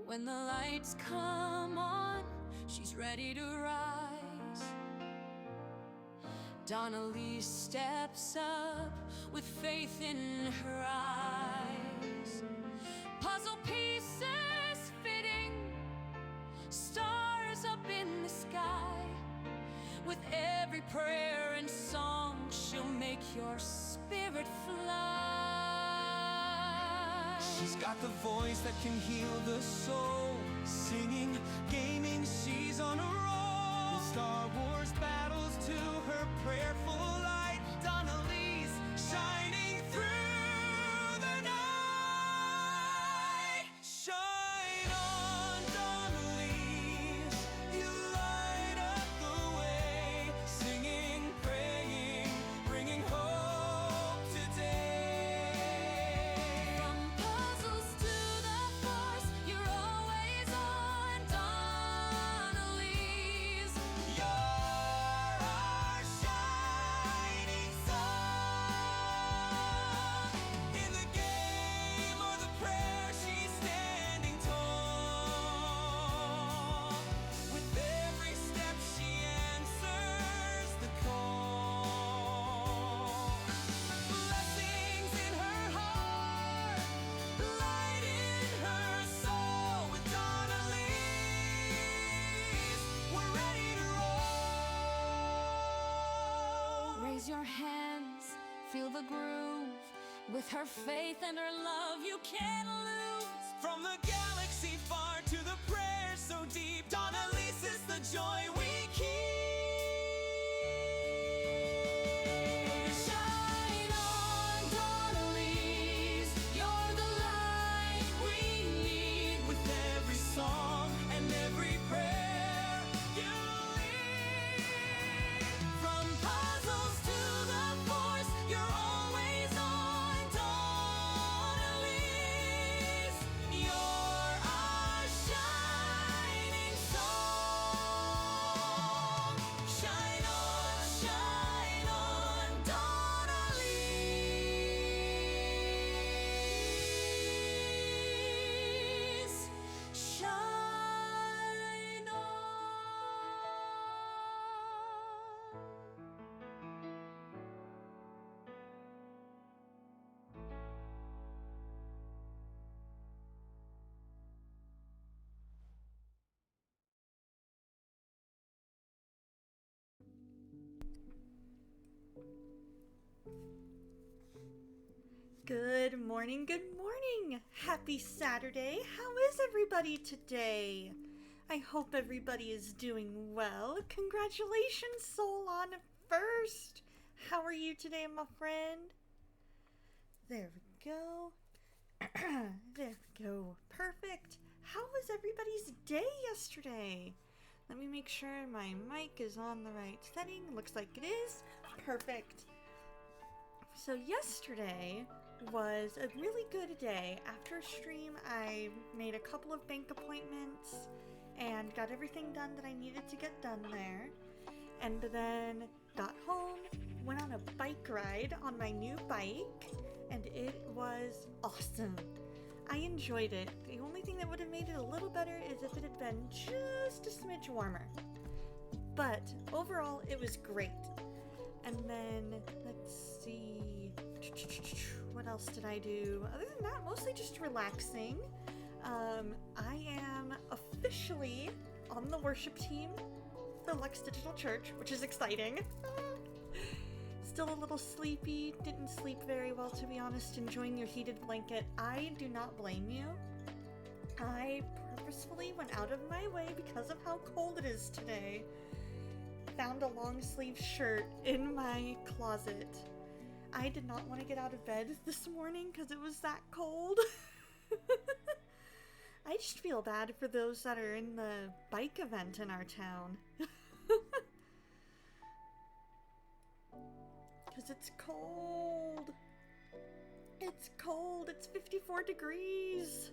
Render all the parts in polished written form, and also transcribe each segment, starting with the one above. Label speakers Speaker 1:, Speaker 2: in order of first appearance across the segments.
Speaker 1: When the lights come on, she's ready to rise. Donnelly steps up with faith in her eyes. Puzzle pieces fitting, stars up in the sky. With every prayer and song, she'll make your spirit fly.
Speaker 2: She's got the voice that can heal the soul. Singing, gaming, she's on a roll. Star Wars battles to her prayerful light. Donnelly's shining through the night. Shine on, Donnelly's, you light up the way. Singing, praying, bringing hope today.
Speaker 1: From puzzles to the force, you're always on. Donnelly's,
Speaker 2: You're our shining song. In the game or the prayer, she's standing tall. With every step, she answers the call. Blessings in her heart, light in her soul. With Donnelly's, we're ready to roll.
Speaker 1: raise your hands, feel the groove. With her faith and her love, you can't lose.
Speaker 2: From the galaxy far to the prayers so deep, Donnelly's is the joy we keep.
Speaker 1: Shine on, Donnelly's, you're the light we need.
Speaker 2: With every song and every prayer, you lead.
Speaker 1: From puzzles to the force, you're always on. Donnelly's, you're our shining song. Shine on, Donnelly's. Shine on.
Speaker 3: Good morning, good morning. Happy Saturday. How is everybody today? I hope everybody is doing well. Congratulations, Soul on first. How are you today, my friend? There we go. There we go. Perfect. How was everybody's day yesterday? Let me make sure my mic is on the right setting. Looks like it is. Perfect. So yesterday was a really good day. After stream, I made a couple of bank appointments and got everything done that I needed to get done there. And then got home, went on a bike ride on my new bike, and it was awesome. I enjoyed it. The only thing that would have made it a little better is if it had been just a smidge warmer. But overall, it was great. And then, let's see, what else did I do? Other than that, mostly just relaxing. I am officially on the worship team for Lex Digital Church, which is exciting. Still a little sleepy, didn't sleep very well, to be honest, enjoying your heated blanket. I do not blame you. I purposefully went out of my way because of how cold it is today. Found a long sleeve shirt in my closet. I did not want to get out of bed this morning because it was that cold. I just feel bad for those that are in the bike event in our town. Because it's cold. It's cold. It's 54 degrees.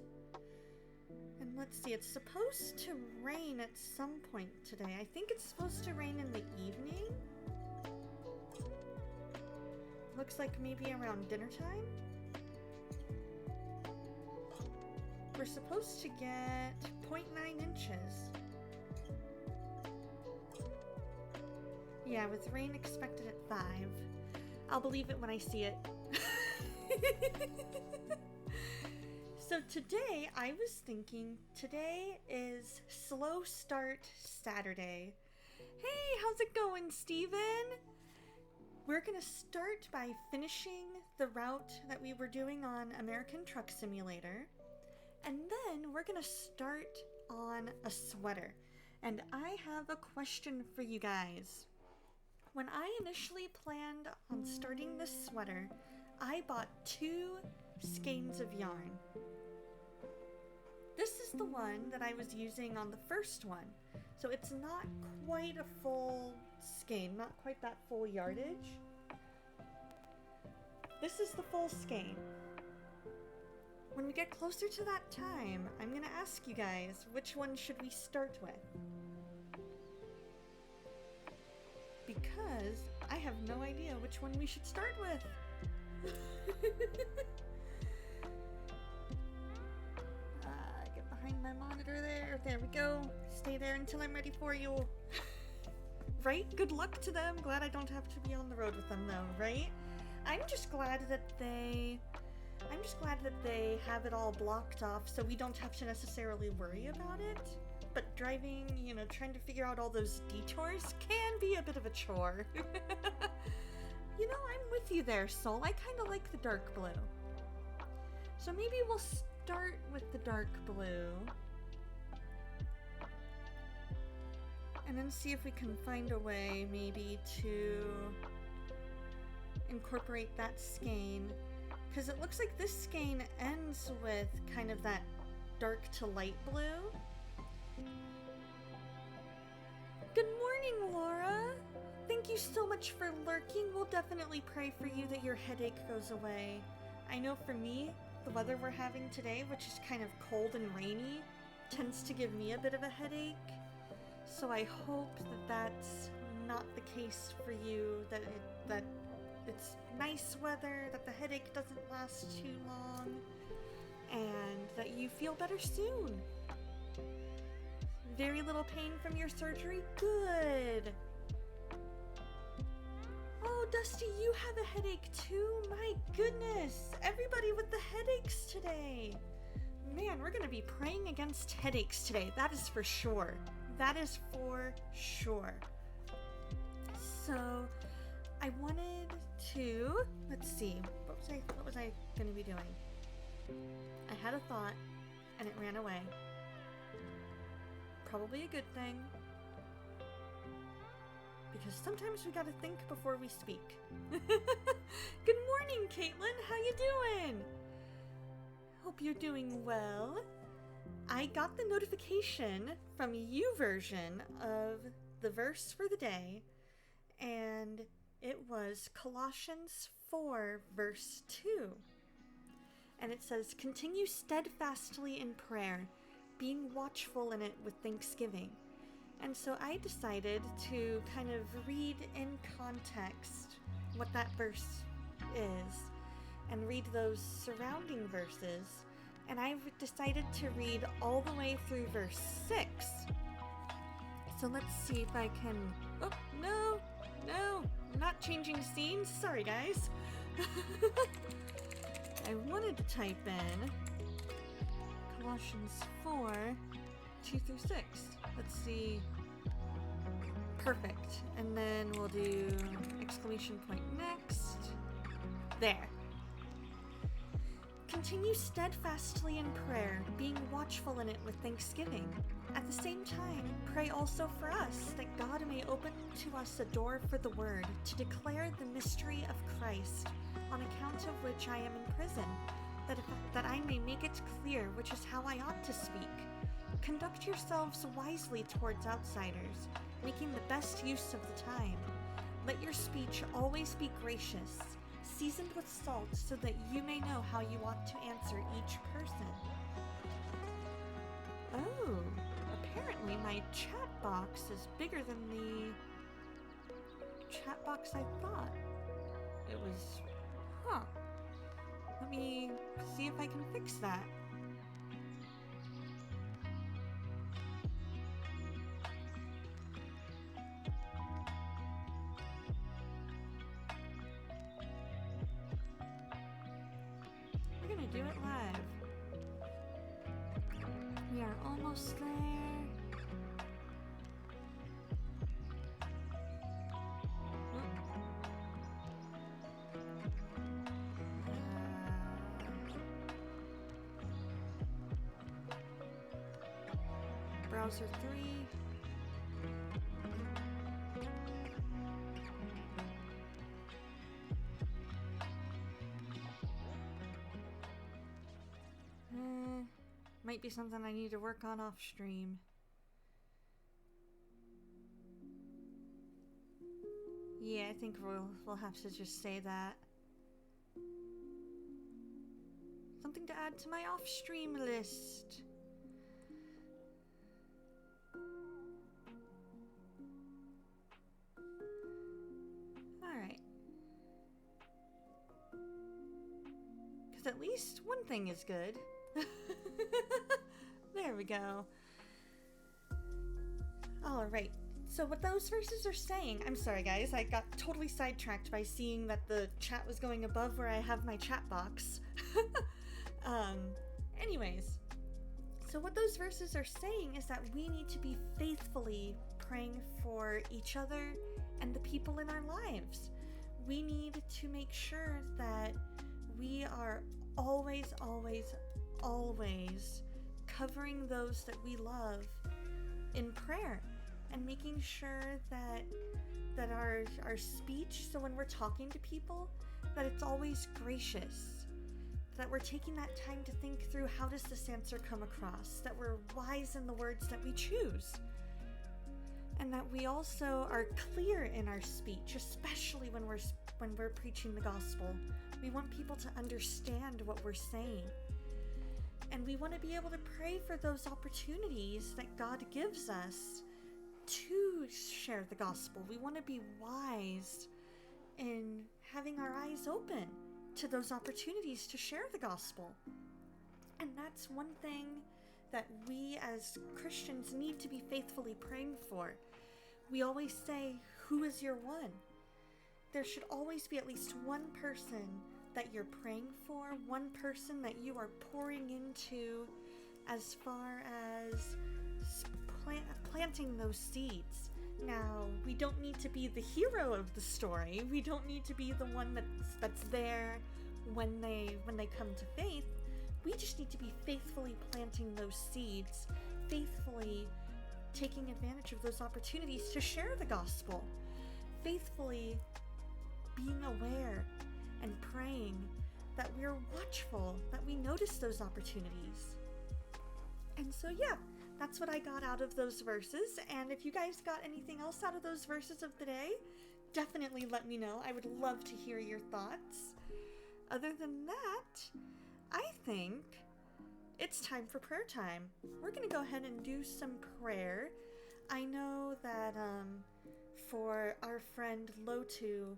Speaker 3: And let's see, it's supposed to rain at some point today. I think it's supposed to rain in the evening. Looks like maybe around dinner time. We're we're supposed to get 0.9 inches. Yeah, with rain expected at 5. I'll believe it when I see it. So today, I was thinking, today is Slow Start Saturday. Hey, how's it going, Steven? We're gonna start by finishing the route that we were doing on American Truck Simulator. And then we're gonna start on a sweater. And I have a question for you guys. When I initially planned on starting this sweater, I bought 2 skeins of yarn. This is the one that I was using on the first one. So it's not quite a full skein, not quite that full yardage. This is the full skein. When we get closer to that time, I'm gonna ask you guys, which one should we start with? Because I have no idea which one we should start with. Get behind my monitor there. There we go. Stay there until I'm ready for you. Right? Good luck to them. Glad I don't have to be on the road with them though, right? I'm just glad that they have it all blocked off so we don't have to necessarily worry about it. But driving, trying to figure out all those detours can be a bit of a chore. I'm with you there, Soul. I kind of like the dark blue. So maybe we'll start with the dark blue. And then see if we can find a way maybe to incorporate that skein. Because it looks like this skein ends with kind of that dark to light blue. Good morning, Laura. Thank you so much for lurking. We'll definitely pray for you that your headache goes away. I know for me, the weather we're having today, which is kind of cold and rainy, tends to give me a bit of a headache. So I hope that that's not the case for you, that it's nice weather, that the headache doesn't last too long, and that you feel better soon. Very little pain from your surgery? Good. Oh, Dusty, you have a headache too? My goodness, everybody with the headaches today. Man, we're gonna be praying against headaches today, that is for sure. That is for sure. So, I wanted to, let's see, what was I gonna be doing? I had a thought, and it ran away. Probably a good thing. Because sometimes we gotta think before we speak. Good morning, Caitlin, how you doing? Hope you're doing well. I got the notification from YouVersion of the verse for the day, and it was Colossians 4, verse 2. And it says, "Continue steadfastly in prayer, being watchful in it with thanksgiving." And so I decided to kind of read in context what that verse is, and read those surrounding verses. And I've decided to read all the way through verse 6. So let's see if I can... Oh, no, I'm not changing scenes. Sorry, guys. I wanted to type in Colossians 4, 2 through 6. Let's see. Perfect. And then we'll do exclamation point next. There. Continue steadfastly in prayer, being watchful in it with thanksgiving. At the same time, pray also for us, that God may open to us a door for the word, to declare the mystery of Christ, on account of which I am in prison, that I may make it clear which is how I ought to speak. Conduct yourselves wisely towards outsiders, making the best use of the time. Let your speech always be gracious, seasoned with salt, so that you may know how you ought to answer each person. Oh, apparently my chat box is bigger than the chat box I thought it was. Huh. Let me see if I can fix that. do it live. We are almost there. Browser 3. Might be something I need to work on off stream. Yeah, I think we'll have to just say that. Something to add to my off stream list. Alright. Because at least one thing is good. There we go. Alright, so what those verses are saying, I'm sorry guys, I got totally sidetracked by seeing that the chat was going above where I have my chat box. Anyways, so what those verses are saying is that we need to be faithfully praying for each other and the people in our lives. We need to make sure that we are always covering those that we love in prayer and making sure that our speech, so when we're talking to people, that it's always gracious, that we're taking that time to think through how does this answer come across, that we're wise in the words that we choose, and that we also are clear in our speech, especially when we're preaching the gospel. We want people to understand what we're saying. And we want to be able to pray for those opportunities that God gives us to share the gospel. We want to be wise in having our eyes open to those opportunities to share the gospel. And that's one thing that we as Christians need to be faithfully praying for. We always say, who is your one? There should always be at least one person that you're praying for, one person that you are pouring into as far as planting those seeds. Now, we don't need to be the hero of the story. We don't need to be the one that's there when they come to faith. We just need to be faithfully planting those seeds, faithfully taking advantage of those opportunities to share the gospel, faithfully being aware and praying that we're watchful, that we notice those opportunities. And so yeah, that's what I got out of those verses. And if you guys got anything else out of those verses of the day, definitely let me know. I would love to hear your thoughts. Other than that, I think it's time for prayer time. We're going to go ahead and do some prayer. I know that for our friend Lotu,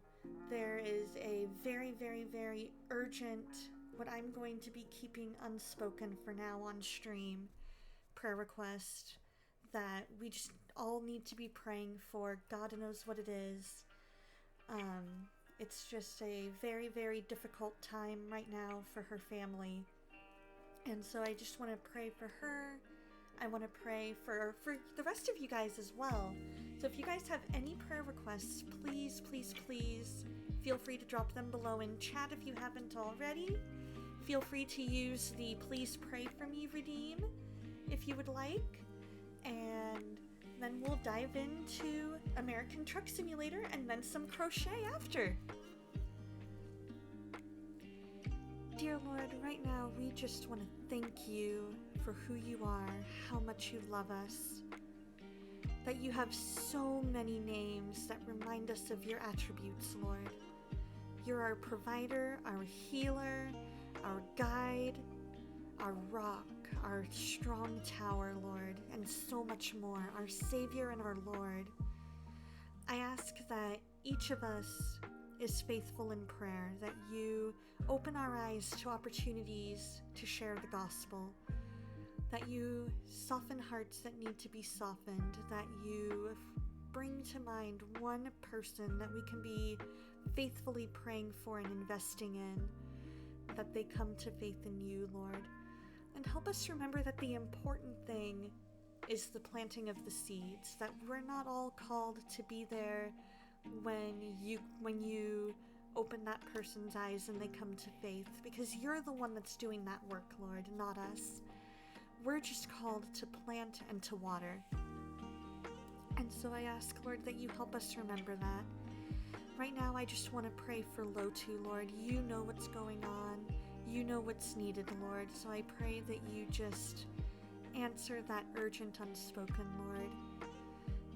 Speaker 3: there is a very, very, very urgent, what I'm going to be keeping unspoken for now on stream, prayer request that we just all need to be praying for. God knows what it is. It's just a very, very difficult time right now for her family. And so I just want to pray for her. I want to pray for the rest of you guys as well. So if you guys have any prayer requests, please, please, please feel free to drop them below in chat if you haven't already. Feel free to use the Please Pray For Me redeem if you would like. And then we'll dive into American Truck Simulator and then some crochet after. Dear Lord, right now we just want to thank you for who you are, how much you love us, that you have so many names that remind us of your attributes, Lord. You're our provider, our healer, our guide, our rock, our strong tower, Lord, and so much more, our Savior and our Lord. I ask that each of us is faithful in prayer, that you open our eyes to opportunities to share the gospel, that you soften hearts that need to be softened, that you bring to mind one person that we can be faithfully praying for and investing in, that they come to faith in you, Lord. And help us remember that the important thing is the planting of the seeds, that we're not all called to be there when you open that person's eyes and they come to faith, because you're the one that's doing that work, Lord, not us. We're just called to plant and to water. And so I ask, Lord, that you help us remember that. Right now, I just want to pray for Lotu, Lord. You know what's going on. You know what's needed, Lord. So I pray that you just answer that urgent unspoken, Lord.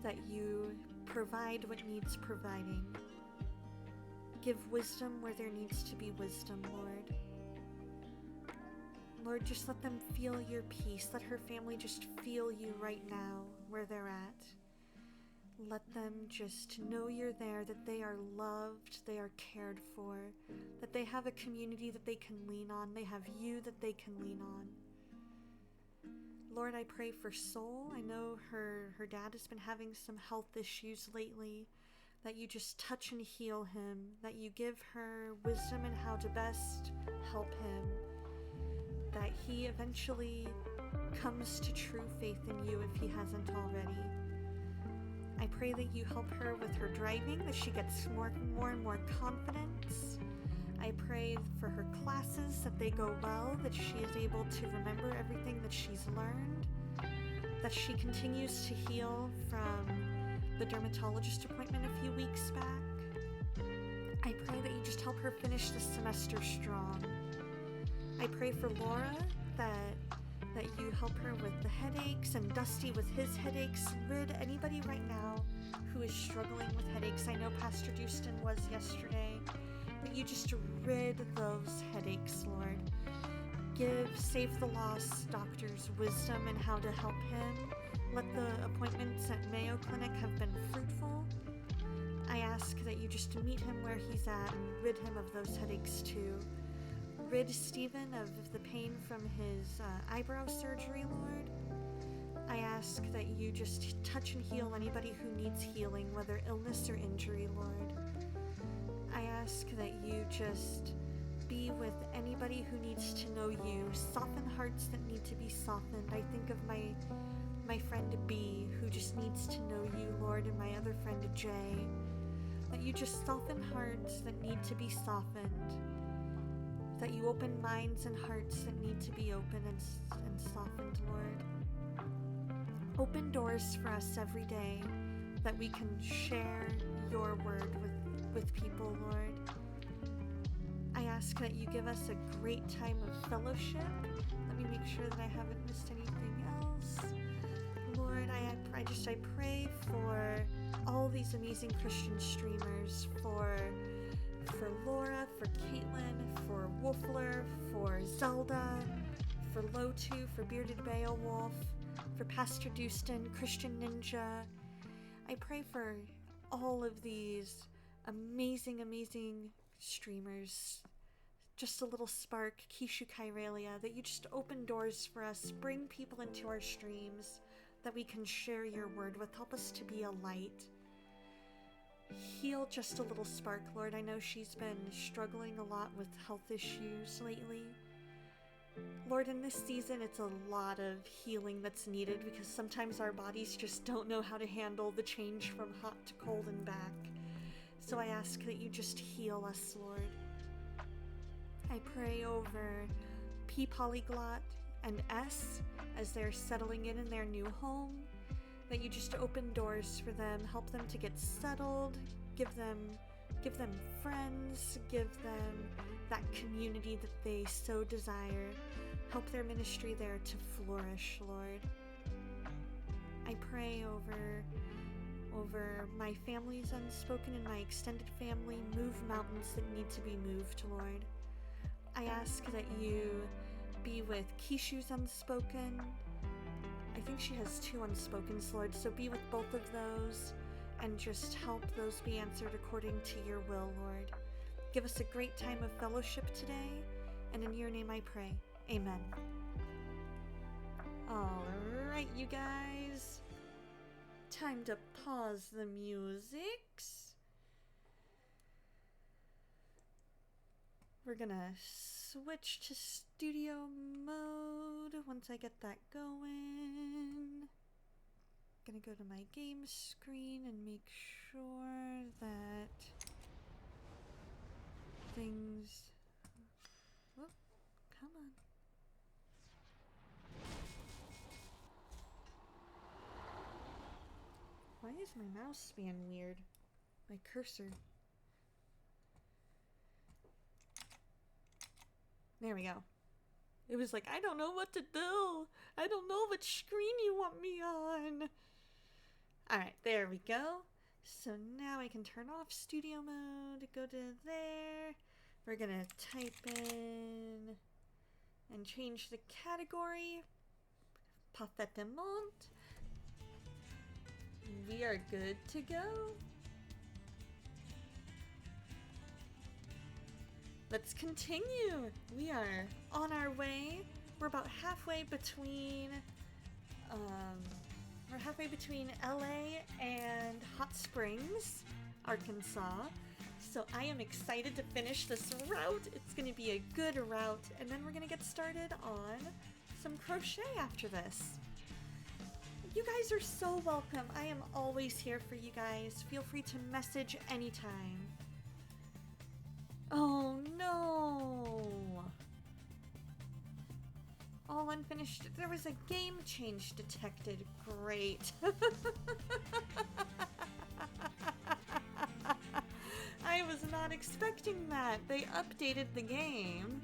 Speaker 3: That you provide what needs providing. Give wisdom where there needs to be wisdom, Lord. Lord, just let them feel your peace. Let her family just feel you right now where they're at. Let them just know you're there, that they are loved, they are cared for, that they have a community that they can lean on, they have you that they can lean on. Lord, I pray for Soul. I know her dad has been having some health issues lately, that you just touch and heal him, that you give her wisdom in how to best help him, that he eventually comes to true faith in you if he hasn't already. I pray that you help her with her driving, that she gets more and more confidence. I pray for her classes, that they go well, that she is able to remember everything that she's learned, that she continues to heal from the dermatologist appointment a few weeks back. I pray that you just help her finish this semester strong. I pray for Laura, that you help her with the headaches, and Dusty with his headaches. Rid anybody right now who is struggling with headaches. I know Pastor Dustin was yesterday. That you just rid those headaches, Lord. Give Save the Lost doctors wisdom in how to help him. Let the appointments at Mayo Clinic have been fruitful. I ask that you just meet him where he's at and rid him of those headaches too. Rid Stephen of the pain from his eyebrow surgery, Lord. I ask that you just touch and heal anybody who needs healing, whether illness or injury, Lord. I ask that you just be with anybody who needs to know you. Soften hearts that need to be softened. I think of my friend B, who just needs to know you, Lord, and my other friend Jay. That you just soften hearts that need to be softened. That you open minds and hearts that need to be open and softened, Lord. Open doors for us every day, that we can share your word with people, Lord. I ask that you give us a great time of fellowship. Let me make sure that I haven't missed anything else. Lord, I pray for all these amazing Christian streamers, for Laura, for Caitlin, for Wolfler, for Zelda, for Lotu, for Bearded Beowulf, for Pastor Dustin, Christian Ninja. I pray for all of these amazing streamers. Just a little spark, Kishu Kyralia, that you just open doors for us, bring people into our streams that we can share your word with. Help us to be a light. Heal just a little spark, Lord. I know she's been struggling a lot with health issues lately. Lord, in this season, it's a lot of healing that's needed, because sometimes our bodies just don't know how to handle the change from hot to cold and back. So I ask that you just heal us, Lord. I pray over P Polyglot and S as they're settling in their new home, that you just open doors for them, help them to get settled, give them friends, give them that community that they so desire. Help their ministry there to flourish, Lord. I pray over my family's unspoken and my extended family. Move mountains that need to be moved, Lord. I ask that you be with Kishu's unspoken. I think she has 2 unspokens, Lord, so be with both of those and just help those be answered according to your will, Lord. Give us a great time of fellowship today, and in your name I pray. Amen. All right, you guys. Time to pause the music. We're gonna switch to studio mode once I get that going. Gonna go to my game screen and make sure that things... Oh, come on. Why is my mouse span weird? My cursor. There we go. It was like, I don't know what to do. I don't know what screen you want me on. Alright, there we go. So now I can turn off studio mode, go to there. We're gonna type in and change the category. Parfaitement. We are good to go. Let's continue. We are on our way. We're about halfway between LA and Hot Springs, Arkansas. So I am excited to finish this route. It's going to be a good route, and then we're going to get started on some crochet after this. You guys are so welcome. I am always here for you guys. Feel free to message anytime. Oh no! All unfinished. There was a game change detected. Great. I was not expecting that. They updated the game.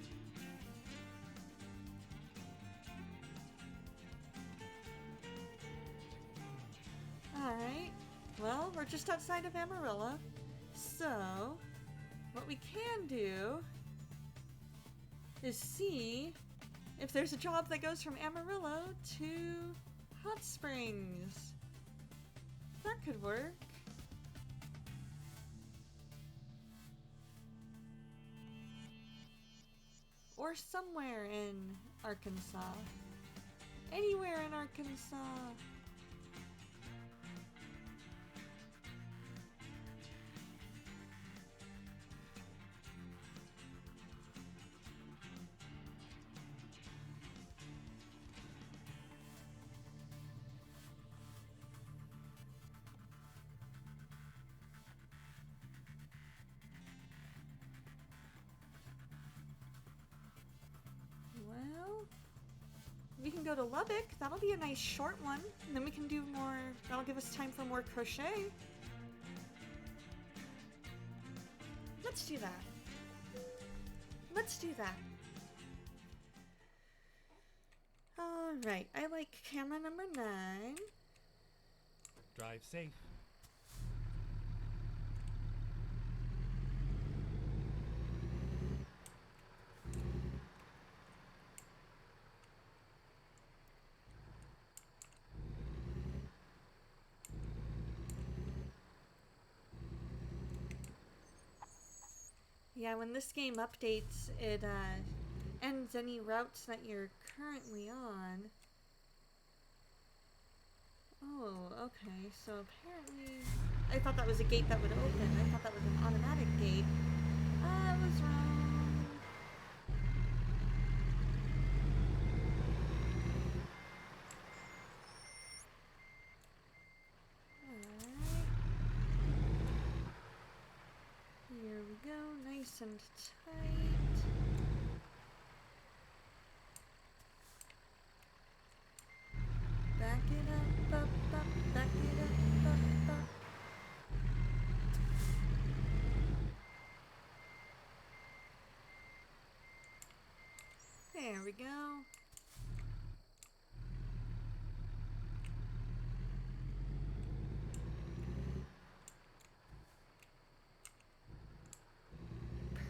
Speaker 3: Alright. Well, we're just outside of Amarillo. So, what we can do is see if there's a job that goes from Amarillo to Hot Springs. That could work. Or somewhere in Arkansas. Anywhere in Arkansas. Well, we can go to Lubbock. That'll be a nice short one. And then we can do more. That'll give us time for more crochet. Let's do that. Let's do that. Alright, I like camera number 9.
Speaker 4: Drive safe.
Speaker 3: Yeah, when this game updates, it ends any routes that you're currently on. Oh, okay, so apparently... I thought that was a gate that would open. I thought that was an automatic gate. I was wrong. Alright. Here we go, nice and tight. Back it up, back it up, up. There we go.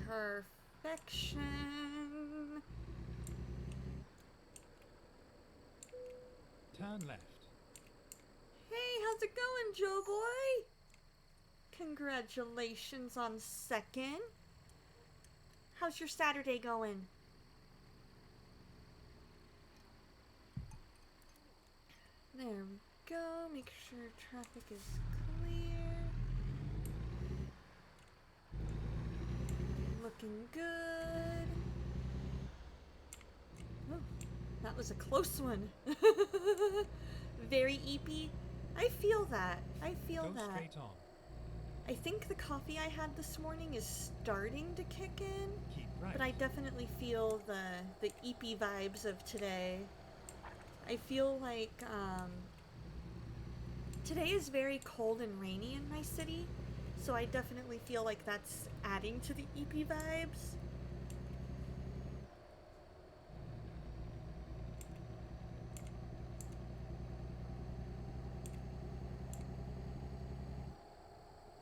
Speaker 3: Perfection.
Speaker 4: Turn left.
Speaker 3: Hey, how's it going, Joe boy? Congratulations on second. How's your Saturday going? There we go. Make sure traffic is clear. Looking good. was a close one. Very eepy. I feel that. I feel
Speaker 4: Go
Speaker 3: that.
Speaker 4: straight on.
Speaker 3: I think the coffee I had this morning is starting to kick in,
Speaker 4: Keep right.
Speaker 3: but I definitely feel the eepy vibes of today. I feel like today is very cold and rainy in my city, so I definitely feel like that's adding to the eepy vibes.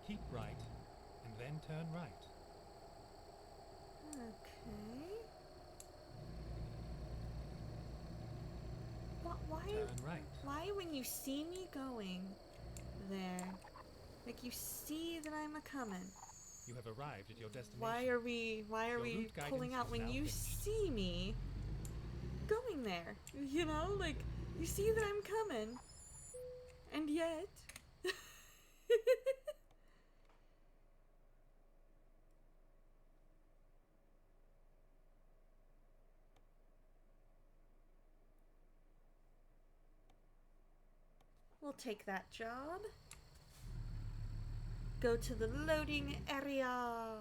Speaker 4: Keep right, and then turn right.
Speaker 3: Okay. Why?
Speaker 4: Turn right.
Speaker 3: Why, when you see me going there, like you see that I'm a coming?
Speaker 4: You have arrived at your destination.
Speaker 3: Why are we
Speaker 4: Your
Speaker 3: pulling
Speaker 4: route guidance
Speaker 3: out
Speaker 4: is
Speaker 3: when
Speaker 4: now
Speaker 3: you
Speaker 4: finished.
Speaker 3: see me going there? You know, like you see that I'm coming, and yet. We'll take that job. Go to the loading area.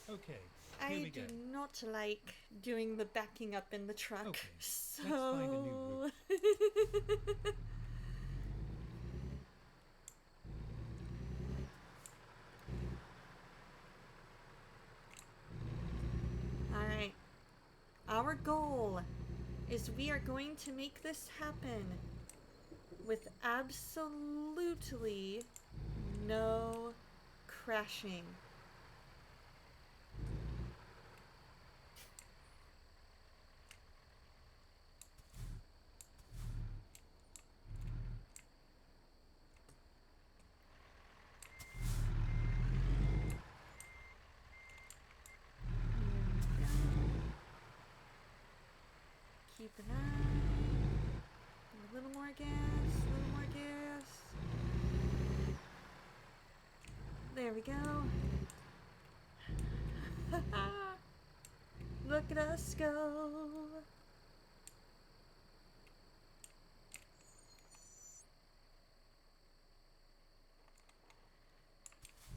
Speaker 4: Okay, here
Speaker 3: I
Speaker 4: we
Speaker 3: do
Speaker 4: go.
Speaker 3: not like doing the backing up in the truck.
Speaker 4: Okay,
Speaker 3: So
Speaker 4: let's find a new route.
Speaker 3: Alright. Our goal is we are going to make this happen with absolutely no crashing. Keep an eye. A little more gas, a little more gas. There we go. Look at us go.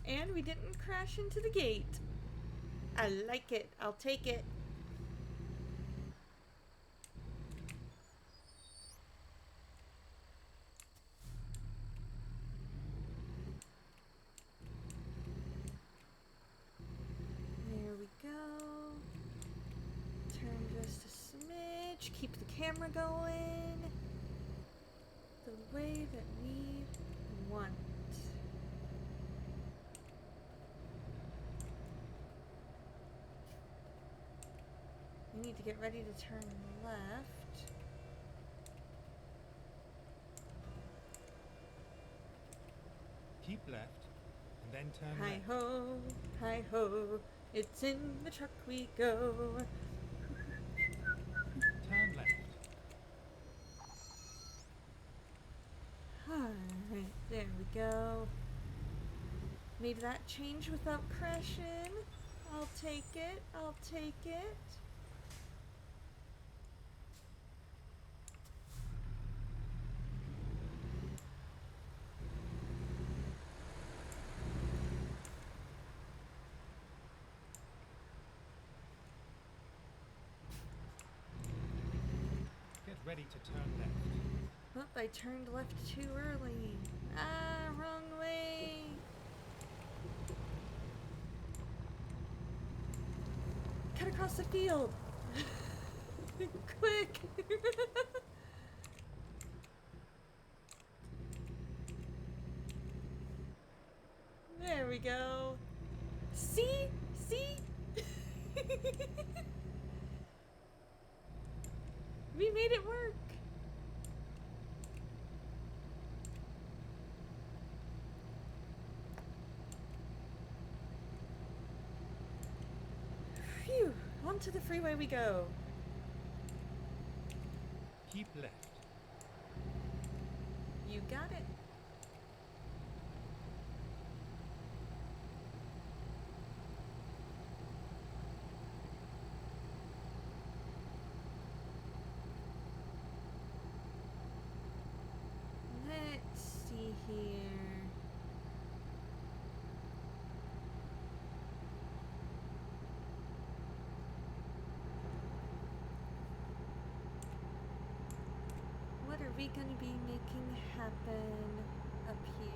Speaker 3: And we didn't crash into the gate. I like it. I'll take it. There we go. Turn just a smidge. Keep the camera going. The way that we want. We need to get ready to turn left.
Speaker 4: Keep left, and then turn
Speaker 3: Hi
Speaker 4: left.
Speaker 3: ho, it's in the truck we go.
Speaker 4: Turn left.
Speaker 3: Alright, there we go. Made that change without crashing. I'll take it, I'll take it.
Speaker 4: Get ready to turn left.
Speaker 3: Oh, I turned left too early. Ah, wrong way. Cut across the field. Quick. There we go. See? See? We made it work. Phew, onto the freeway we go.
Speaker 4: Keep left.
Speaker 3: You got it. here. What are we going to be making happen up here?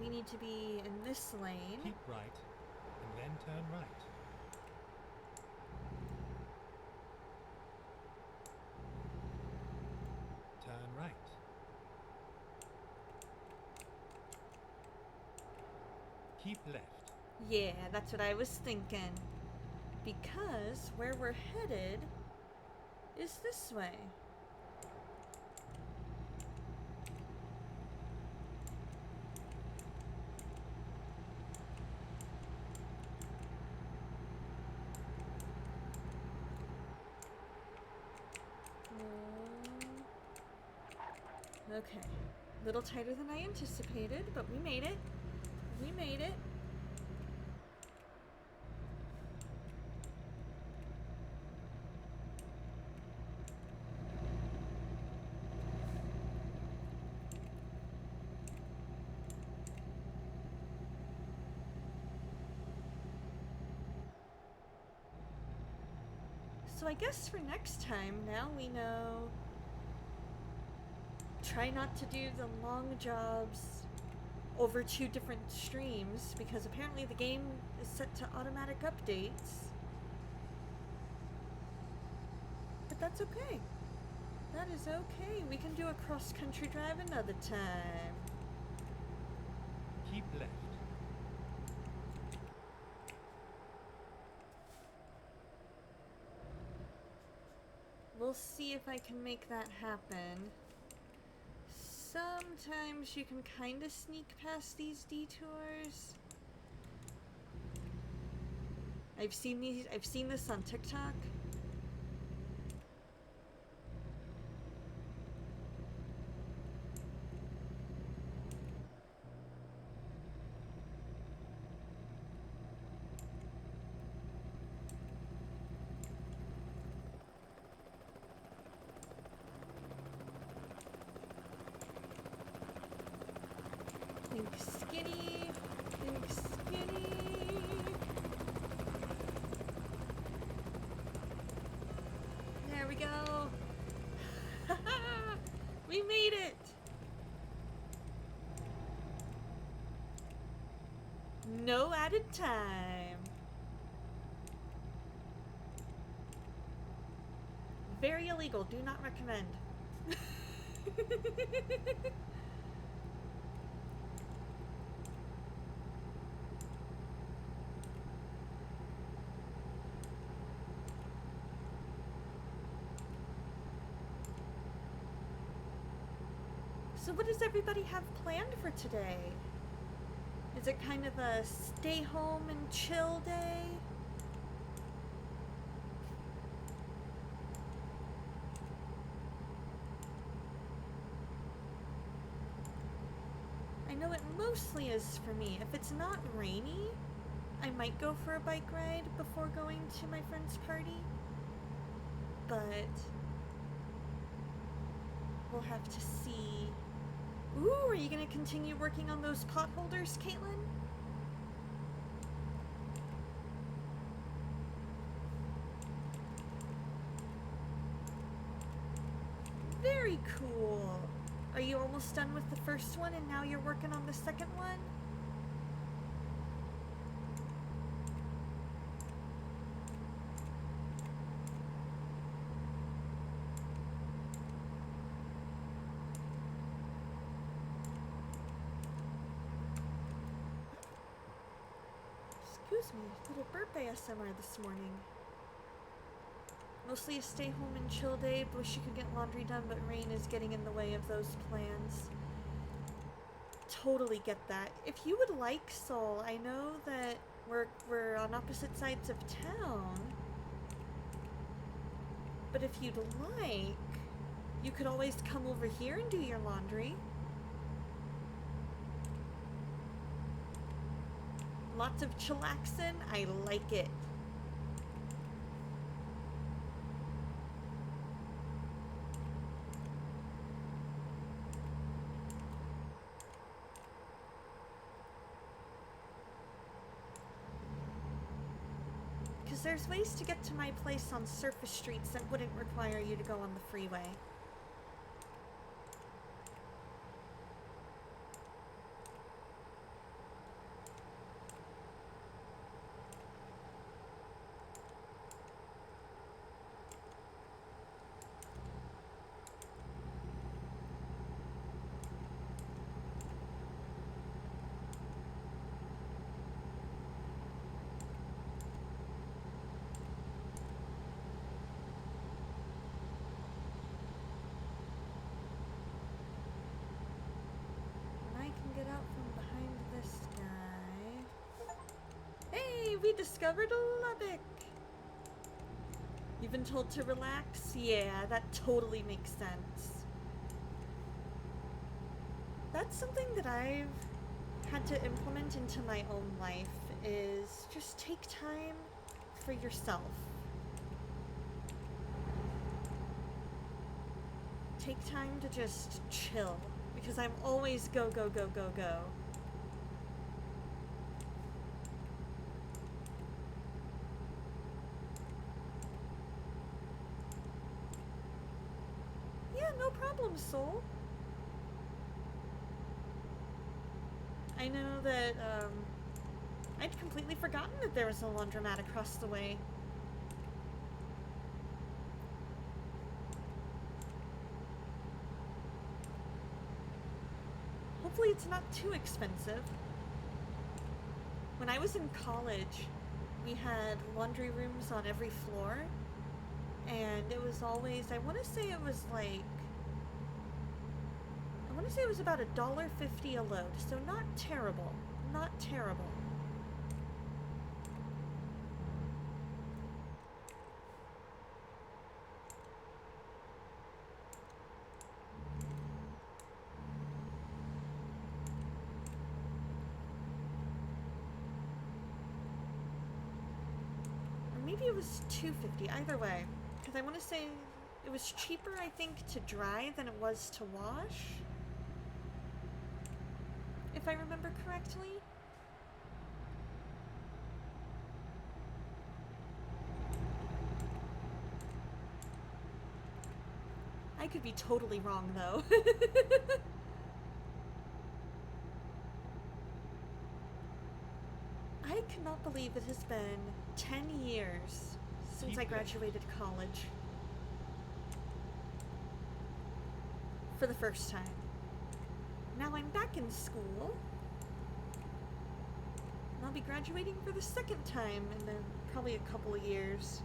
Speaker 3: We need to be in this lane.
Speaker 4: Keep right, and then turn right. Turn right. Keep left.
Speaker 3: Yeah, that's what I was thinking. Because where we're headed is this way. Okay. A little tighter than I anticipated, but we made it. We made it. So I guess for next time, now we know. Try not to do the long jobs over 2 different streams, because apparently the game is set to automatic updates. But that's okay. That is okay. We can do a cross-country drive another time.
Speaker 4: Keep left.
Speaker 3: We'll see if I can make that happen. Sometimes you can kind of sneak past these detours. I've seen this on TikTok. Think skinny, think skinny. There we go. We made it. No added time. Very illegal. Do not recommend. So what does everybody have planned for today? Is it kind of a stay home and chill day? I know it mostly is for me. If it's not rainy, I might go for a bike ride before going to my friend's party. But we'll have to see. Ooh, are you gonna continue working on those pot holders, Caitlin? Very cool. Are you almost done with the first one and now you're working on the second one? Excuse me, little burp ASMR this morning. Mostly a stay home and chill day. Wish you could get laundry done, but rain is getting in the way of those plans. Totally get that. If you would like, Soul, I know that we're on opposite sides of town. But if you'd like, you could always come over here and do your laundry. Lots of chillaxin. I like it. there's ways to get to my place on surface streets that wouldn't require you to go on the freeway. Get out from behind this guy. Hey, we discovered a Lubbock! You've been told to relax? Yeah, that totally makes sense. That's something that I've had to implement into my own life, is just take time for yourself. Take time to just chill. Because I'm always go, go, go, go, go. Yeah, no problem, soul. I know that, I'd completely forgotten that there was a laundromat across the way. Hopefully it's not too expensive. When I was in college, we had laundry rooms on every floor, and it was always, I want to say it was about $1.50 a load, so not terrible. Not terrible. Maybe it was $2.50, either way. Because I want to say it was cheaper, I think, to dry than it was to wash. If I remember correctly. I could be totally wrong, though. I cannot believe it has been 10 years since I graduated college. For the first time. Now I'm back in school. And I'll be graduating for the second time in probably a couple of years.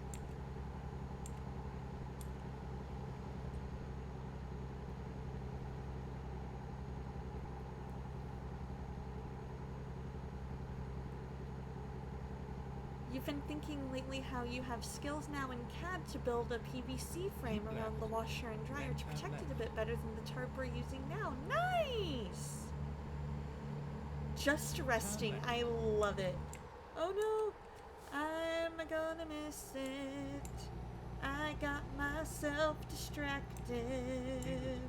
Speaker 3: You've been thinking lately how you have skills now in CAD to build a PVC frame around the washer and dryer to protect it a bit better than the tarp we're using now. Nice! Just resting. I love it. Oh no! I'm gonna miss it. I got myself distracted.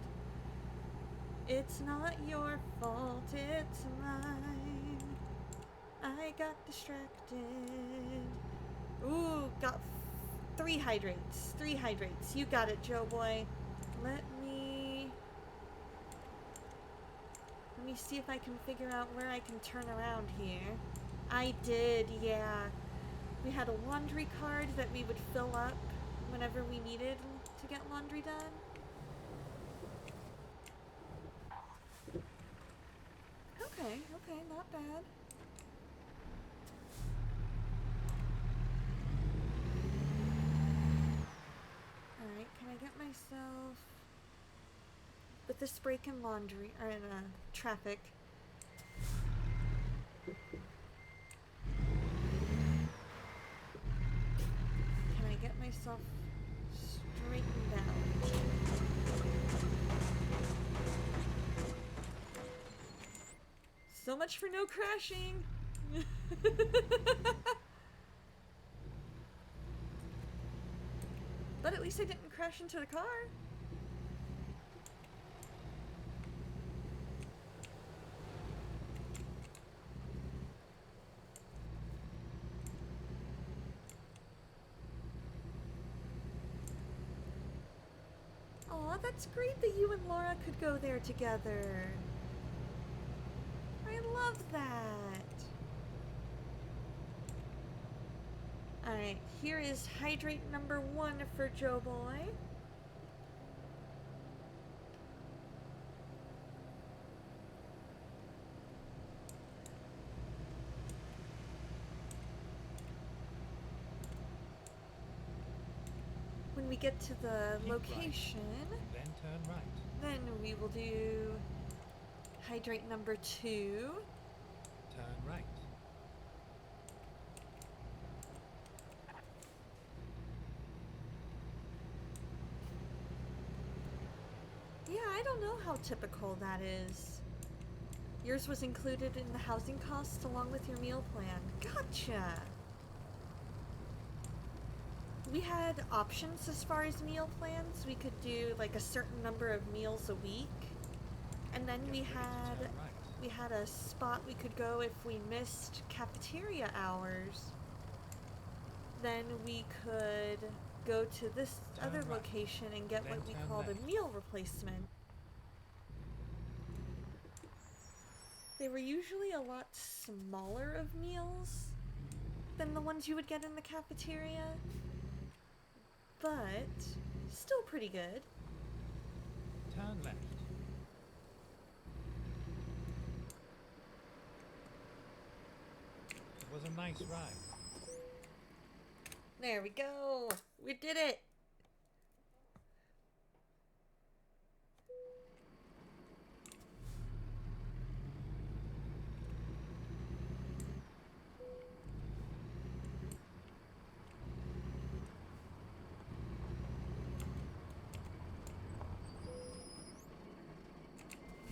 Speaker 3: It's not your fault, it's mine. I got distracted. Ooh, got 3 hydrates. 3 hydrates. You got it, Joe boy. Let me see if I can figure out where I can turn around here. I did, yeah. We had a laundry card that we would fill up whenever we needed to get laundry done. Okay, not bad. Alright, can I get myself... With this break in laundry, or in traffic. Can I get myself straightened out? So much for no crashing! But at least I didn't crash into the car. Aw, that's great that you and Laura could go there together. I love that. Alright, here is hydrate number 1 for Joe Boy. When we get to the
Speaker 4: Keep
Speaker 3: location,
Speaker 4: right, then turn right.
Speaker 3: then we will do hydrate number 2.
Speaker 4: Turn right.
Speaker 3: Yeah, I don't know how typical that is. Yours was included in the housing costs along with your meal plan. Gotcha! We had options as far as meal plans. We could do like a certain number of meals a week. And then
Speaker 4: Get
Speaker 3: we
Speaker 4: ready to
Speaker 3: had
Speaker 4: turn right.
Speaker 3: we had a spot we could go if we missed cafeteria hours. Then we could go to this
Speaker 4: Turn
Speaker 3: other
Speaker 4: right.
Speaker 3: location and get
Speaker 4: Then
Speaker 3: what we
Speaker 4: turn
Speaker 3: called
Speaker 4: left.
Speaker 3: a meal replacement. They were usually a lot smaller of meals than the ones you would get in the cafeteria, but still pretty good.
Speaker 4: Turn left. It was a nice ride.
Speaker 3: There we go. We did it.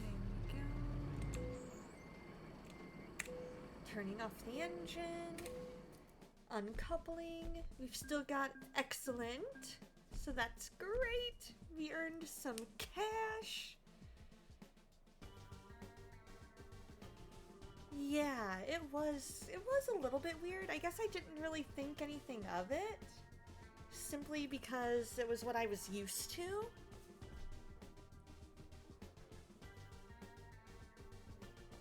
Speaker 3: There we go. Turning off the engine. Uncoupling. We've still got excellent. So that's great. We earned some cash. Yeah, it was a little bit weird. I guess I didn't really think anything of it. Simply because it was what I was used to.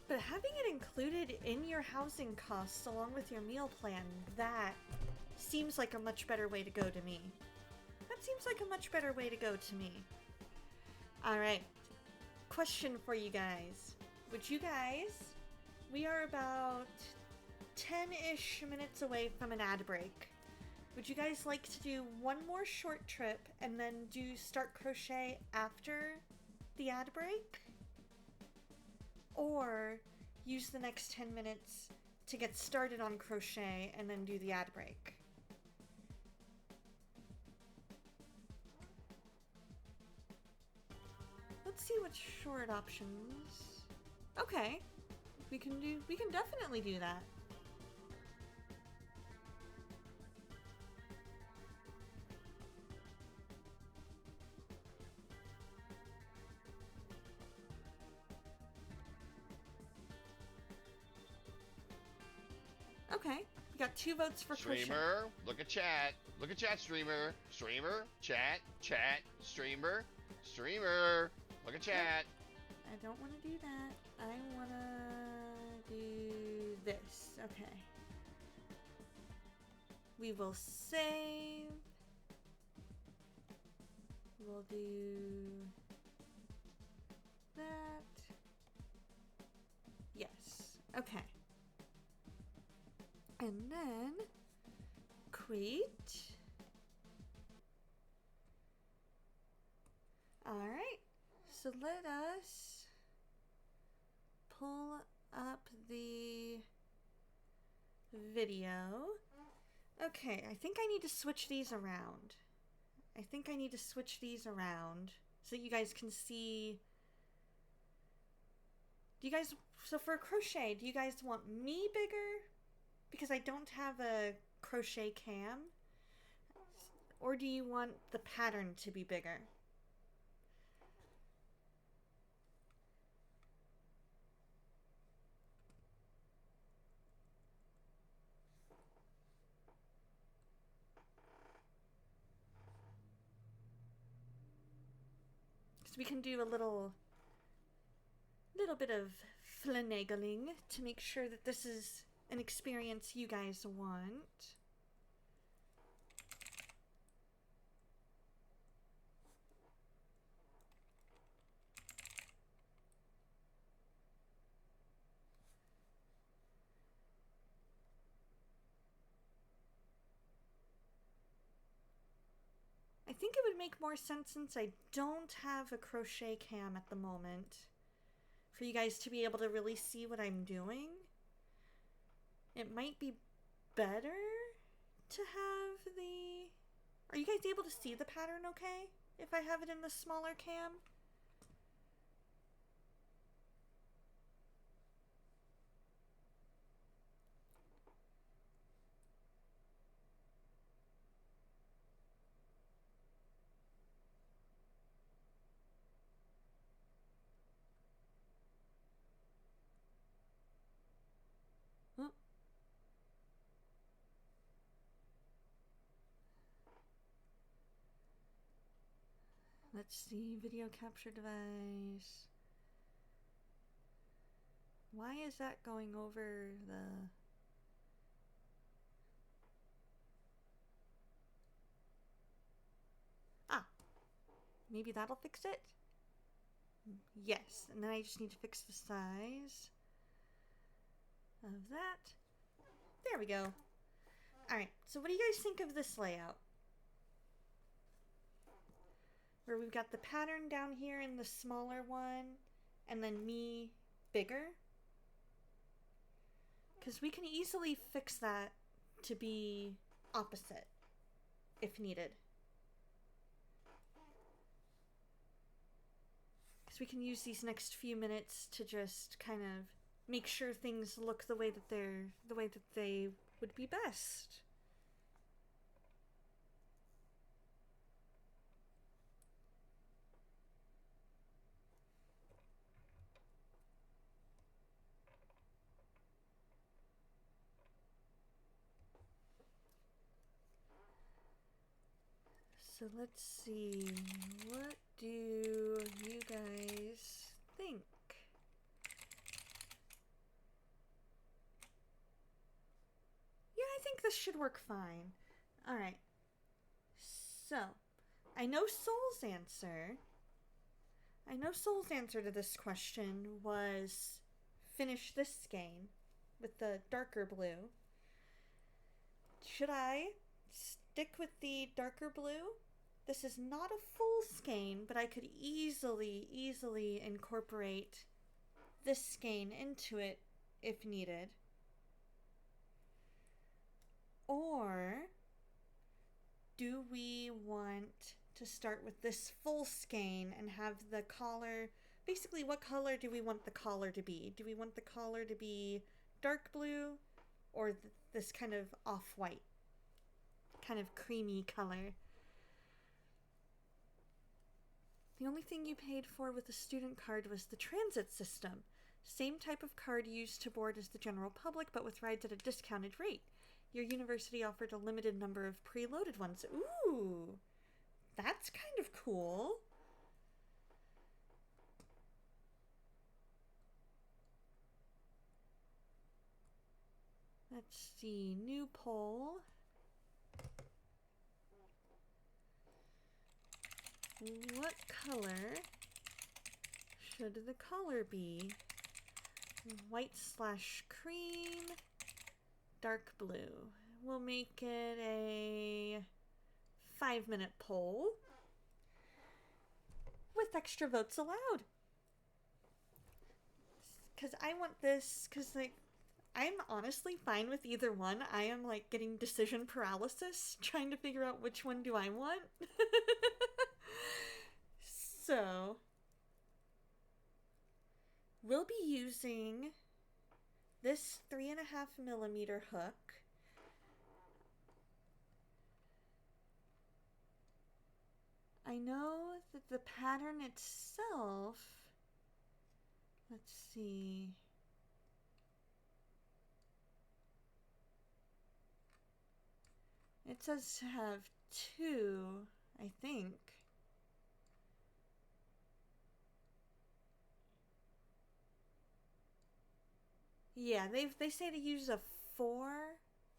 Speaker 3: But having it included in your housing costs along with your meal plan, that seems like a much better way to go to me. That seems like a much better way to go to me. Alright, question for you guys. We are about 10-ish minutes away from an ad break. Would you guys like to do one more short trip and then do start crochet after the ad break? Or use the next 10 minutes to get started on crochet and then do the ad break? Let's see what short options. Okay. We can definitely do that. Okay, we got 2 votes for crochet.
Speaker 5: Streamer, look at chat. Look at chat, streamer. Streamer, chat, chat, streamer, streamer. Look at chat.
Speaker 3: I don't want to do that. I want to do this. Okay. We will save. We'll do that. Yes. Okay. And then quit. Alright, so let us pull up the video. Okay, I think I need to switch these around. So that you guys can see. So for crochet, do you guys want me bigger? Because I don't have a crochet cam. Or do you want the pattern to be bigger? we can do a little bit of finagling to make sure that this is an experience you guys want. I think it would make more sense, since I don't have a crochet cam at the moment, for you guys to be able to really see what I'm doing. It might be better to have the... Are you guys able to see the pattern okay if I have it in the smaller cam? Oh. Let's see, video capture device. Why is that going over the... Ah, maybe that'll fix it? Yes, and then I just need to fix the size of that. There we go. Alright, so what do you guys think of this layout? Where we've got the pattern down here in the smaller one, and then me bigger. Because we can easily fix that to be opposite, if needed. Because we can use these next few minutes to just kind of make sure things look the way that they would be best. So let's see, what do you guys think? Yeah, I think this should work fine. Alright, so I know Soul's answer to this question was finish this skein with the darker blue. Should I stick with the darker blue? This is not a full skein, but I could easily incorporate this skein into it if needed. Or do we want to start with this full skein and have the collar... Basically, what color do we want the collar to be? Do we want the collar to be dark blue or this kind of off-white, kind of creamy color? The only thing you paid for with the student card was the transit system. Same type of card used to board as the general public, but with rides at a discounted rate. Your university offered a limited number of preloaded ones. Ooh, that's kind of cool. Let's see, new poll. What color should the collar be? White/cream, dark blue. We'll make it a 5-minute poll with extra votes allowed. Because I want this, because like, I'm honestly fine with either one. I am like getting decision paralysis, trying to figure out which one do I want. So, we'll be using this 3.5mm hook. I know that the pattern itself, let's see. It says to have 2, I think. Yeah, they say to use a 4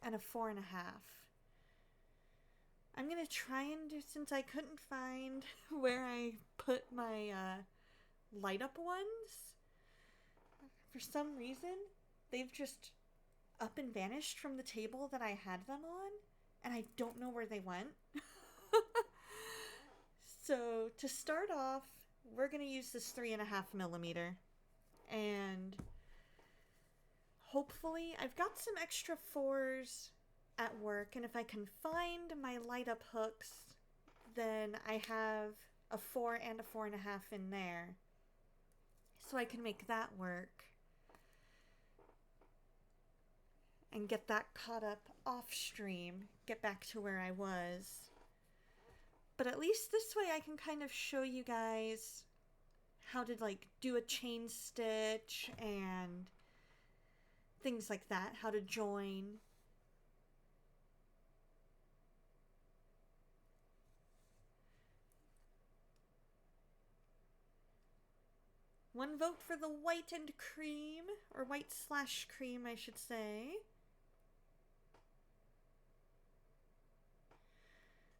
Speaker 3: and a 4.5. I'm gonna try and do, since I couldn't find where I put my light up ones, for some reason they've just up and vanished from the table that I had them on, and I don't know where they went. So to start off, we're gonna use this 3.5mm, and hopefully I've got some extra 4s at work, and if I can find my light up hooks, then I have a 4 and a 4.5 in there, so I can make that work and get that caught up off stream, get back to where I was. But at least this way I can kind of show you guys how to like do a chain stitch and things like that, how to join. One vote for the white and cream, or white slash cream, I should say.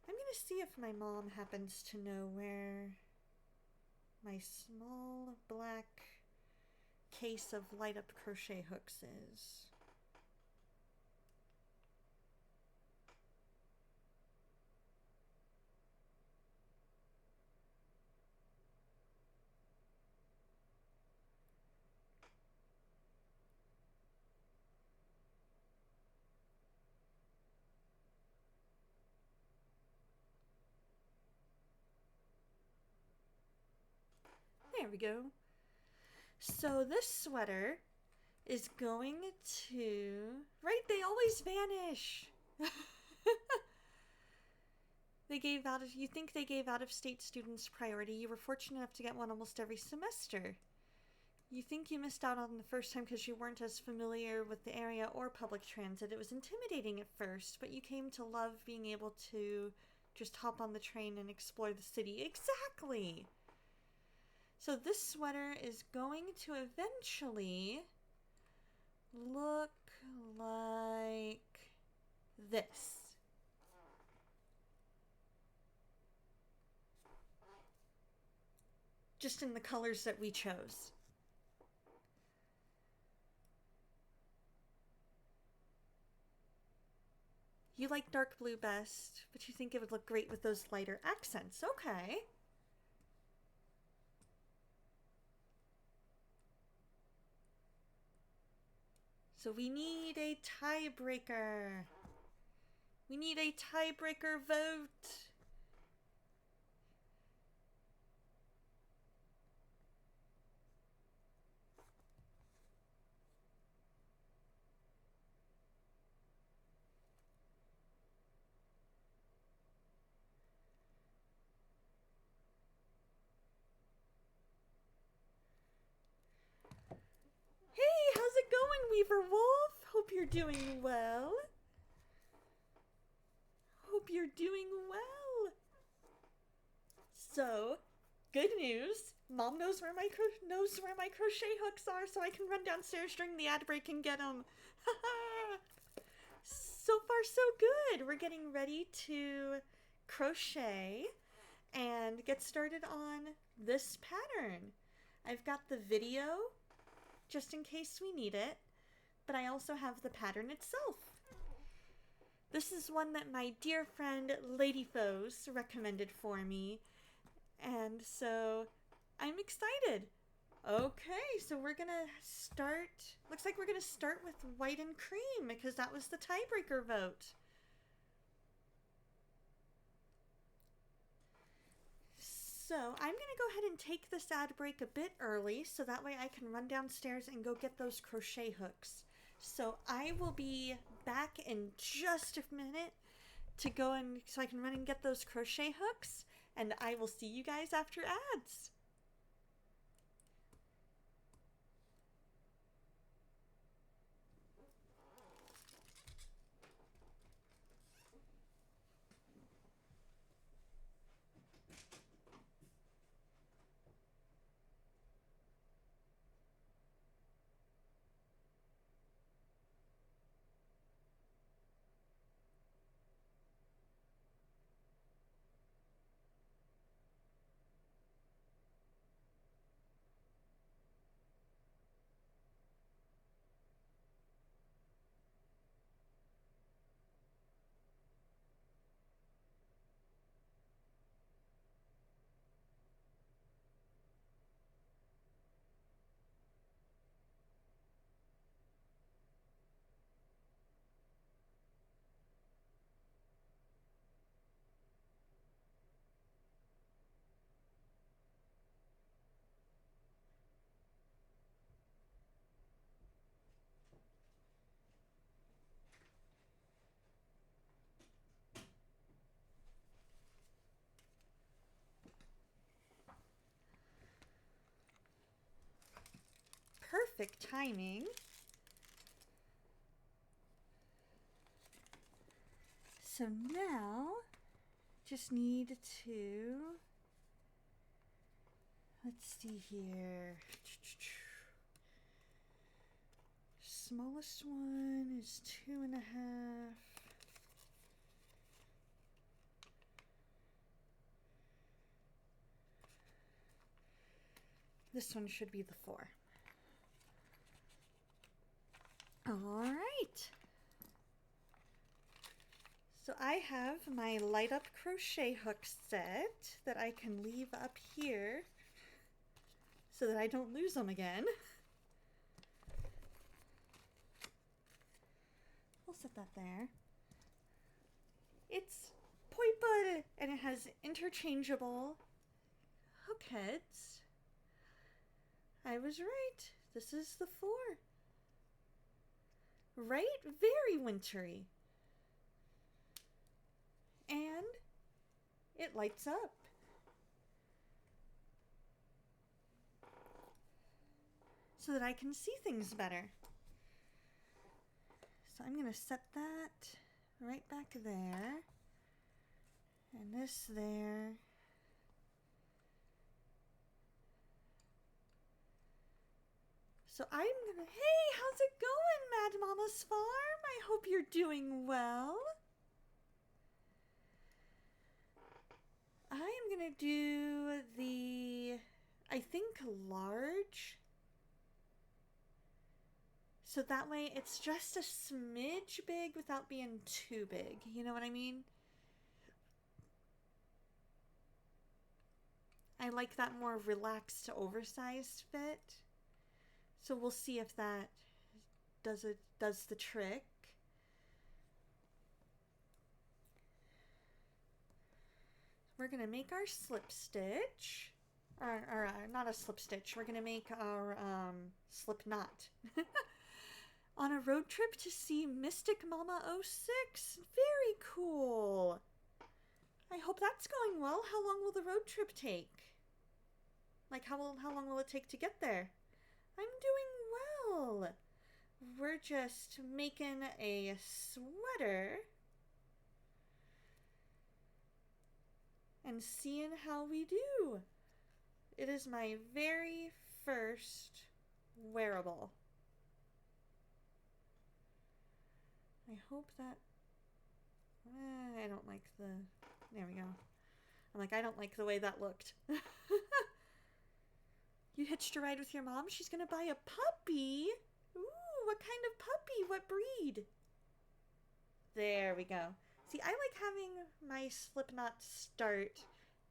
Speaker 3: I'm gonna see if my mom happens to know where my small black case of light up crochet hooks is. There we go. So this sweater is going to... Right, they always vanish! You think they gave out-of-state students priority. You were fortunate enough to get one almost every semester. You think you missed out on the first time because you weren't as familiar with the area or public transit. It was intimidating at first, but you came to love being able to just hop on the train and explore the city. Exactly! So this sweater is going to eventually look like this. Just in the colors that we chose. You like dark blue best, but you think it would look great with those lighter accents. Okay. So we need a tiebreaker. We need a tiebreaker vote. Hey, how's it going, Weaver Wolf? Hope you're doing well. Hope you're doing well. So, good news. Mom knows where my crochet hooks are, so I can run downstairs during the ad break and get them. So far, so good. We're getting ready to crochet and get started on this pattern. I've got the video just in case we need it, but I also have the pattern itself. This is one that my dear friend Lady Foes recommended for me, and so I'm excited. Okay, so we're gonna start, looks like we're gonna start with white and cream because that was the tiebreaker vote. So I'm gonna go ahead and take this ad break a bit early so that way I can run downstairs and go get those crochet hooks. So I will be back in just a minute to go and so I can run and get those crochet hooks, and I will see you guys after ads. perfect timing. So now, just need to, let's see here. Smallest one is 2.5. This one should be the 4. All right. So I have my light up crochet hook set that I can leave up here so that I don't lose them again. We'll set that there. It's Poipa and it has interchangeable hook heads. I was right. This is the 4. Right? Very wintry. And it lights up. So that I can see things better. So I'm going to set that right back there. And this there. So I'm gonna, hey, how's it going, Mad Mama's Farm? I hope you're doing well. I am gonna do the, I think, large. So that way it's just a smidge big without being too big. You know what I mean? I like that more relaxed, oversized fit. So we'll see if that does the trick. We're gonna make our slip stitch, or not a slip stitch. We're gonna make our slip knot. On a road trip to see Mystic Mama 06. Very cool. I hope that's going well. How long will the road trip take? Like how long will it take to get there? I'm doing well. We're just making a sweater and seeing how we do. It is my very first wearable. I hope that, I don't like the, there we go. I'm like, I don't like the way that looked. You hitched a ride with your mom? She's gonna buy a puppy? Ooh, what kind of puppy? What breed? There we go. See, I like having my slip knot start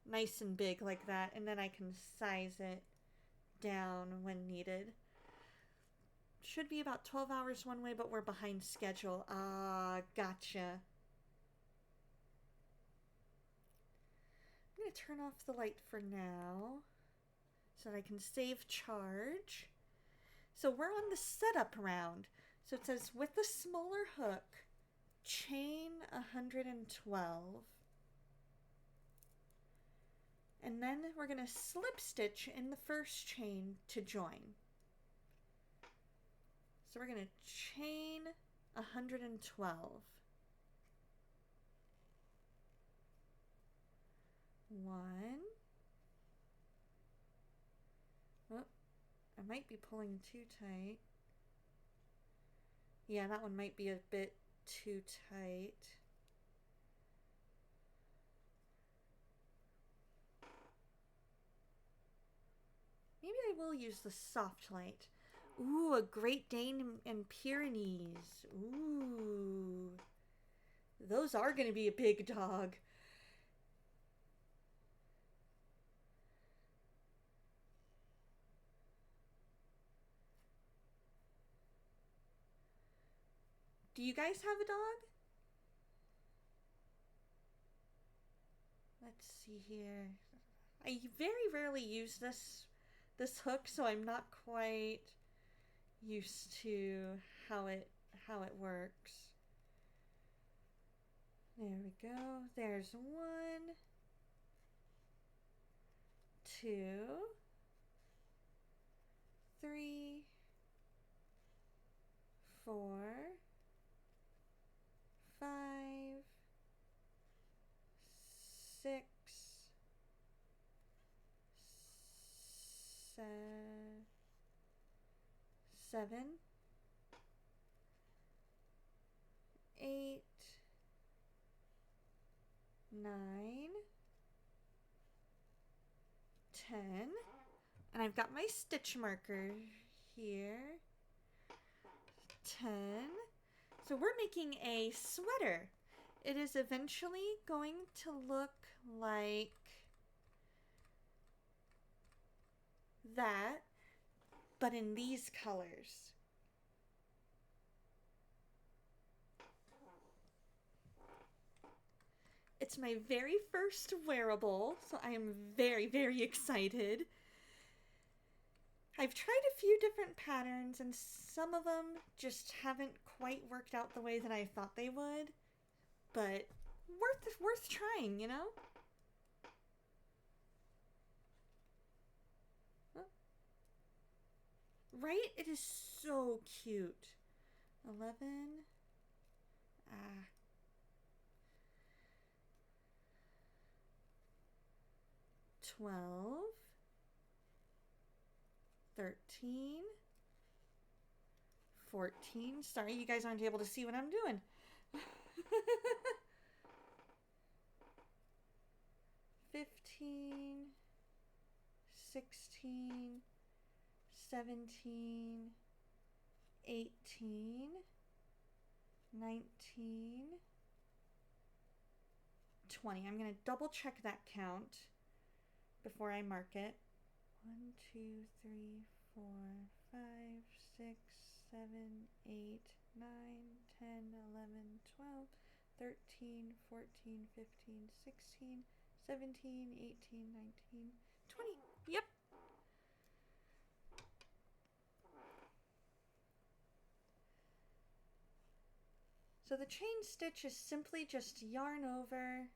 Speaker 3: nice and big like that, and then I can size it down when needed. Should be about 12 hours one way, but we're behind schedule. Ah, gotcha. I'm gonna turn off the light for now so that I can save charge. So we're on the setup round. So it says with the smaller hook, chain 112. And then we're going to slip stitch in the first chain to join. So we're going to chain 112. One. Oh, I might be pulling too tight. Yeah, that one might be a bit too tight. Maybe I will use the soft light. Ooh, a Great Dane and Pyrenees. Ooh. Those are going to be a big dog. Do you guys have a dog? Let's see here. I very rarely use this hook, so I'm not quite used to how it works. There we go. There's 1, 2, 3, 4, 5, 6, 7, 8, 9, 10, and I've got my stitch marker here. 10. So we're making a sweater. It is eventually going to look like that, but in these colors. It's my very first wearable, so I am very, very excited. I've tried a few different patterns, and some of them just haven't quite worked out the way that I thought they would, but worth trying, you know? Right? It is so cute. 11. 12. 13. 14. Sorry, you guys aren't able to see what I'm doing. 15. 16. 17. 18. 19. 20. I'm going to double check that count before I mark it. 1, 2, 3, 4, 5, 6, 7, 8, 9, 10, 11, 12, 13, 14, 15, 16, 17, 18, 19, 20. Yep. So the chain stitch is simply just yarn over,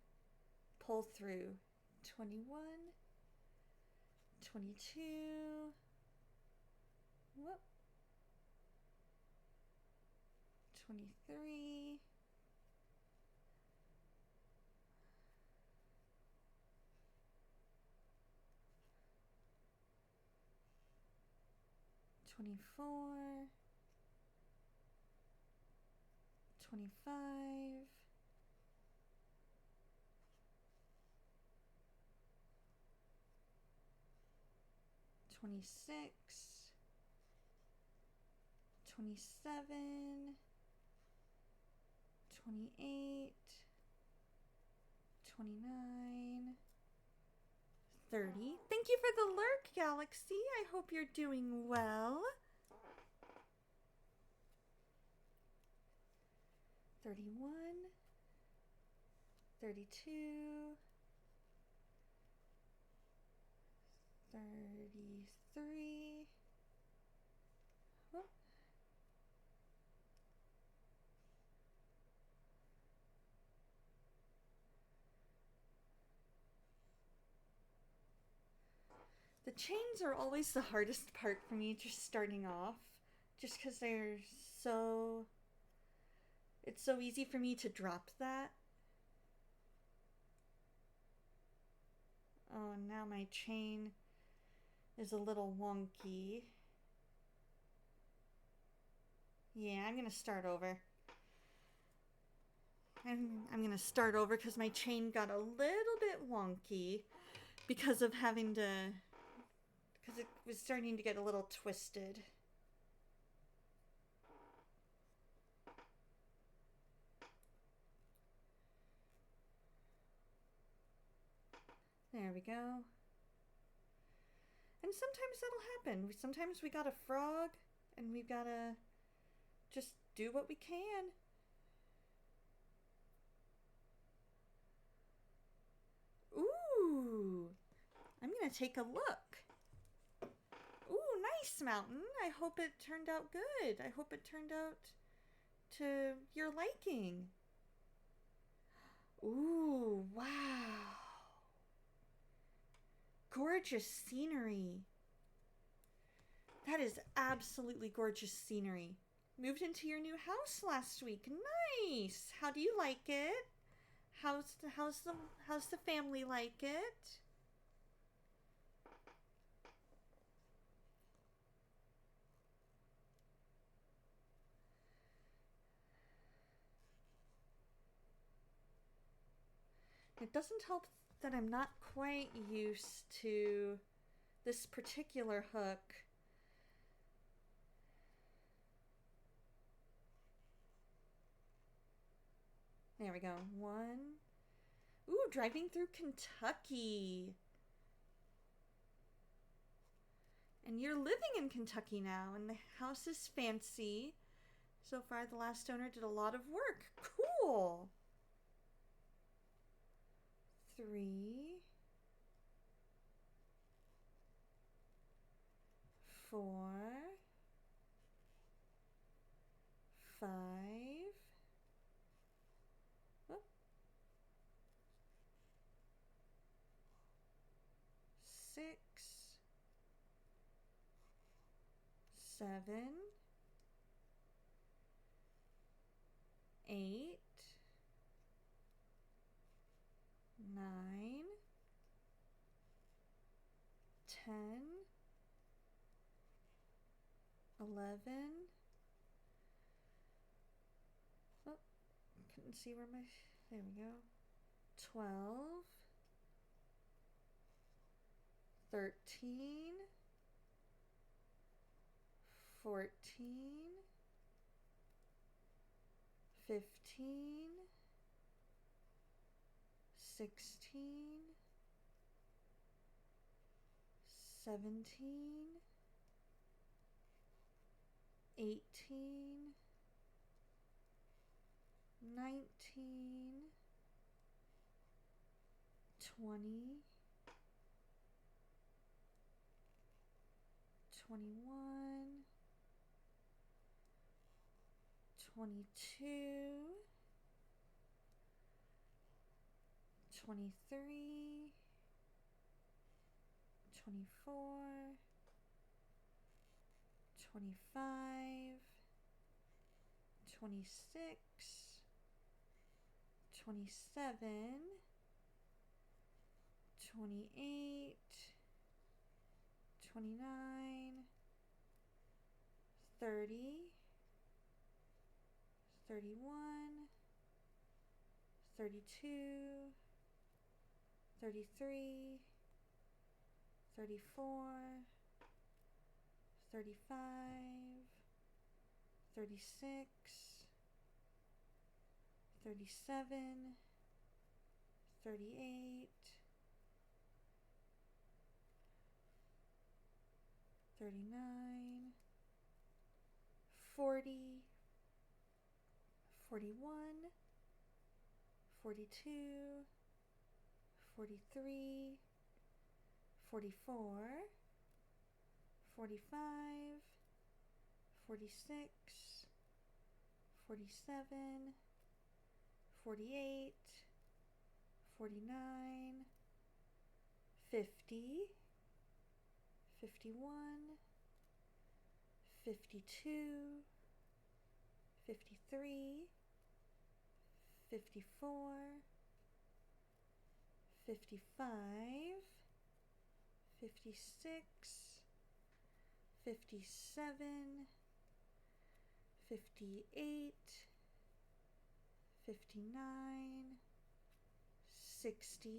Speaker 3: pull through. 21, 22, whoop, 23, 24, 25, 26, 27, 28, 29, 30. Thank you for the lurk, Galaxy. I hope you're doing well. 31, 32, 33. Whoop. The chains are always the hardest part for me, just starting off, just because they're so... It's so easy for me to drop that. Oh, now my chain is a little wonky. Yeah, I'm gonna start over. I'm gonna start over because my chain got a little bit wonky because of having to... because it was starting to get a little twisted. There we go. And sometimes that'll happen. Sometimes we got a frog and we've gotta just do what we can. Ooh, I'm gonna take a look. Ooh, nice, Mountain. I hope it turned out good. I hope it turned out to your liking. Ooh, wow. Gorgeous scenery. That is absolutely gorgeous scenery. moved into your new house last week. Nice. How do you like it? How's the family like it? It doesn't help that I'm not quite used to this particular hook. There we go. One. Ooh, driving through Kentucky. And you're living in Kentucky now, and the house is fancy. So far, the last owner did a lot of work. Cool. 3, 4, 5. Oh. 6, 7, 8, 9, 10, 11. Oh, couldn't see where my. There we go. 12, 13, 14, 15, 16, 17, 18, 19, 20, 21, 22, 23, 24, 25, 26, 27, 28, 29, 30, 31, 32, 33, 34, 35, 36, 37, 38, 39, 40, 41, 42, 43, 44, 45, 46, 47, 48, 49, 50, 51, 52, 53, 54, 55, 56, 57, 58, 59, 60,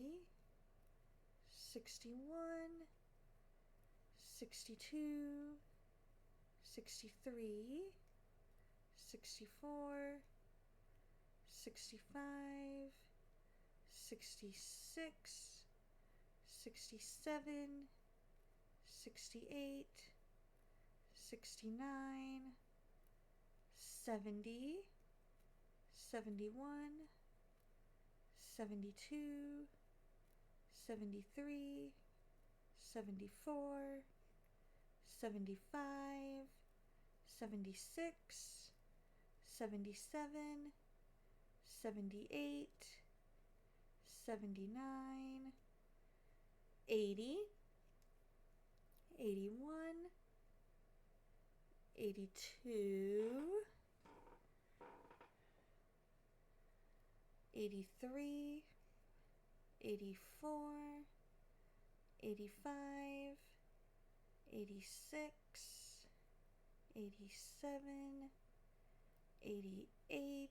Speaker 3: 61, 62, 63, 64, 65, 66, 67, 68, 69, 70, 71, 72, 73, 74, 75, 76, 77, 78, 79, 80, 81, 82, 83, 84, 85, 86, 87, 88,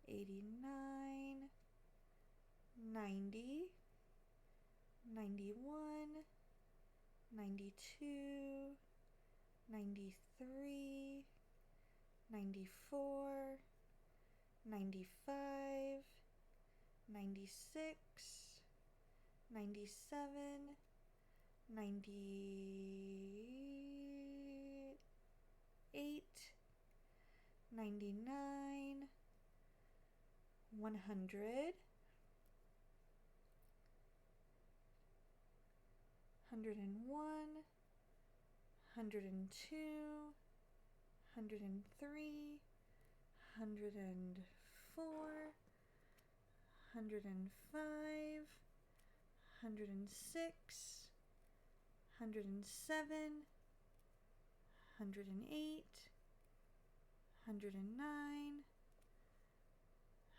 Speaker 3: 89, 90, 91, 92, 93, 94, 95, 96, 97, 98, 99, 100, 101, 102, 103, 104, 105, 106, 107, 108, 109,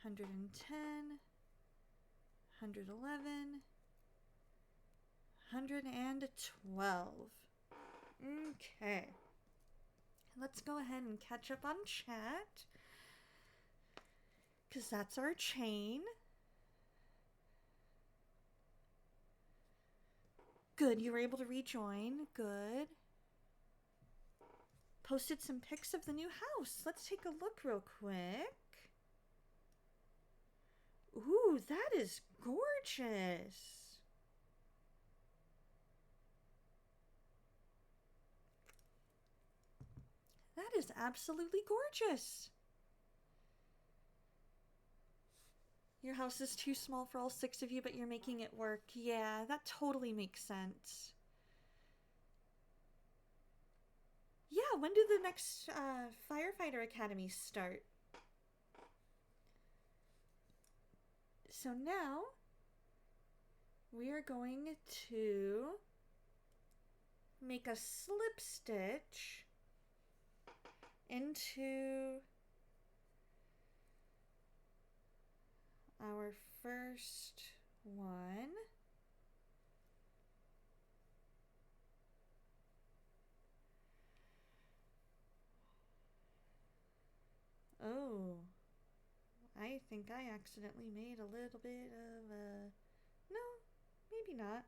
Speaker 3: 110, 111, 112. Okay. Let's go ahead and catch up on chat, because that's our chain. Good, you were able to rejoin. Good. Posted some pics of the new house. Let's take a look real quick. Ooh, that is gorgeous. That is absolutely gorgeous. Your house is too small for all 6 of you, but you're making it work. Yeah, that totally makes sense. Yeah, when do the next firefighter academies start? So now we are going to make a slip stitch into our first one. Oh, I think I accidentally made a little bit of a... No, maybe not.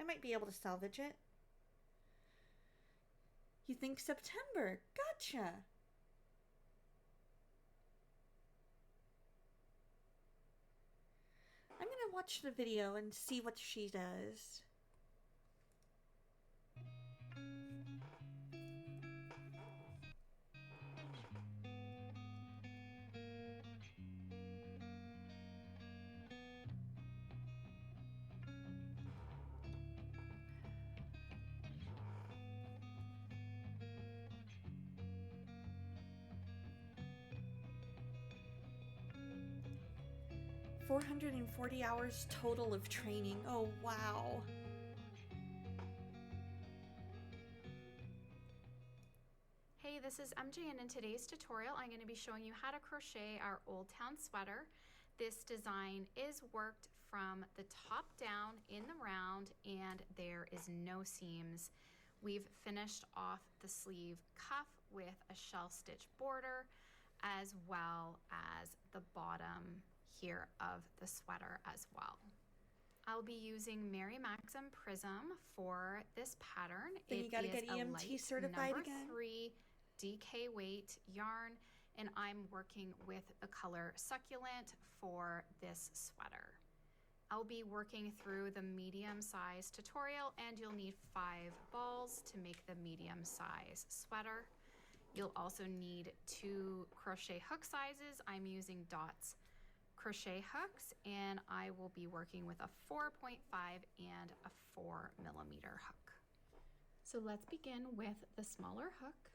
Speaker 3: I might be able to salvage it. You think September? Gotcha. I'm gonna watch the video and see what she does. $440 hours total of training. Oh, wow.
Speaker 6: Hey, this is MJ, and in today's tutorial I'm going to be showing you how to crochet our Old Town sweater. This design is worked from the top down in the round, and there is no seams. We've finished off the sleeve cuff with a shell stitch border, as well as the bottom here of the sweater as well. I'll be using Mary Maxim Prism for this pattern.
Speaker 3: Then you gotta get
Speaker 6: a
Speaker 3: EMT
Speaker 6: light
Speaker 3: certified
Speaker 6: number
Speaker 3: again?
Speaker 6: 3 DK weight yarn, and I'm working with the color Succulent for this sweater. I'll be working through the medium size tutorial, and you'll need 5 balls to make the medium size sweater. You'll also need 2 crochet hook sizes. I'm using Dots crochet hooks, and I will be working with a 4.5 and a 4mm hook. So let's begin with the smaller hook.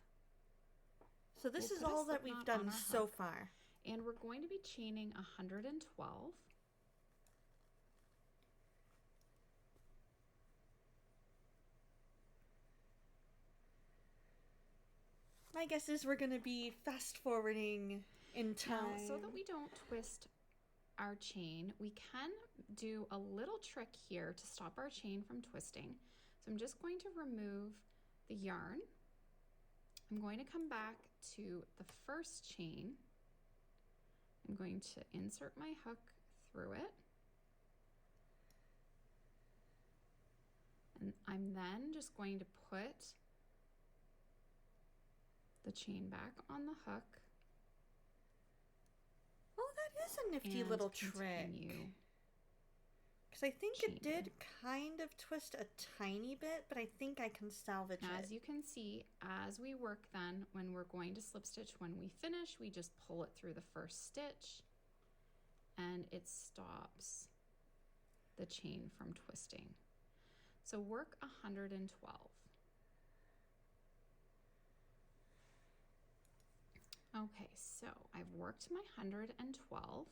Speaker 3: So this
Speaker 6: We'll
Speaker 3: is
Speaker 6: put a
Speaker 3: all that
Speaker 6: slip
Speaker 3: we've
Speaker 6: knot
Speaker 3: done
Speaker 6: on our
Speaker 3: so
Speaker 6: hook,
Speaker 3: far.
Speaker 6: and we're going to be chaining 112.
Speaker 3: my guess is we're gonna be fast forwarding in time.
Speaker 6: Now, so that we don't twist our chain, we can do a little trick here to stop our chain from twisting. So I'm just going to remove the yarn. I'm going to come back to the first chain. I'm going to insert my hook through it. And I'm then just going to put the chain back on the hook.
Speaker 3: Oh, that is a nifty little trick. Because I think it did kind of twist a tiny bit, but I think I can salvage it.
Speaker 6: As you can see, as we work then, when we're going to slip stitch, when we finish, we just pull it through the first stitch and it stops the chain from twisting. So work 112. Okay, so I've worked my 112.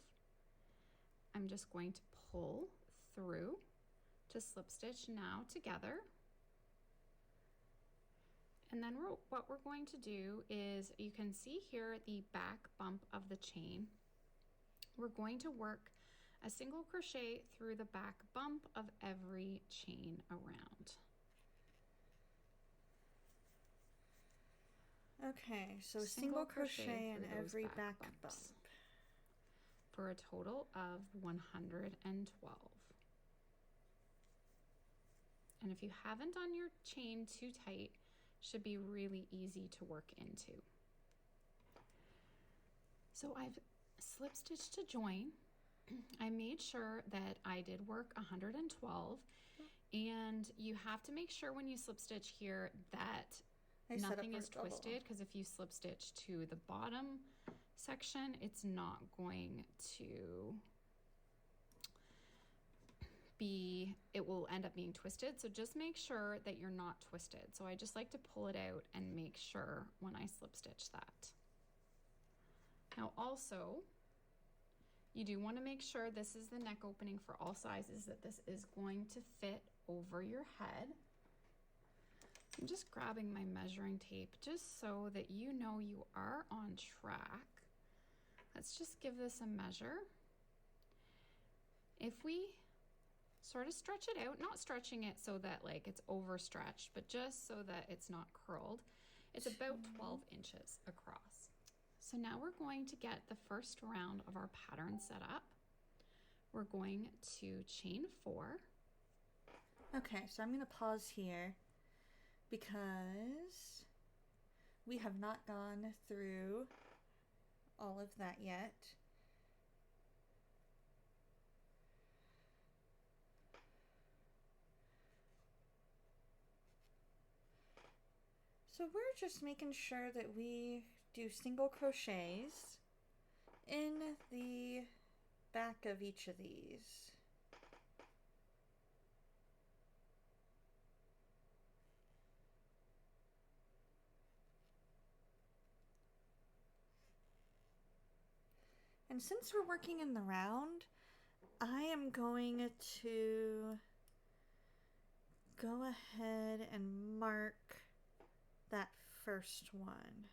Speaker 6: I'm just going to pull through to slip stitch now together. And then what we're going to do is, you can see here the back bump of the chain. We're going to work a single crochet through the back bump of every chain around.
Speaker 3: Okay, so single crochet in every back bump.
Speaker 6: For a total of 112. And if you haven't done your chain too tight, should be really easy to work into. So I've slip stitched to join. I made sure that I did work 112, and you have to make sure when you slip stitch here that nothing is twisted, because if you slip stitch to the bottom section, it's not going to be, it will end up being twisted. So just make sure that you're not twisted. So I just like to pull it out and make sure when I slip stitch that. Now also, you do want to make sure this is the neck opening for all sizes, that this is going to fit over your head. I'm just grabbing my measuring tape just so that you know you are on track. Let's just give this a measure. If we sort of stretch it out, not stretching it so that like it's overstretched, but just so that it's not curled, it's about 12 inches across. So now we're going to get the first round of our pattern set up. We're going to chain 4.
Speaker 3: Okay, so I'm going to pause here because we have not gone through all of that yet. So we're just making sure that we do single crochets in the back of each of these. And since we're working in the round, I am going to go ahead and mark that first one.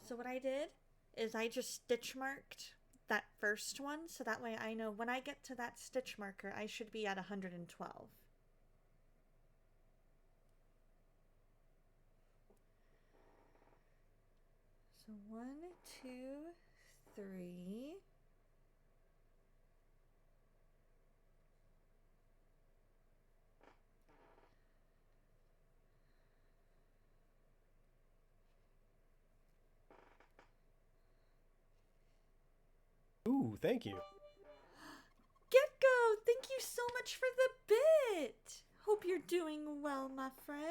Speaker 3: So what I did is I just stitch marked that first one, so that way I know when I get to that stitch marker, I should be at 112. So 1, 2, 3.
Speaker 7: Ooh, thank you.
Speaker 3: Get-Go, thank you so much for the bit. Hope you're doing well, my friend.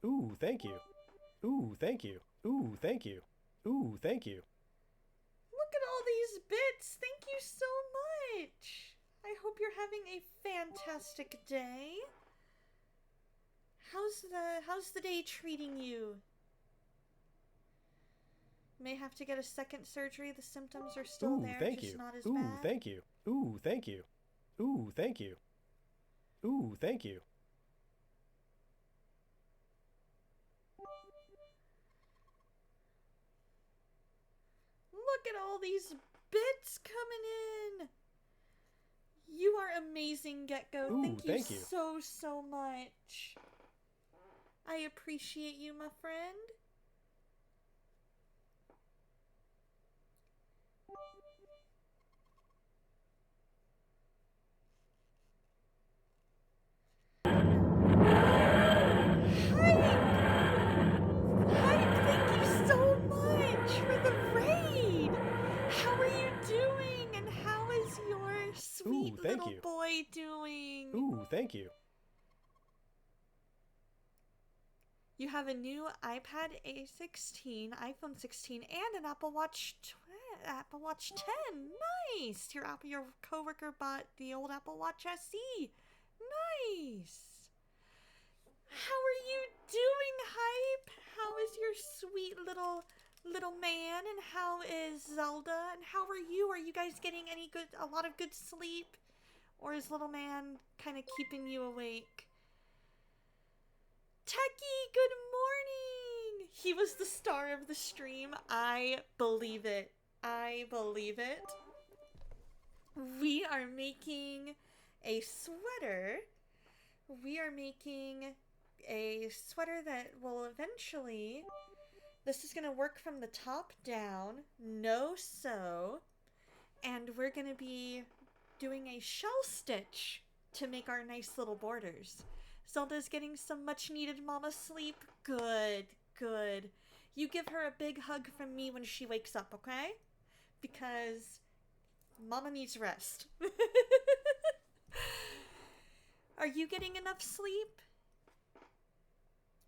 Speaker 7: Ooh, thank you. Ooh, thank you. Ooh, thank you. Ooh, thank you.
Speaker 3: Look at all these bits. Thank you so much. I hope you're having a fantastic day. How's the day treating you? may have to get a second surgery. The symptoms are still
Speaker 7: Ooh,
Speaker 3: there,
Speaker 7: thank
Speaker 3: just
Speaker 7: you.
Speaker 3: not as
Speaker 7: Ooh,
Speaker 3: bad.
Speaker 7: thank you. Ooh, thank you. Ooh, thank you. Ooh, thank you.
Speaker 3: Look at all these bits coming in. You are amazing, Get-Go.
Speaker 7: Ooh,
Speaker 3: Thank you
Speaker 7: thank you.
Speaker 3: so much. I appreciate you, my friend. Hype, thank you so much for the raid. How are you doing? And how is your sweet
Speaker 7: Ooh, thank
Speaker 3: little
Speaker 7: you.
Speaker 3: boy doing?
Speaker 7: Ooh, thank you.
Speaker 3: You have a new iPad A16, iPhone 16, and an Apple Watch 10. Nice. Your coworker bought the old Apple Watch SE. Nice. How are you doing, Hype? How is your sweet little man? And how is Zelda? And how are you? Are you guys getting a lot of good sleep? Or is little man kind of keeping you awake? Techie, good morning! He was the star of the stream. I believe it. I believe it. We are making a sweater. We are making a sweater that will eventually... This is going to work from the top down, no sew, and we're going to be doing a shell stitch to make our nice little borders. Zelda's getting some much needed mama sleep. Good, good. You give her a big hug from me when she wakes up, okay? Because mama needs rest. Are you getting enough sleep?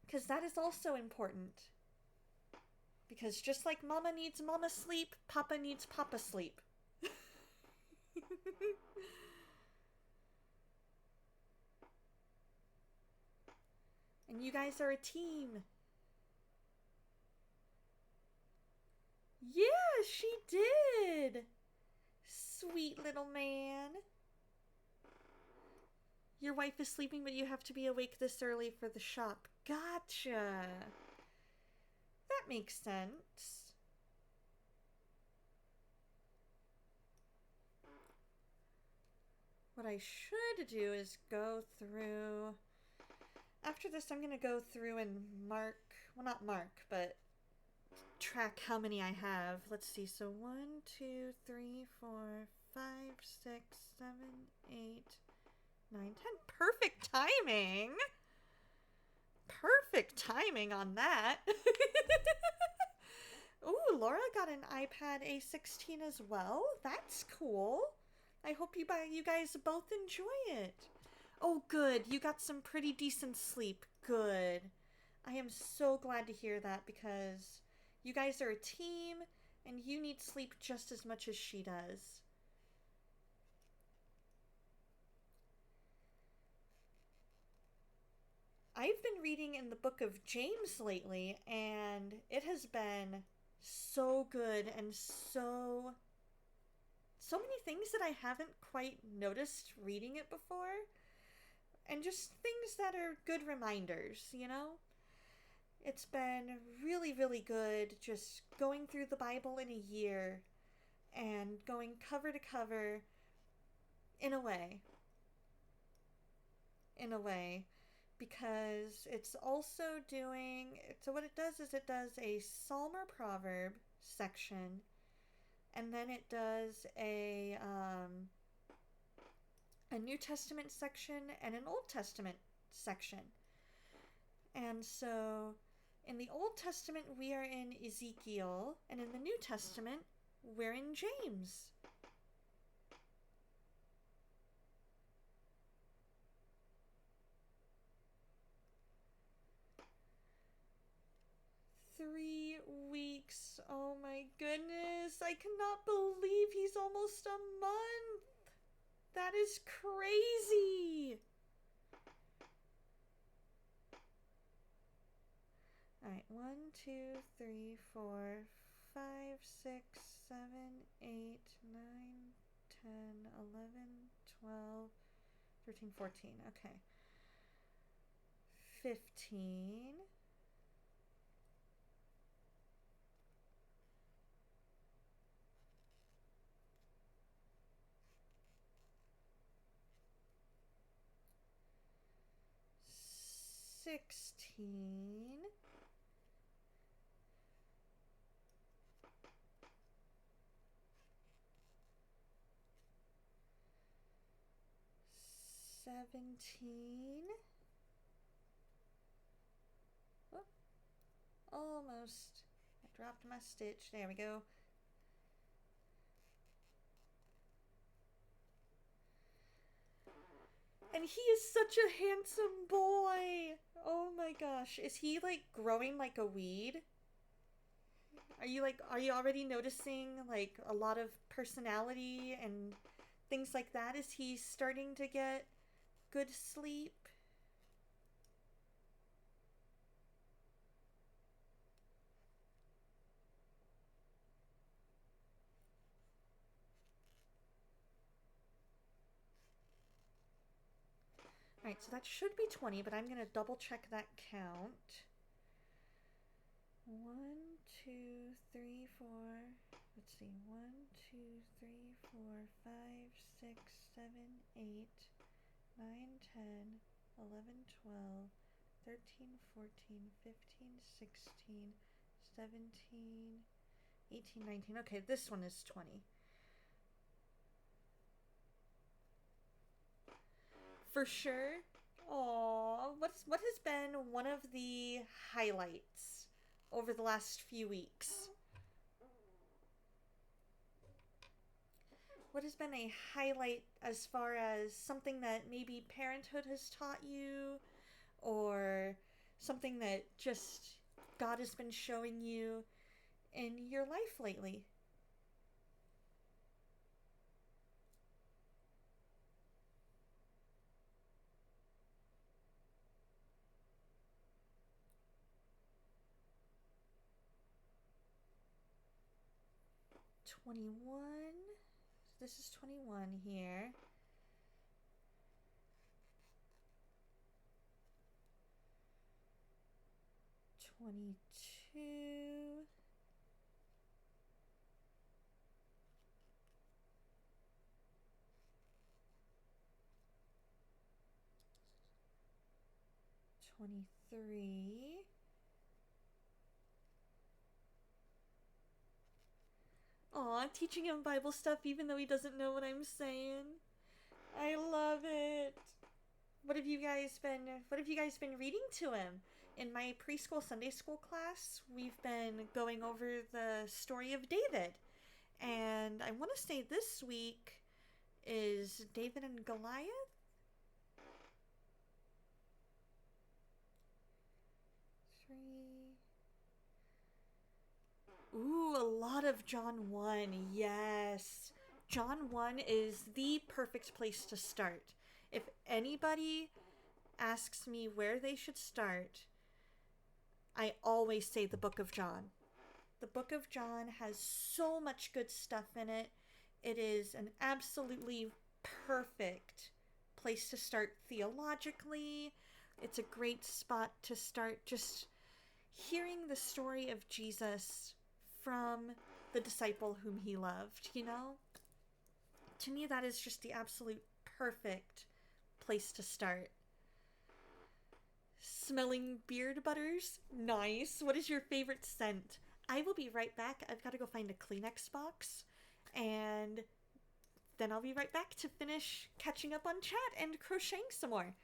Speaker 3: Because that is also important. Because just like mama needs mama sleep, papa needs papa sleep. And you guys are a team. Yeah, she did. Sweet little man. Your wife is sleeping, but you have to be awake this early for the shop. Gotcha. That makes sense. What I should do is go through... After this, I'm going to go through and mark... Well, not mark, but track how many I have. Let's see. So 1, 2, 3, 4, 5, 6, 7, 8, 9, 10. Perfect timing! Perfect timing on that. Ooh, Laura got an iPad A16 as well. That's cool. I hope you guys both enjoy it. Oh, good. You got some pretty decent sleep. Good. I am so glad to hear that because you guys are a team and you need sleep just as much as she does. I've been reading in the book of James lately, and it has been so good and so many things that I haven't quite noticed reading it before. And just things that are good reminders, you know? It's been really, really good just going through the Bible in a year and going cover to cover in a way. In a way. Because it's also doing... So what it does is it does a Psalm or Proverb section. And then it does a New Testament section and an Old Testament section. And so in the Old Testament we are in Ezekiel, and in the New Testament we're in James. Weeks. Oh my goodness. I cannot believe he's almost a month. That is crazy. Alright, 1, 2, 3, 4, 5, 6, 7, 8, 9, 10, 11, 12, 13, 14. Okay. 15. 16. 17. Oh, almost. I dropped my stitch. There we go. And he is such a handsome boy. Oh my gosh. Is he like growing like a weed? Are you already noticing like a lot of personality and things like that? Is he starting to get good sleep? Alright, so that should be 20, but I'm going to double check that count. 1, 2, 3, 4. Let's see. 1, 2, 3, 4, 5, 6, 7, 8, 9, 10, 11, 12, 13, 14, 15, 16, 17, 18, 19. Okay, this one is 20. For sure. Aww, what has been one of the highlights over the last few weeks? What has been a highlight as far as something that maybe parenthood has taught you, or something that just God has been showing you in your life lately? This is 21 here. 22. 23. Aw, teaching him Bible stuff even though he doesn't know what I'm saying. I love it. What have you guys been reading to him? In my preschool Sunday school class, we've been going over the story of David. And I want to say this week is David and Goliath. 3. Ooh, a lot of John 1. Yes. John 1 is the perfect place to start. If anybody asks me where they should start, I always say the book of John. The book of John has so much good stuff in it. It is an absolutely perfect place to start theologically. It's a great spot to start just hearing the story of Jesus from the disciple whom he loved, you know? To me, that is just the absolute perfect place to start. Smelling beard butters? Nice. What is your favorite scent? I will be right back. I've got to go find a Kleenex box, and then I'll be right back to finish catching up on chat and crocheting some more.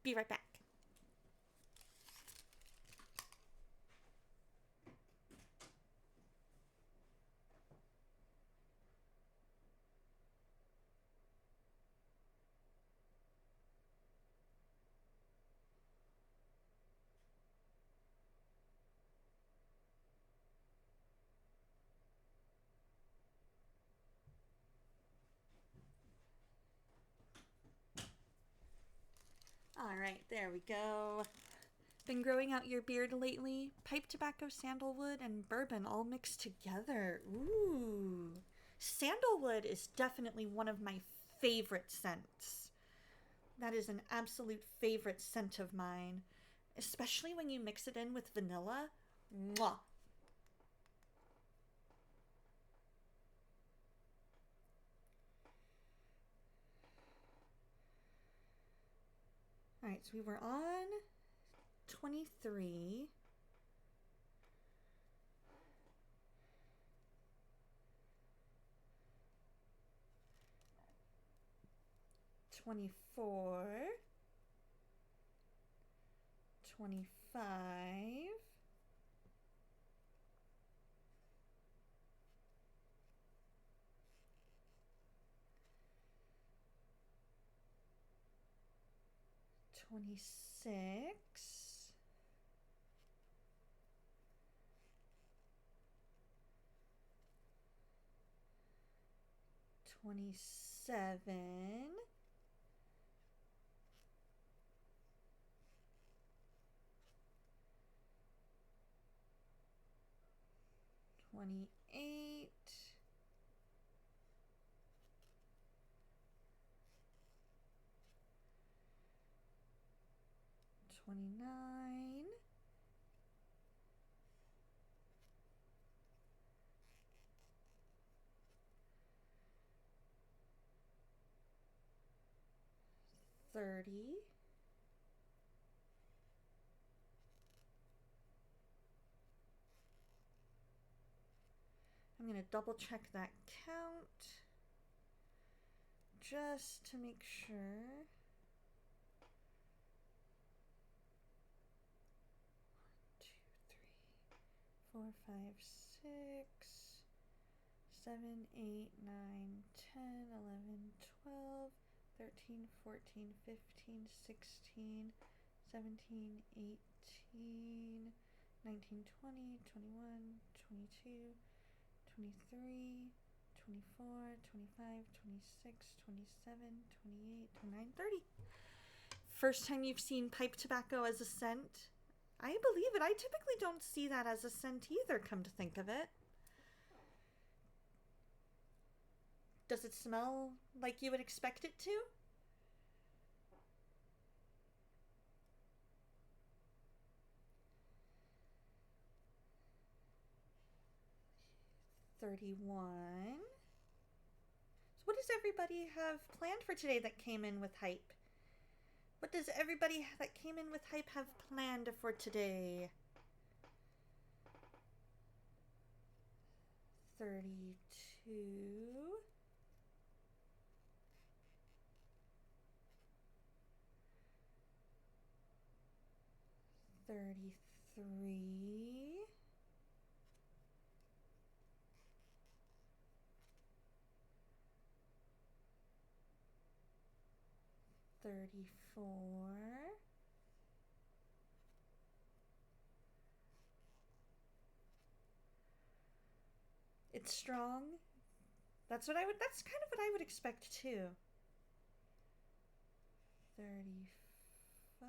Speaker 3: Be right back. All right, there we go. Been growing out your beard lately? Pipe tobacco, sandalwood, and bourbon all mixed together. Ooh. Sandalwood is definitely one of my favorite scents. That is an absolute favorite scent of mine, especially when you mix it in with vanilla. Mwah. All right, so we were on 23. 24, 25, 26, 27, 28, 29, 30, I'm going to double check that count just to make sure. 1, 2, 3, 4, 5, 6, 7, 8, 9, 10, 11, 12, 13, 14, 15, 16, 17, 18, 19, 20, 21, 22, 23, 24, 25, 26, 27, 28, 29, 30. First time you've seen pipe tobacco as a scent? I believe it. I typically don't see that as a scent either, come to think of it. Does it smell like you would expect it to? $31. So what does everybody have planned for today that came in with hype? What does everybody that came in with hype have planned for today? 32. 33. 34. It's strong. That's kind of what I would expect too. 35.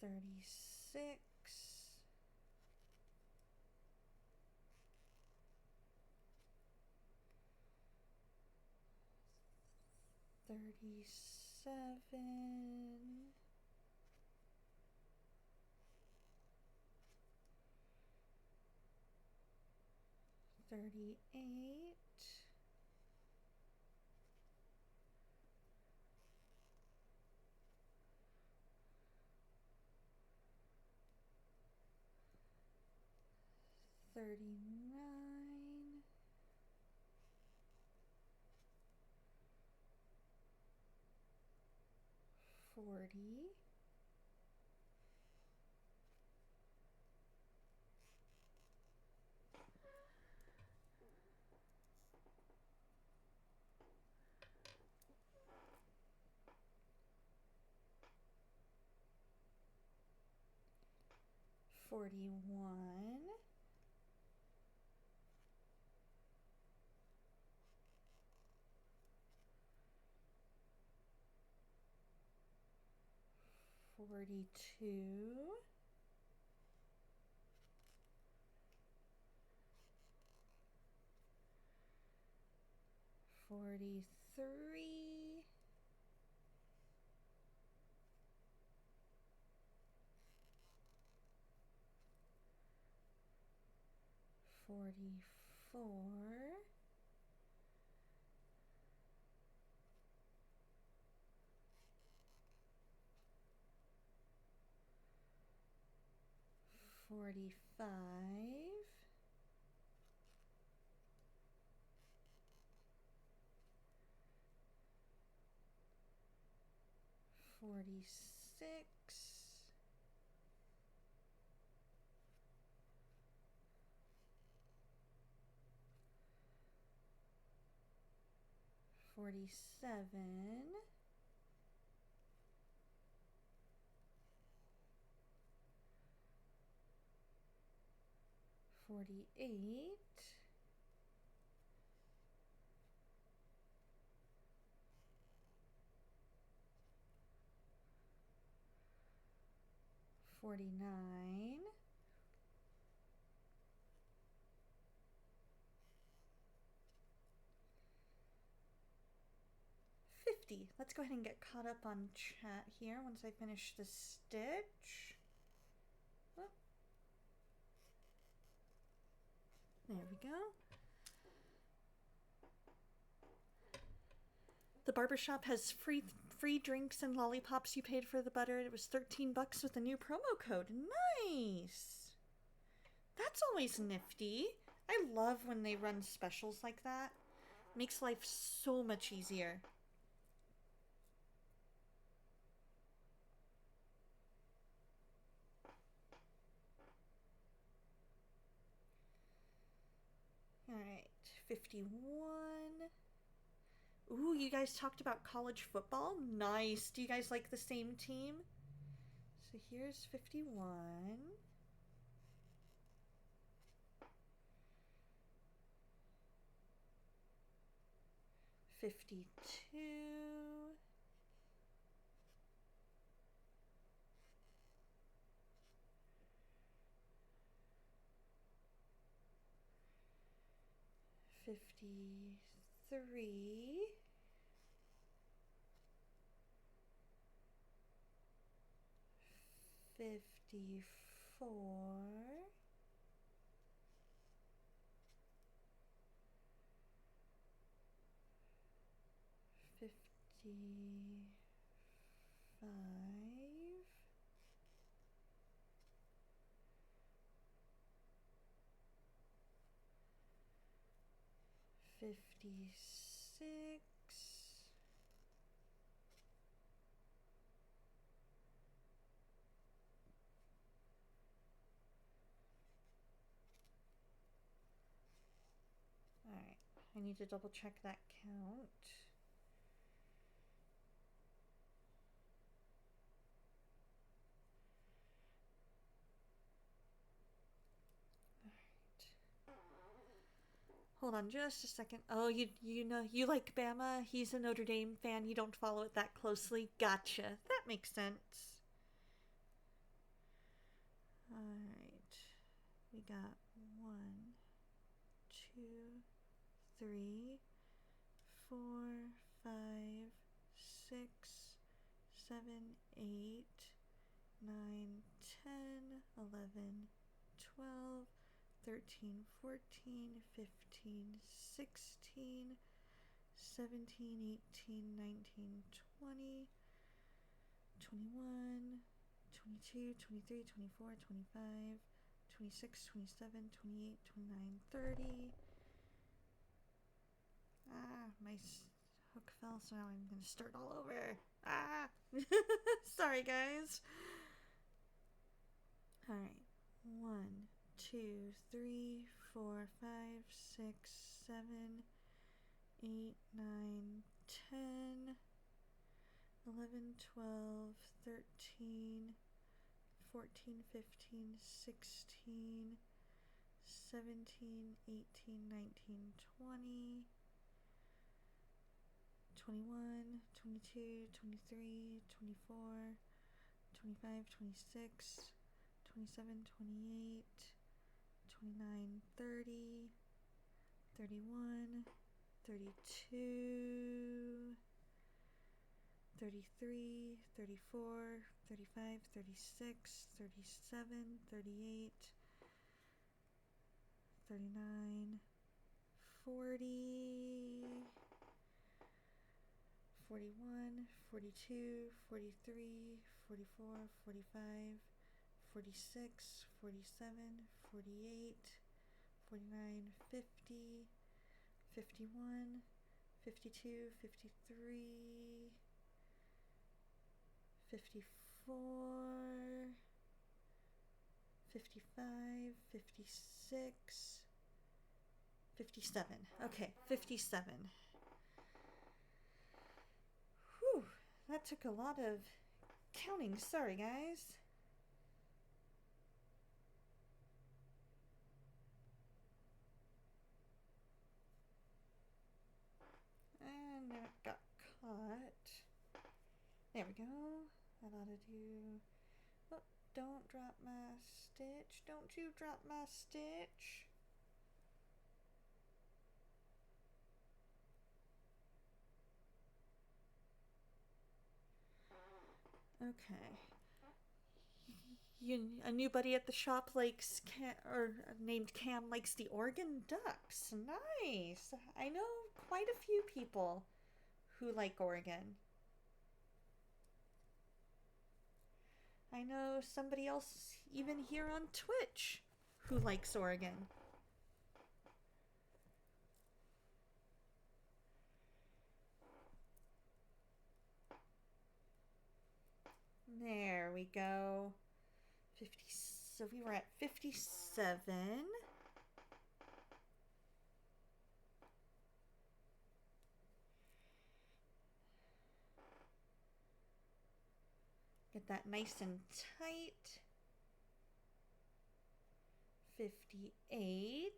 Speaker 3: 36. 37. 38. 39. 40. 41. 42, 43, 44, 45, 46, 47, 48, 49, 50. Let's go ahead and get caught up on chat here once I finish the stitch. Oh. There we go. The barbershop has free drinks and lollipops. You paid for the butter. It was $13 with a new promo code. Nice. That's always nifty. I love when they run specials like that. Makes life so much easier. All right, 51. Ooh, you guys talked about college football? Nice. Do you guys like the same team? So here's 51. 52. 53. 54. 55. 56. 'Alright, I need to double check that count. Hold on just a second. Oh, you know, you like Bama? He's a Notre Dame fan. You don't follow it that closely. Gotcha. That makes sense. Alright. We got 1, 2, 3, 4, 5, 6, 7, 8, 9, 10, 11, 12, 13, 14, 15, 16, 17, 18, 19, 20, 21, 22, 23, 24, 25, 26, 27, 28, 29, 30. Ah, my hook fell, so now I'm going to start all over. Ah! Sorry, guys. Alright. 1, 2, 3, 4, 5, 6, 7, 8, 9, 10, 11, 12, 13, 14, 15, 16, 17, 18, 19, 20, 21, 22, 23, 24, 25, 26, 27, 28, 29, 30, 31, 32, 33, 34, 35, 36, 37, 38, 39, 40, 41, 42, 43, 44, 45, 46, 47, 48, 49, 50, 51, 52, 53, 54, 55, 56, 57. Okay, 57. Whew, that took a lot of counting. Sorry, guys. And then it got caught. There we go. That ought to do. Oh, don't drop my stitch. Don't you drop my stitch. Okay. A new buddy at the shop likes named Cam likes the Oregon Ducks. Nice. I know quite a few people who like Oregon. I know somebody else even here on Twitch who likes Oregon. There we go. 50. So we were at 57. Get that nice and tight. 58.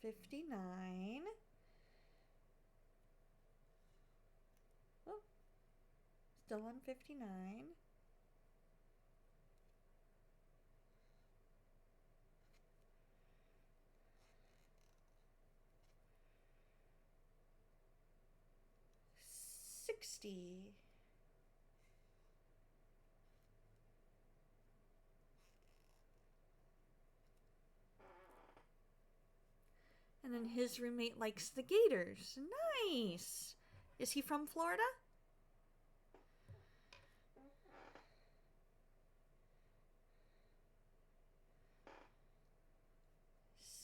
Speaker 3: 59. Oh, still on 59. 60. And then his roommate likes the Gators. Nice. Is he from Florida?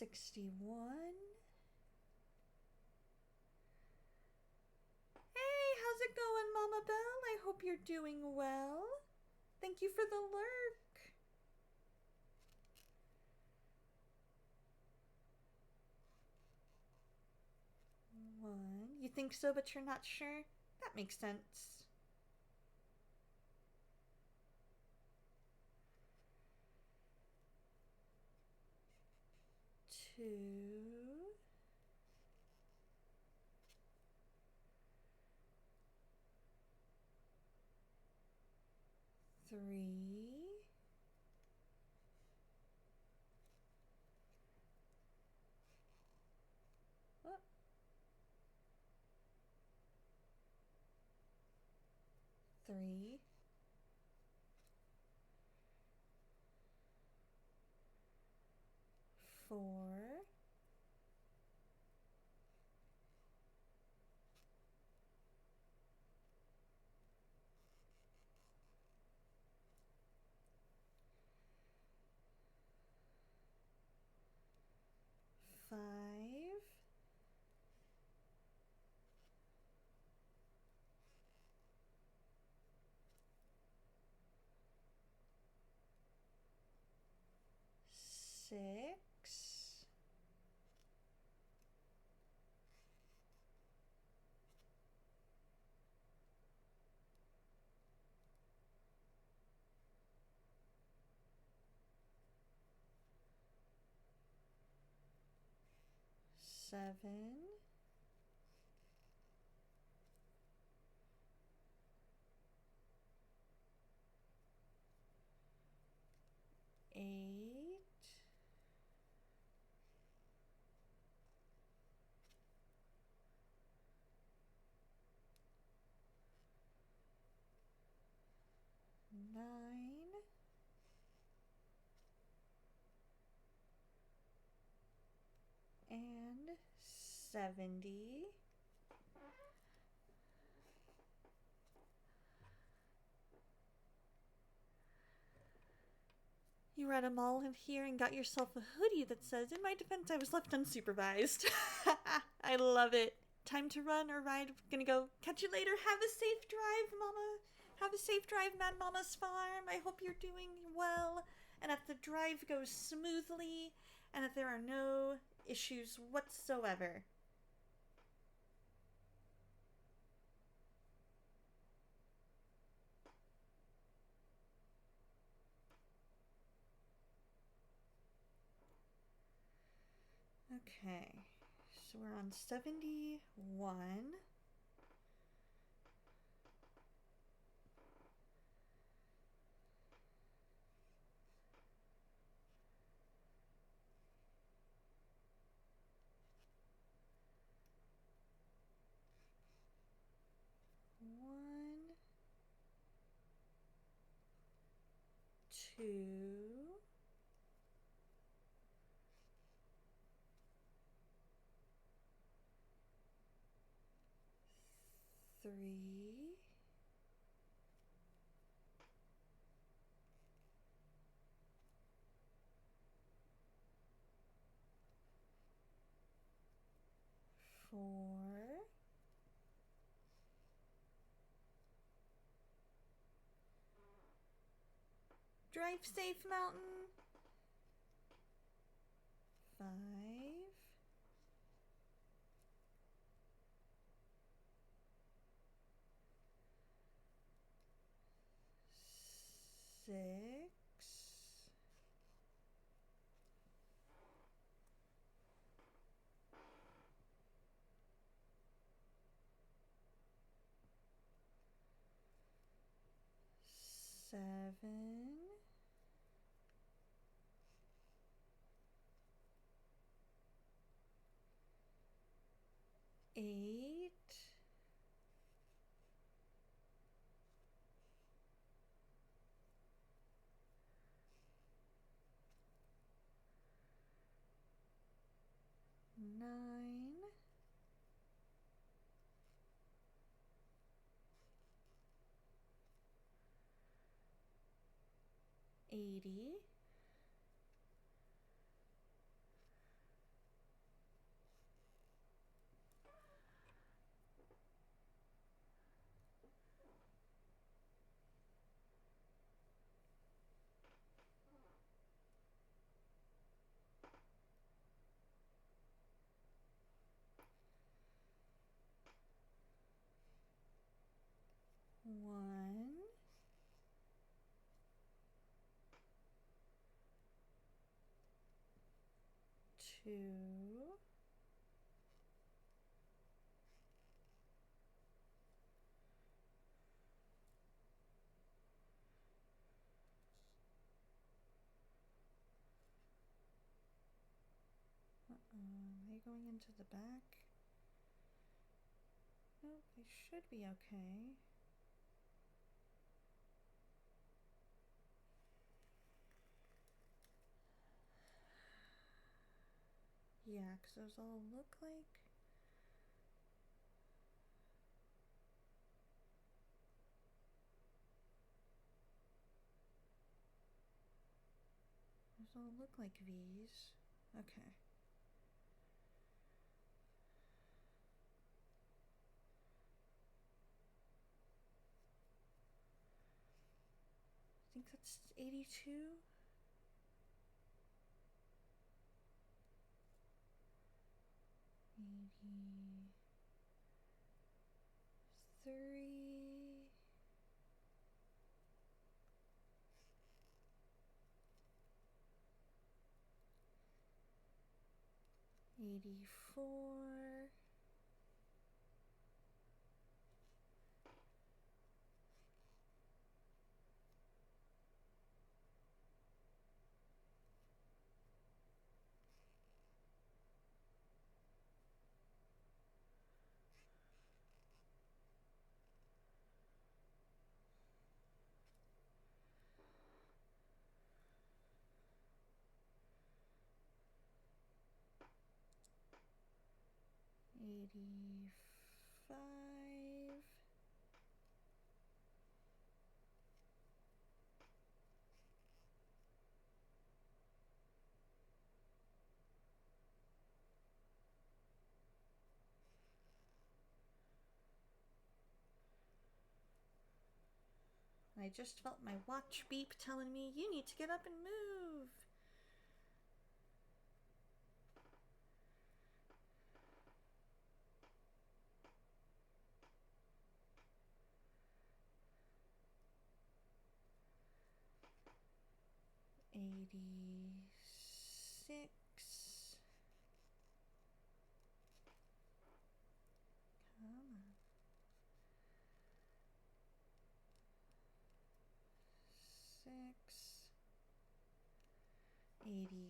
Speaker 3: $61. Hey, how's it going, Mama Belle? I hope you're doing well. Thank you for the lurk. One. You think so, but you're not sure? That makes sense. Two. Three. Oh. Three. Four. Five. Six. 7, 8, 9, and 70. You were at a mall in here and got yourself a hoodie that says, "In my defense, I was left unsupervised." I love it. Time to run or ride. Gonna go. Catch you later. Have a safe drive, Mama. Have a safe drive, Mad Mama's farm. I hope you're doing well and that the drive goes smoothly and that there are no issues whatsoever. Okay, so we're on 71. One, 2, 3, 4, 'Drive safe, Mountain.' 5, 6, 7, 8, 9, 80, 1, 2, 'Are they going into the back? Nope, they should be okay. Yeah, because those all look like... Those all look like V's. Okay. I think that's 82. 83, 84, 84. $85. I just felt my watch beep telling me you need to get up and move. $86. Come on. 6. 87.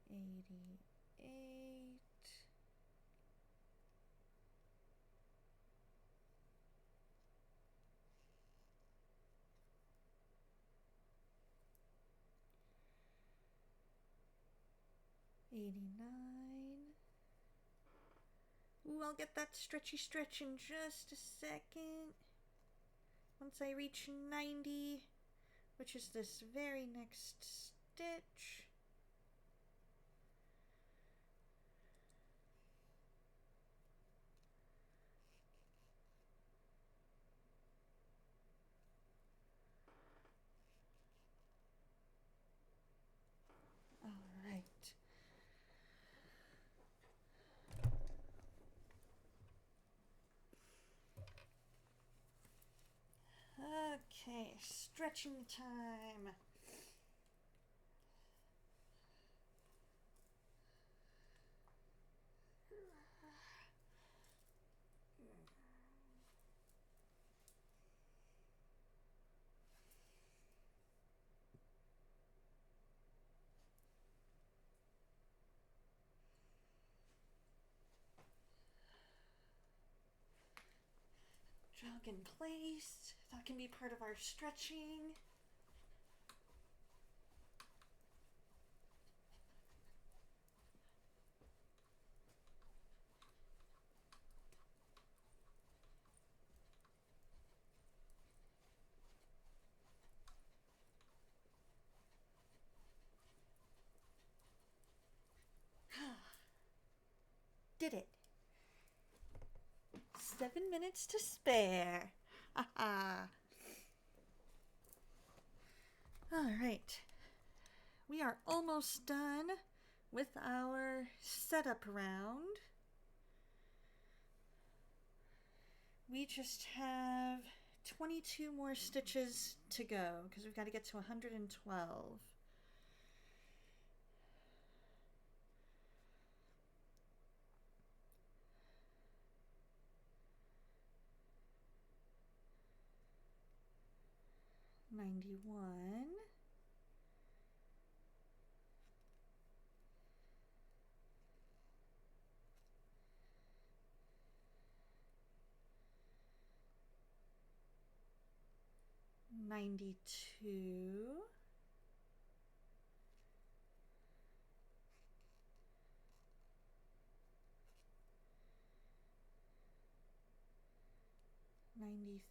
Speaker 3: 88. 89. Ooh, I'll get that stretchy stretch in just a second. Once I reach 90, which is this very next stitch. All right. Okay, stretching time. Jog in place. That can be part of our stretching. Did it. 7 minutes to spare. Haha. All right. We are almost done with our setup round. We just have 22 more stitches to go because we've got to get to 112. $91. $92. $93.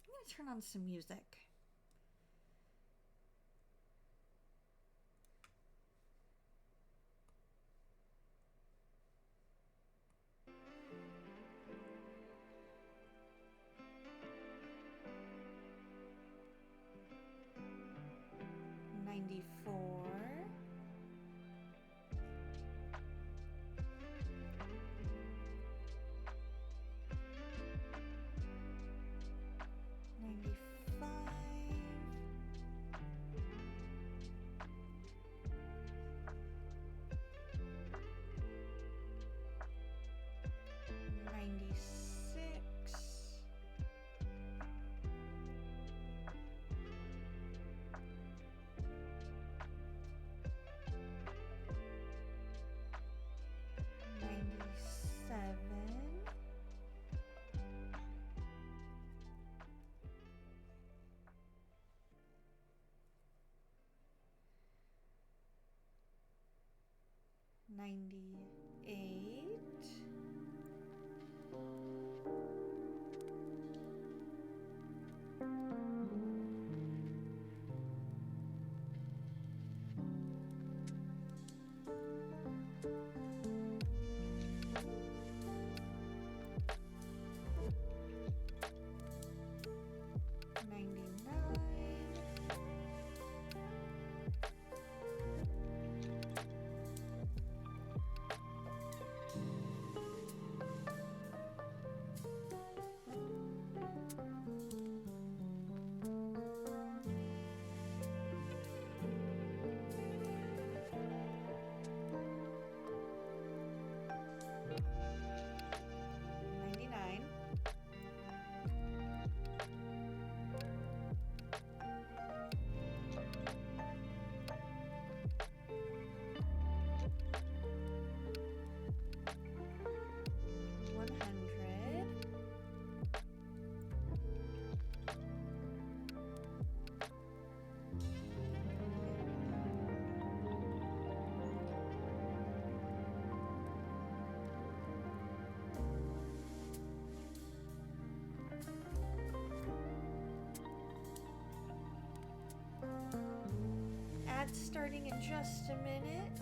Speaker 3: I'm going to turn on some music. 98. Ads starting in just a minute.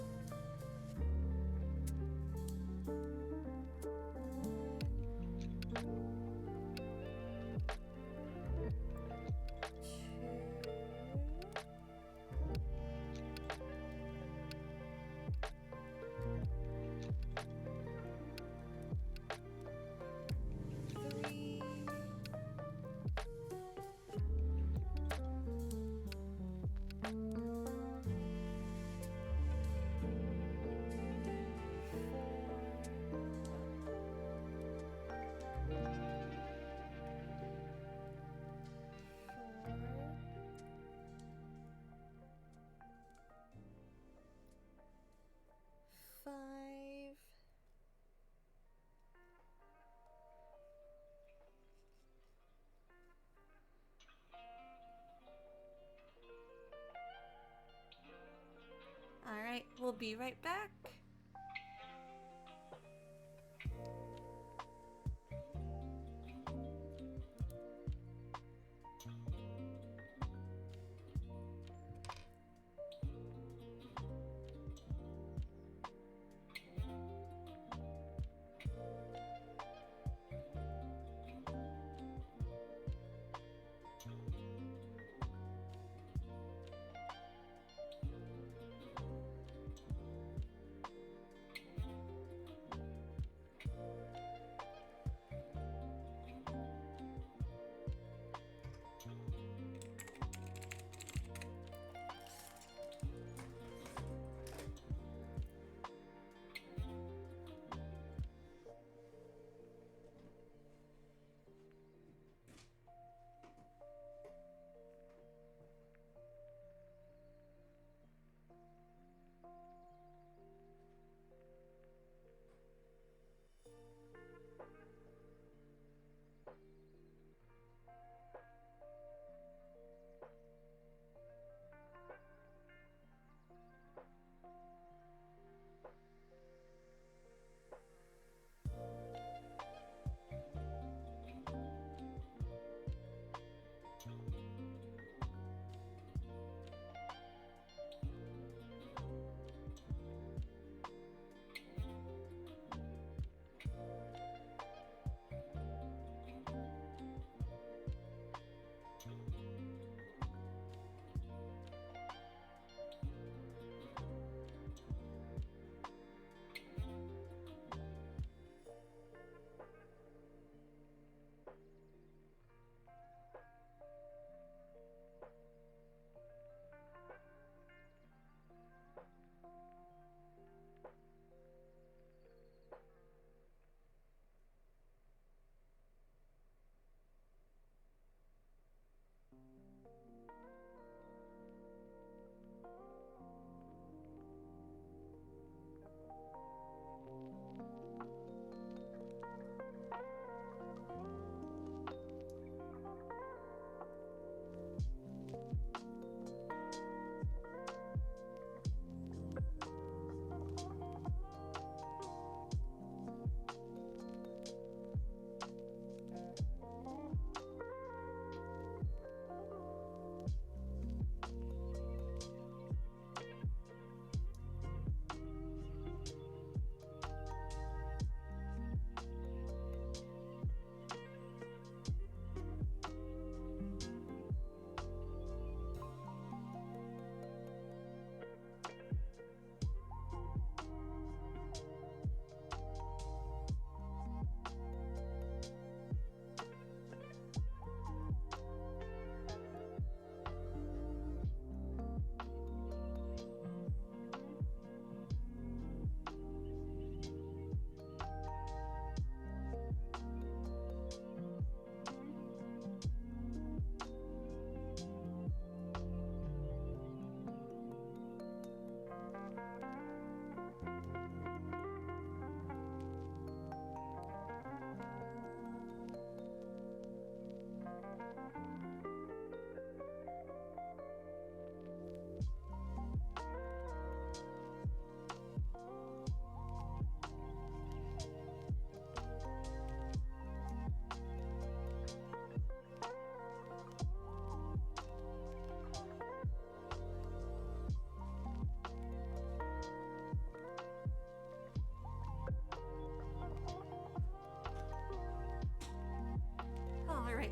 Speaker 3: Five. All right, we'll be right back.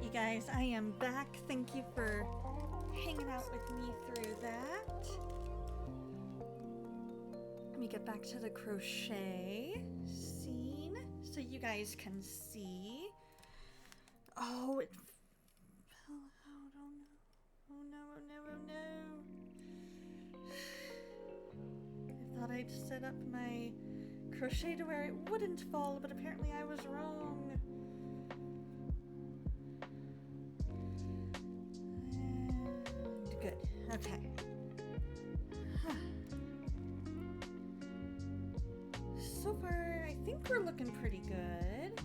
Speaker 3: Alright, you guys, I am back. Thank you for hanging out with me through that. Let me get back to the crochet scene so you guys can see. Oh, it fell out. Oh no, oh no, oh no. I thought I'd set up my crochet to where it wouldn't fall, but apparently I was wrong. And good. Okay. So far, I think we're looking pretty good.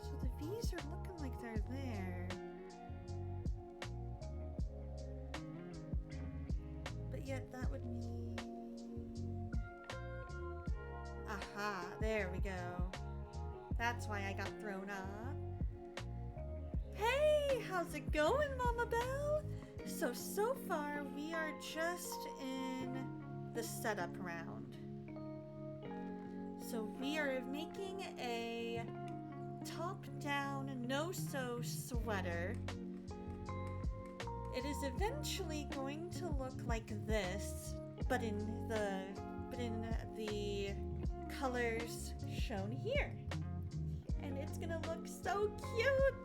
Speaker 3: So the V's are looking like they're there. But yet that would mean... Aha, there we go. That's why I got thrown off. Hey, how's it going, Mama Belle? So far we are just in the setup round. So we are making a top-down no-sew sweater. It is eventually going to look like this, but in the colors shown here. And it's gonna look so cute.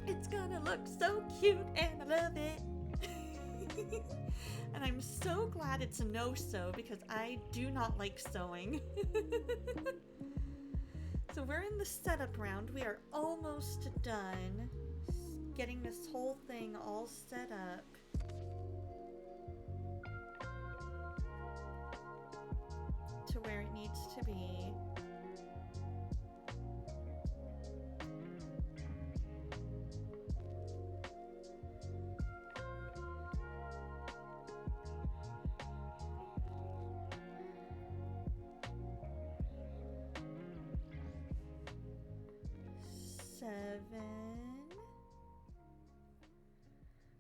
Speaker 3: It's gonna look so cute and I love it. And I'm so glad it's a no-sew because I do not like sewing. So we're in the setup round. We are almost done getting this whole thing all set up. To where it needs to be.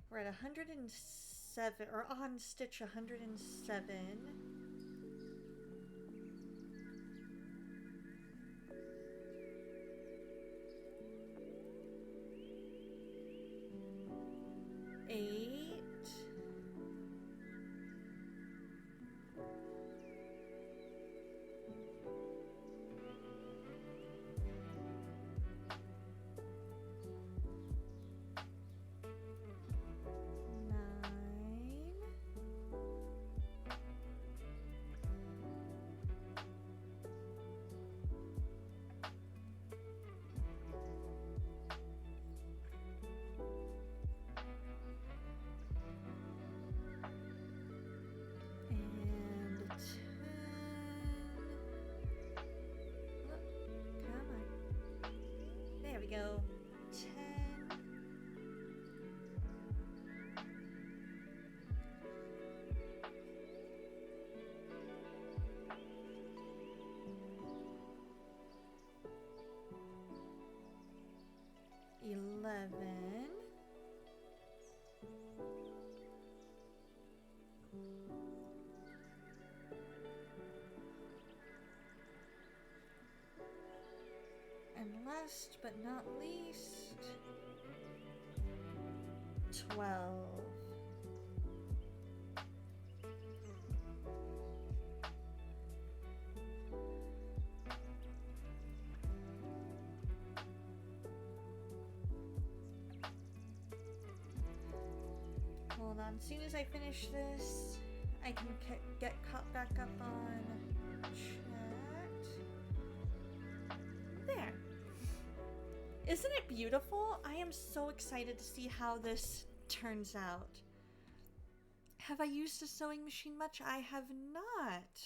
Speaker 3: We're at 107, or on stitch 107. There we go. 10. And last but not least, 12. Hold on, as soon as I finish this, I can get caught back up on chat. There. Isn't it beautiful? I am so excited to see how this turns out. Have I used a sewing machine much? I have not.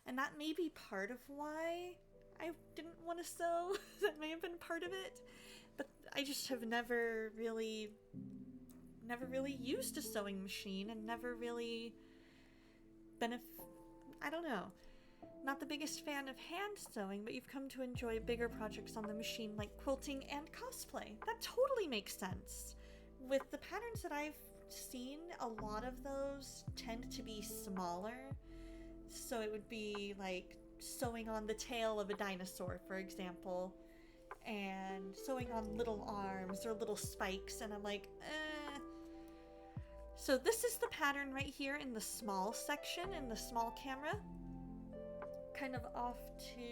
Speaker 3: And that may be part of why I didn't want to sew. That may have been part of it. But I just have never really used a sewing machine and never really been I don't know. not the biggest fan of hand sewing, but you've come to enjoy bigger projects on the machine like quilting and cosplay. That totally makes sense. With the patterns that I've seen, a lot of those tend to be smaller. So it would be like sewing on the tail of a dinosaur, for example, and sewing on little arms or little spikes, and I'm like, eh. So this is the pattern right here in the small section, in the small camera. Kind of off to,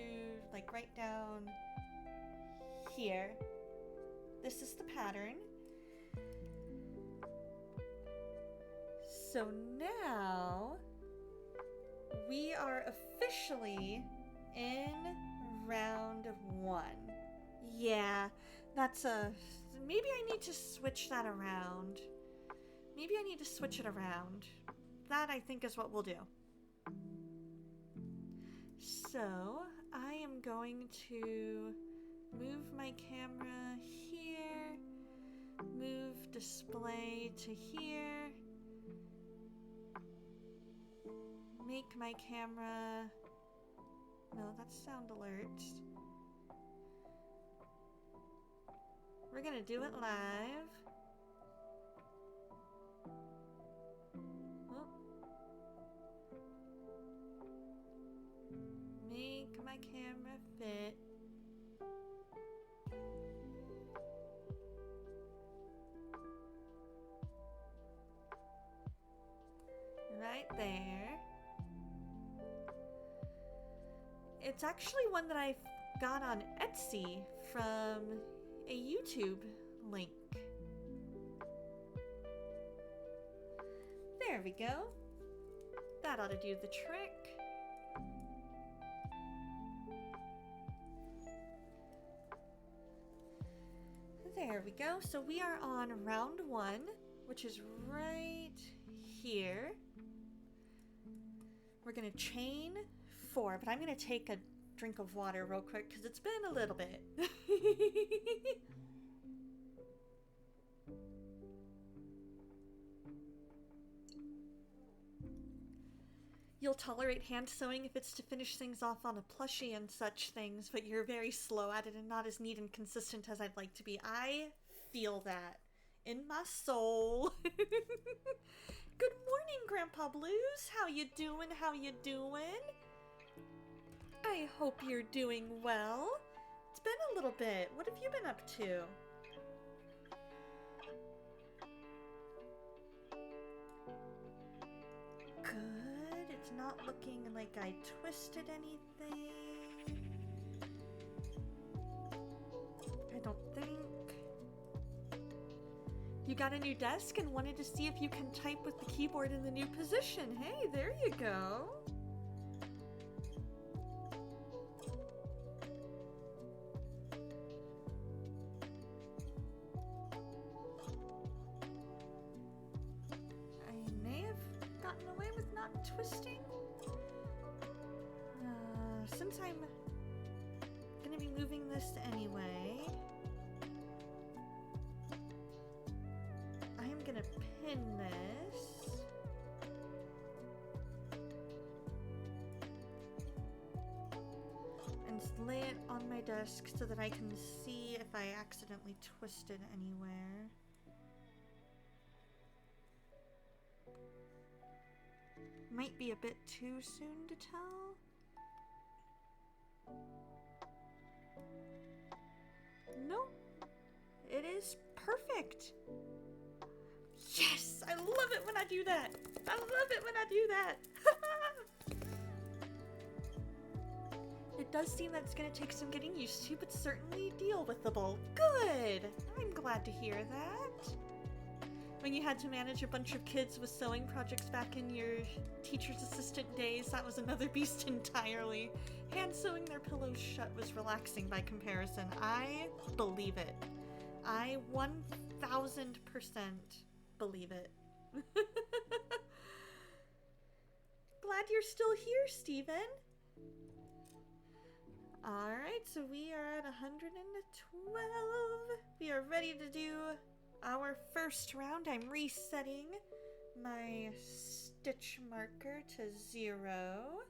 Speaker 3: like, right down here. This is the pattern. So now we are officially in round 1. Yeah, that's maybe I need to switch that around. Maybe I need to switch it around. That, I think, is what we'll do. So, I am going to move my camera here, move display to here, make my camera, no, that's sound alerts. We're gonna do it live. Make my camera fit. Right there. It's actually one that I got on Etsy from a YouTube link. There we go. That ought to do the trick. There we go. So we are on round 1, which is right here. We're gonna chain 4, but I'm gonna take a drink of water real quick because it's been a little bit. You'll tolerate hand sewing if it's to finish things off on a plushie and such things, but you're very slow at it and not as neat and consistent as I'd like to be. I feel that in my soul. Good morning, Grandpa Blues. How you doing? How you doing? I hope you're doing well. It's been a little bit. What have you been up to? Good. It's not looking like I twisted anything. I don't think. You got a new desk and wanted to see if you can type with the keyboard in the new position. Hey, there you go. I may have gotten away with not twisting. Since I'm gonna be moving this anyway, I'm gonna pin this. And lay it on my desk so that I can see if I accidentally twisted anywhere. Might be a bit too soon to tell. Nope. It is perfect. Yes! I love it when I do that! I love it when I do that! It does seem that it's going to take some getting used to, but certainly deal-with-able. Good! I'm glad to hear that. When you had to manage a bunch of kids with sewing projects back in your teacher's assistant days, that was another beast entirely. Hand sewing their pillows shut was relaxing by comparison. I believe it. I 1000% believe it. Glad you're still here, Steven. Alright, so we are at 112. We are ready to do our first round. I'm resetting my stitch marker to 0.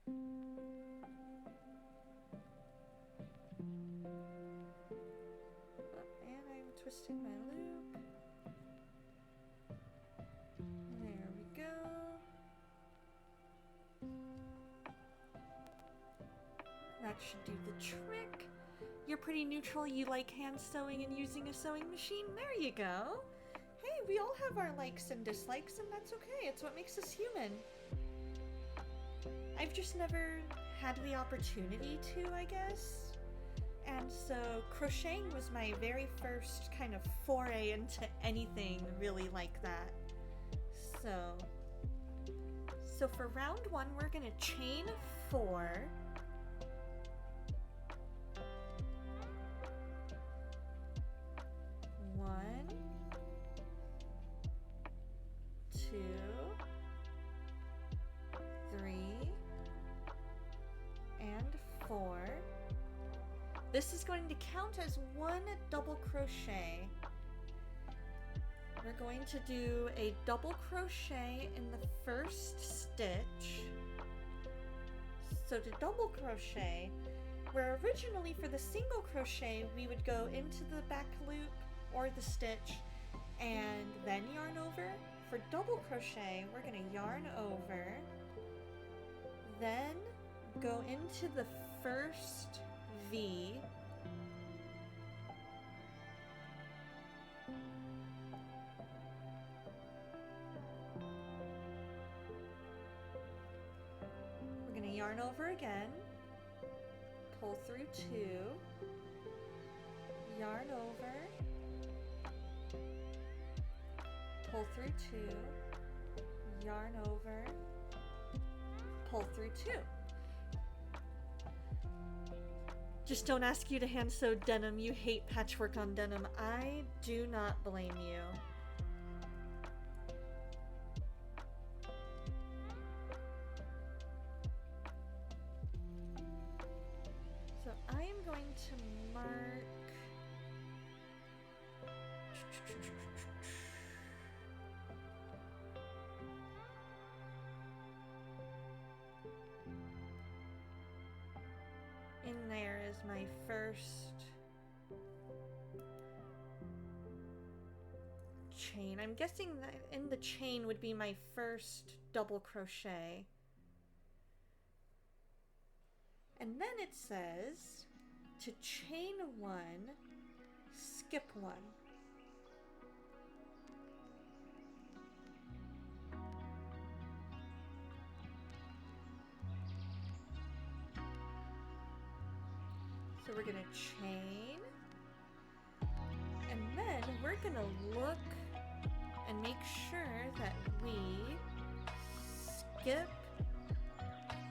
Speaker 3: And I'm twisting my loop. There we go. That should do the trick. You're pretty neutral, you like hand sewing and using a sewing machine. There you go. Hey, we all have our likes and dislikes, and that's okay. It's what makes us human. I've just never had the opportunity to, I guess. And so crocheting was my very first kind of foray into anything really like that. So for round 1, we're gonna chain 4. One, 2, 3, and 4. This is going to count as 1 double crochet. We're going to do a double crochet in the first stitch. So to double crochet, where originally for the single crochet we would go into the back loop or the stitch and then yarn over, for double crochet we're going to yarn over, then go into the first V, we're going to yarn over again, pull through 2, yarn over, pull through 2, yarn over, pull through 2. Just don't ask you to hand sew denim. You hate patchwork on denim. I do not blame you. So I am going to mark in there is my first chain. I'm guessing that in the chain would be my first double crochet. And then it says to chain 1, skip 1. So we're gonna chain, and then we're gonna look and make sure that we skip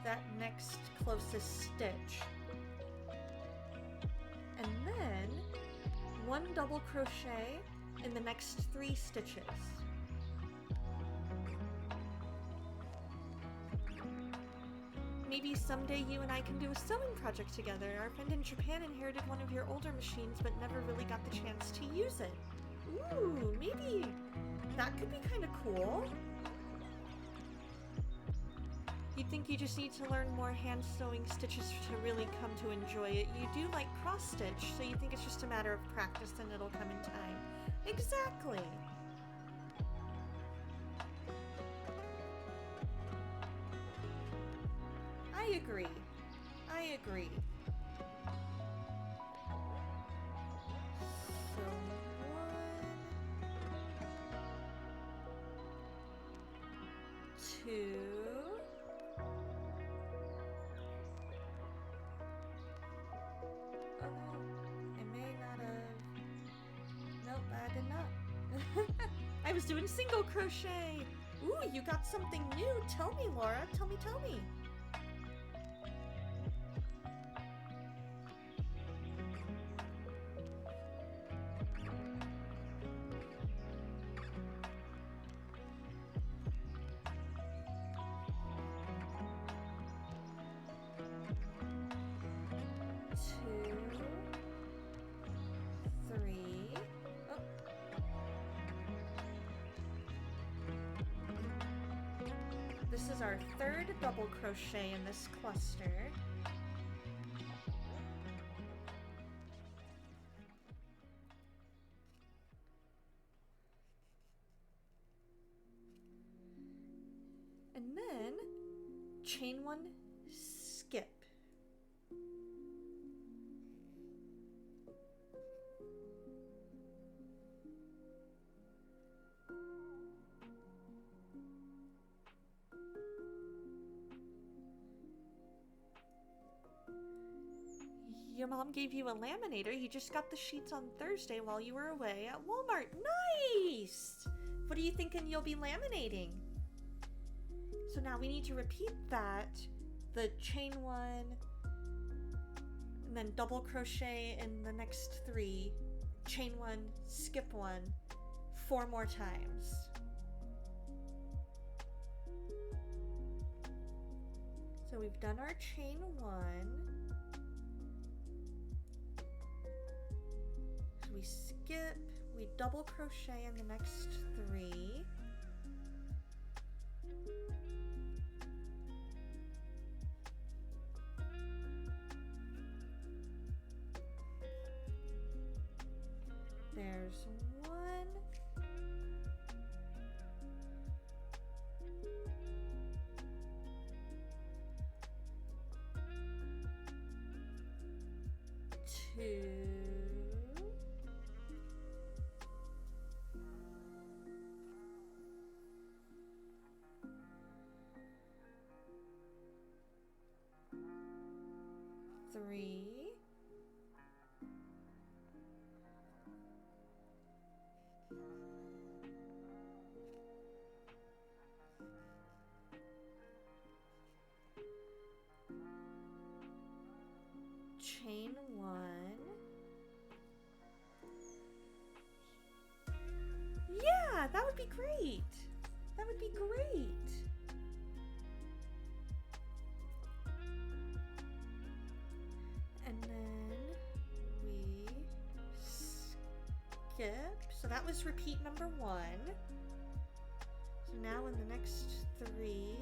Speaker 3: that next closest stitch. And then 1 double crochet in the next 3 stitches. Maybe someday you and I can do a sewing project together. Our friend in Japan inherited one of your older machines but never really got the chance to use it. Ooh, maybe that could be kind of cool. You'd think you just need to learn more hand sewing stitches to really come to enjoy it. You do like cross stitch, so you think it's just a matter of practice and it'll come in time. Exactly. I agree. I agree. So 1, 2. Oh no, I may not have. Nope, I did not. I was doing single crochet. Ooh, you got something new. Tell me, Laura. Tell me, tell me. this is our third double crochet in this cluster. And then chain one, skip. Your mom gave you a laminator. You just got the sheets on Thursday while you were away at Walmart. Nice! What are you thinking you'll be laminating? So now we need to repeat that. The chain one, and then double crochet in the next 3. Chain one, skip one, 4 more times. So we've done our chain one. We skip, we double crochet in the next 3. There's 1. 2. 3. 1. Yeah, that would be great. That would be great. And then we skip. So that was repeat number 1. So now in the next 3,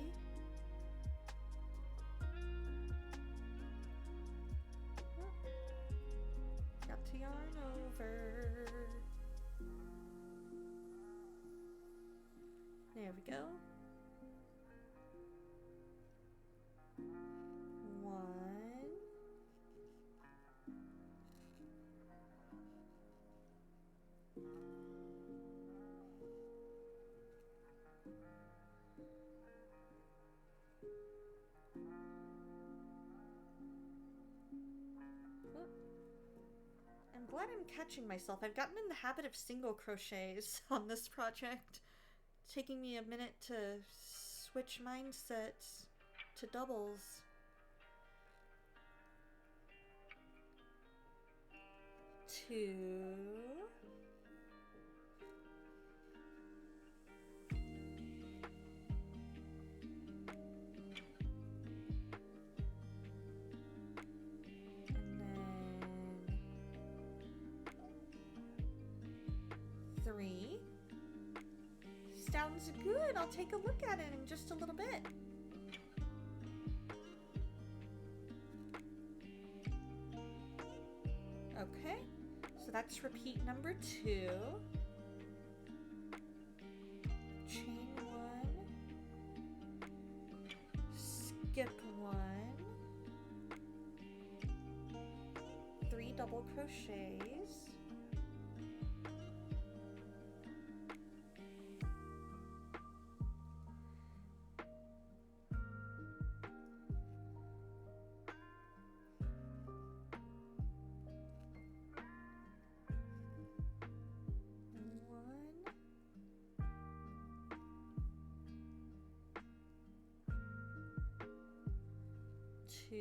Speaker 3: got to yarn over. There we go. 1. I'm glad I'm catching myself. I've gotten in the habit of single crochets on this project, taking me a minute to switch mindsets to doubles. 2. 3. Sounds good. I'll take a look at it in just a little bit. Okay, so that's repeat number 2. Chain 1, skip 1, 3 double crochets. 2.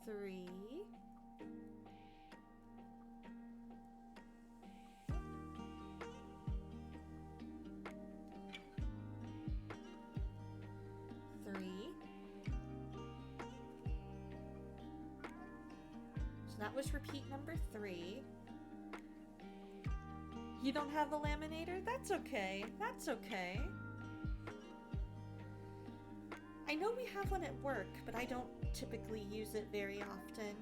Speaker 3: 3. 2. that was repeat number 3. You don't have a laminator? That's okay. That's okay. I know we have one at work, but I don't typically use it very often.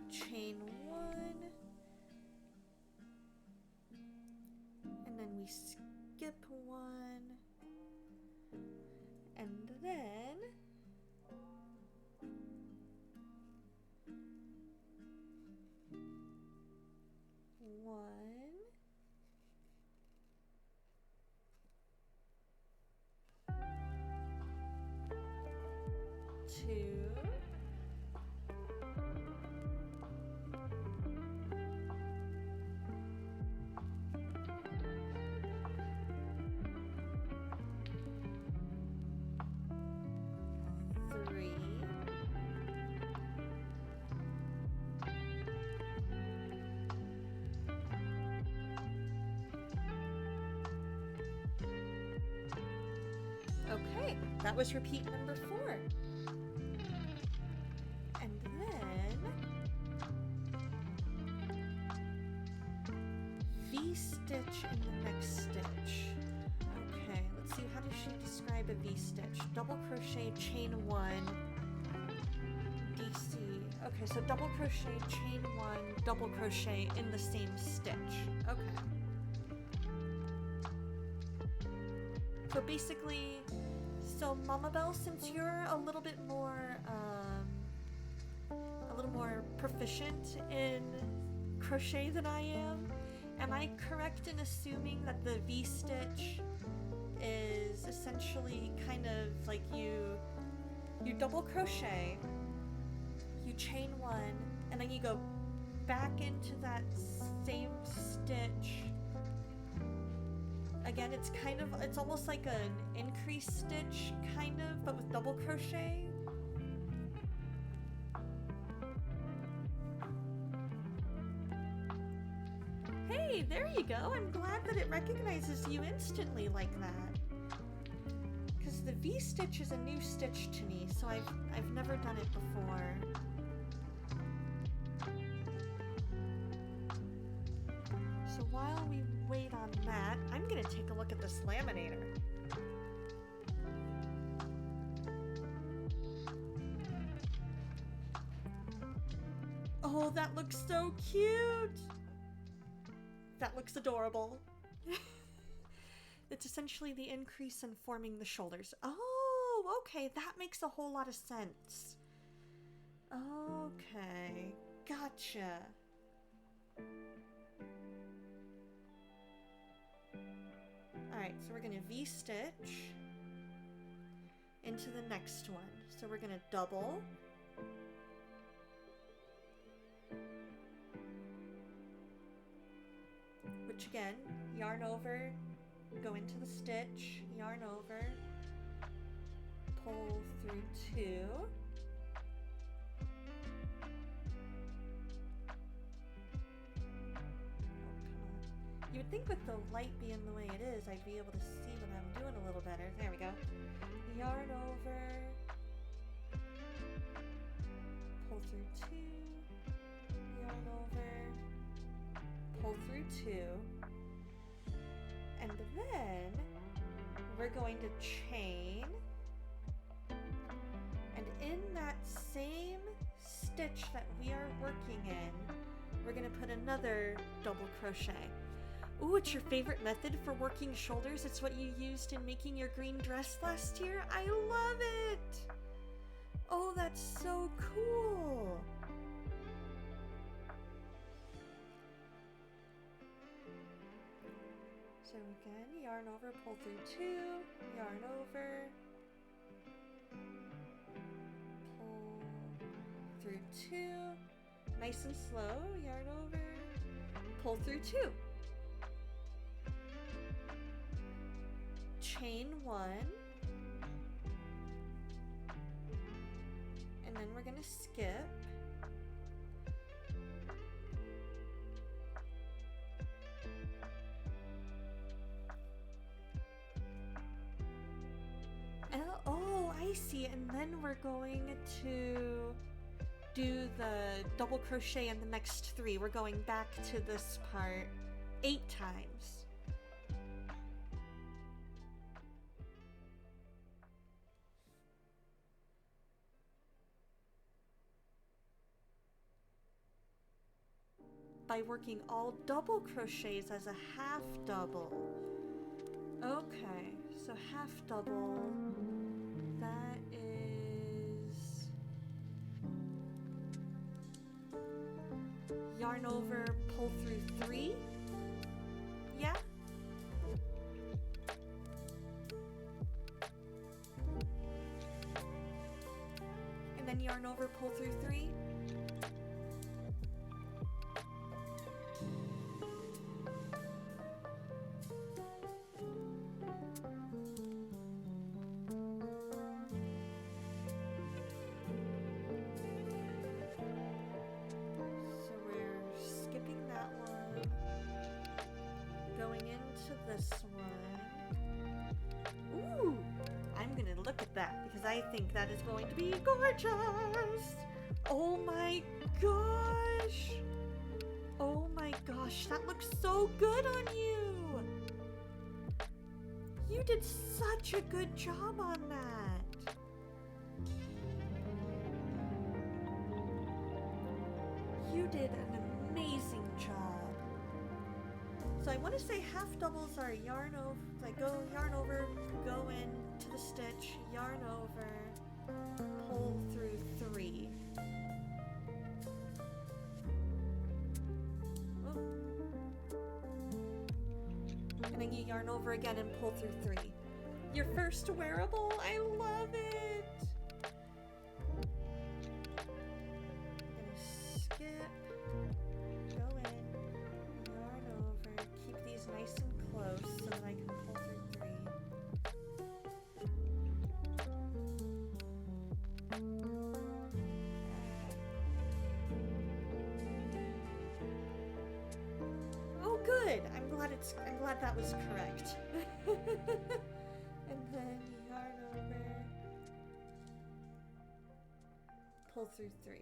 Speaker 3: Chain 1. And then we skip 1. And then one, 2, 3, 4. Okay, that was repeat number 4. And then V-stitch in the next stitch. Okay, let's see, how does she describe a V-stitch? Double crochet, chain 1, DC. Okay, so double crochet, chain 1, double crochet in the same stitch. Okay. So basically, so Mama Belle, since you're a little more proficient in crochet than I am I correct in assuming that the V-stitch is essentially kind of like you double crochet, you chain 1, and then you go back into that same stitch. Again, it's almost like an increase stitch, kind of, but with double crochet. Hey, there you go. I'm glad that it recognizes you instantly like that. Because the V-stitch is a new stitch to me, so I've never done it before. So while we wait on that, I'm gonna take a look at this laminator. Oh, that looks so cute! That looks adorable. It's essentially the increase in forming the shoulders. Oh, okay, that makes a whole lot of sense. Okay, gotcha. Alright, so we're gonna V-stitch into the next one. So we're gonna double. Which again, yarn over, go into the stitch, yarn over, pull through 2. You would think with the light being the way it is, I'd be able to see what I'm doing a little better. There we go. Yarn over, pull through 2, yarn over, pull through 2, and then we're going to chain, and in that same stitch that we are working in, we're going to put another double crochet. Ooh, it's your favorite method for working shoulders. It's what you used in making your green dress last year. I love it! Oh, that's so cool! So again, yarn over, pull through 2, yarn over, pull through 2, nice and slow, yarn over, pull through 2. Chain 1, and then we're going to skip. Oh, I see, and then we're going to do the double crochet in the next 3. We're going back to this part 8 times. By working all double crochets as a half double. Okay, so half double, that is yarn over, pull through 3, yeah? And then yarn over, pull through 3. This one. Ooh, I'm gonna look at that because I think that is going to be gorgeous. Oh my gosh. Oh my gosh, that looks so good on you. You did such a good job on that. You did an amazing job. So I want to say half doubles are yarn over, like go yarn over, go into the stitch, yarn over, pull through 3. Oh. And then you yarn over again and pull through 3. Your first wearable, I love it! I'm gonna skip, go in, yarn over, keep these nice and close so that I can pull through 3. Oh good! I'm glad that was correct. And then yarn over, pull through 3.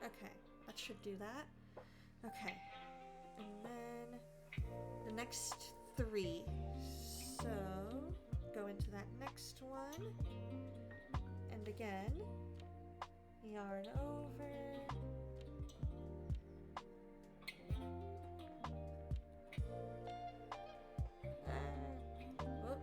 Speaker 3: Okay, that should do that. Okay, and then the next 3. So, go into that next one, and again, yarn over, whoop.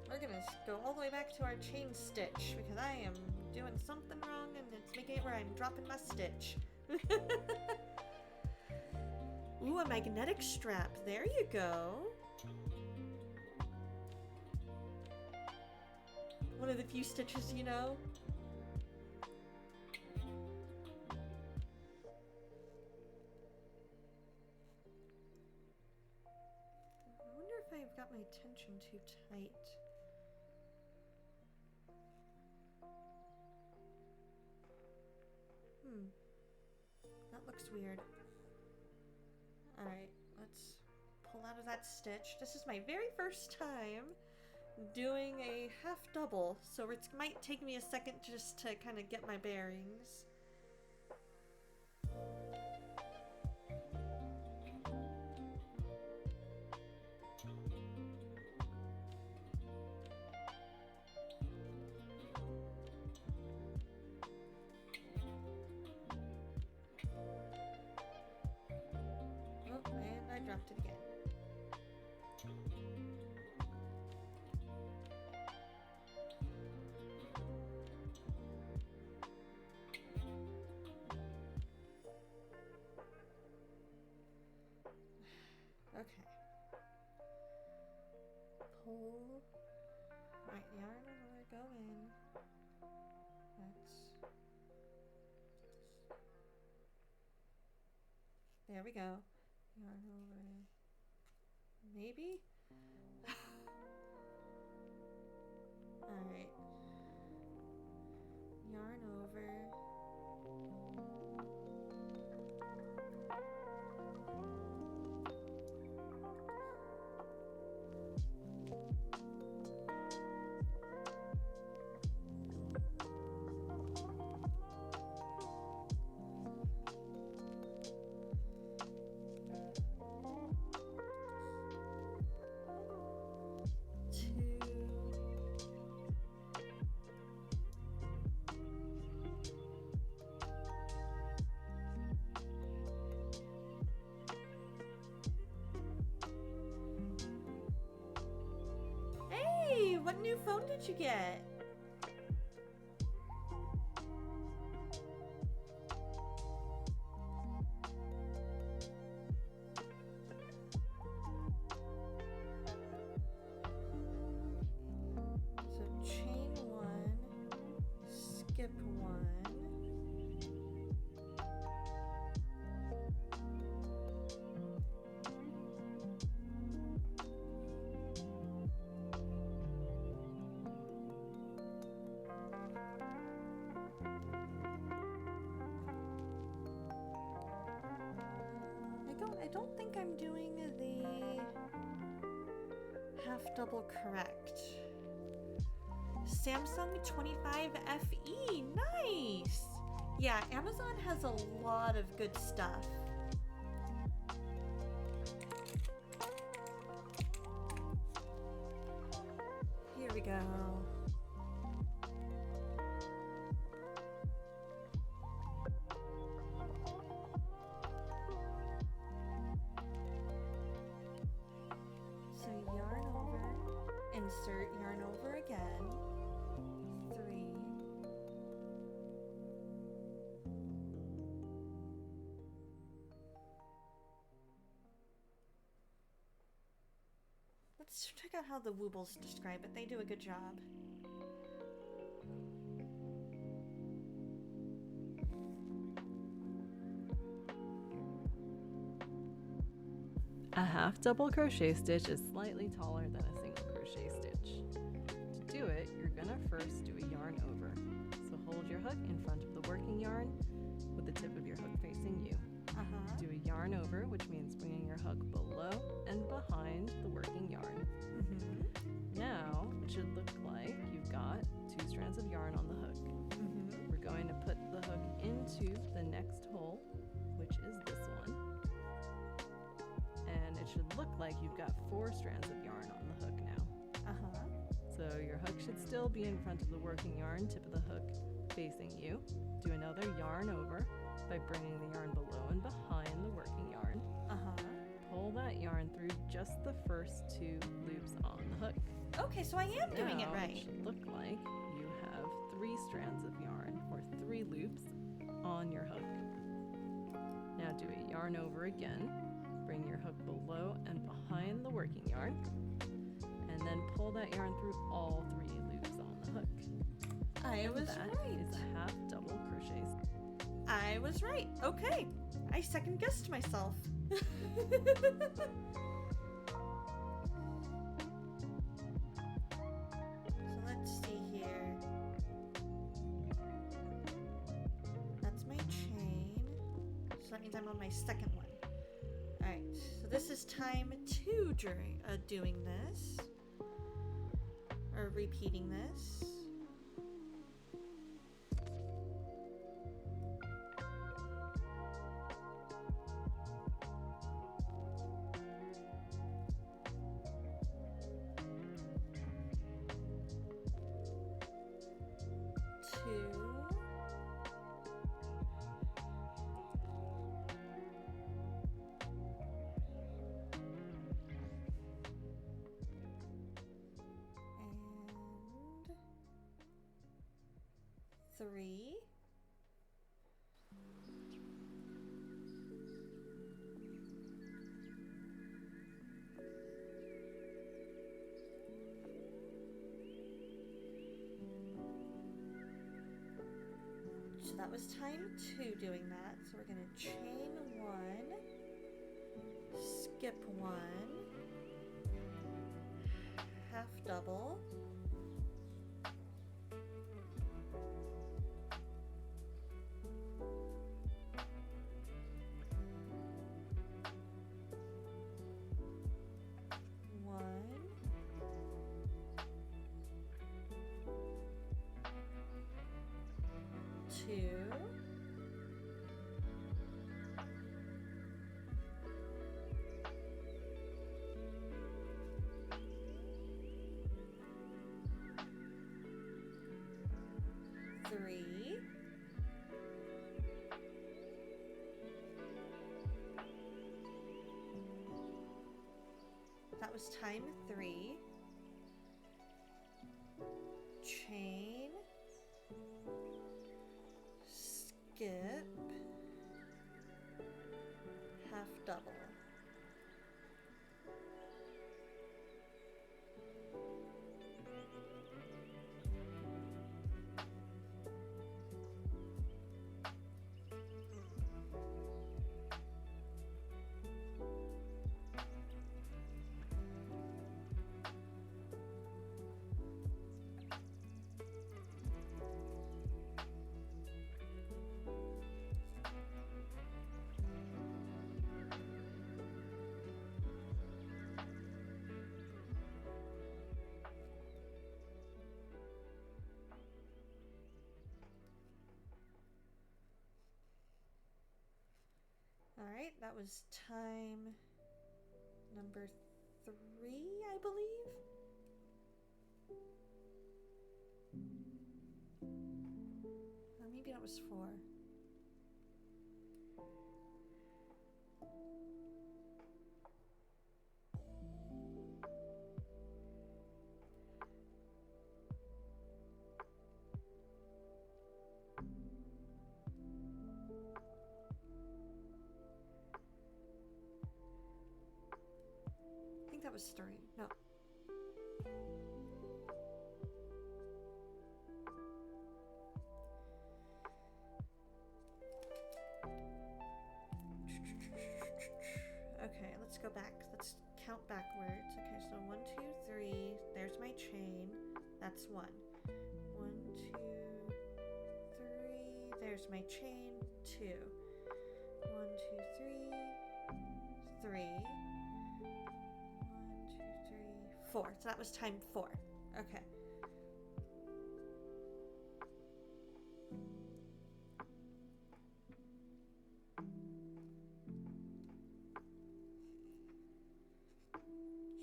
Speaker 3: We're gonna go all the way back to our chain stitch because I am doing something wrong and it's making it where I'm dropping my stitch. Ooh, a magnetic strap. There you go. One of the few stitches you know. I wonder if I've got my tension too tight. That looks weird. Alright, let's pull out of that stitch. This is my very first time doing a half double, so it might take me a second just to kind of get my bearings. And I dropped it again. Okay. Pull. Right, yarn over, go in. There we go. Yarn over. Maybe? Alright. yarn over. Hey, what new phone did you get? So chain one, skip one. I don't think I'm doing the half double correct. Samsung 25 FE, nice! Yeah, Amazon has a lot of good stuff. Here we go. So yarn over, insert yarn over again, 3. Let's check out how the Woobles describe it. They do a good job.
Speaker 8: A half double crochet stitch is slightly taller than a single crochet stitch. To do it, you're gonna first do a yarn over. So hold your hook in front of the working yarn with the tip of your hook facing you. Do a yarn over, which means bringing your hook below and behind the working yarn. Now, it should look like you've got 2 strands of yarn on the hook. We're going to put the hook into the next hole, which is this one. And it should look like you've got 4 strands of yarn on the hook now. So your hook should still be in front of the working yarn, tip of the hook facing you. Do another yarn over by bringing the yarn below and behind the working yarn. Pull that yarn through just the first 2 loops on the hook.
Speaker 3: Okay, so I am doing it
Speaker 8: Now,
Speaker 3: right.
Speaker 8: It should look like you have 3 strands of yarn or 3 loops on your hook. Now do a yarn over again. Bring your hook below and behind the working yarn, and then pull that yarn through all 3 loops on the hook.
Speaker 3: I was
Speaker 8: That
Speaker 3: right.
Speaker 8: is a half double crochet.
Speaker 3: I was right. Okay. I second guessed myself. So let's see here. That's my chain. So that means I'm on my second one. Alright, so this is time 2 during doing this. Or repeating this. And 3. So that was time 2 doing that. So we're going to chain 1, skip 1, half double, 2, 3, that was time 3, chain, skip, half double. Alright, that was time number 3, I believe. Or maybe that was 4. I think that was 3. No. Okay, let's go back. Let's count backwards. Okay, so 1, 2, 3. There's my chain. That's 1. 1, 2, 3. There's my chain. 2. 1, 2, 3. 3. 1, 2, 3, 4. So that was time 4. Okay.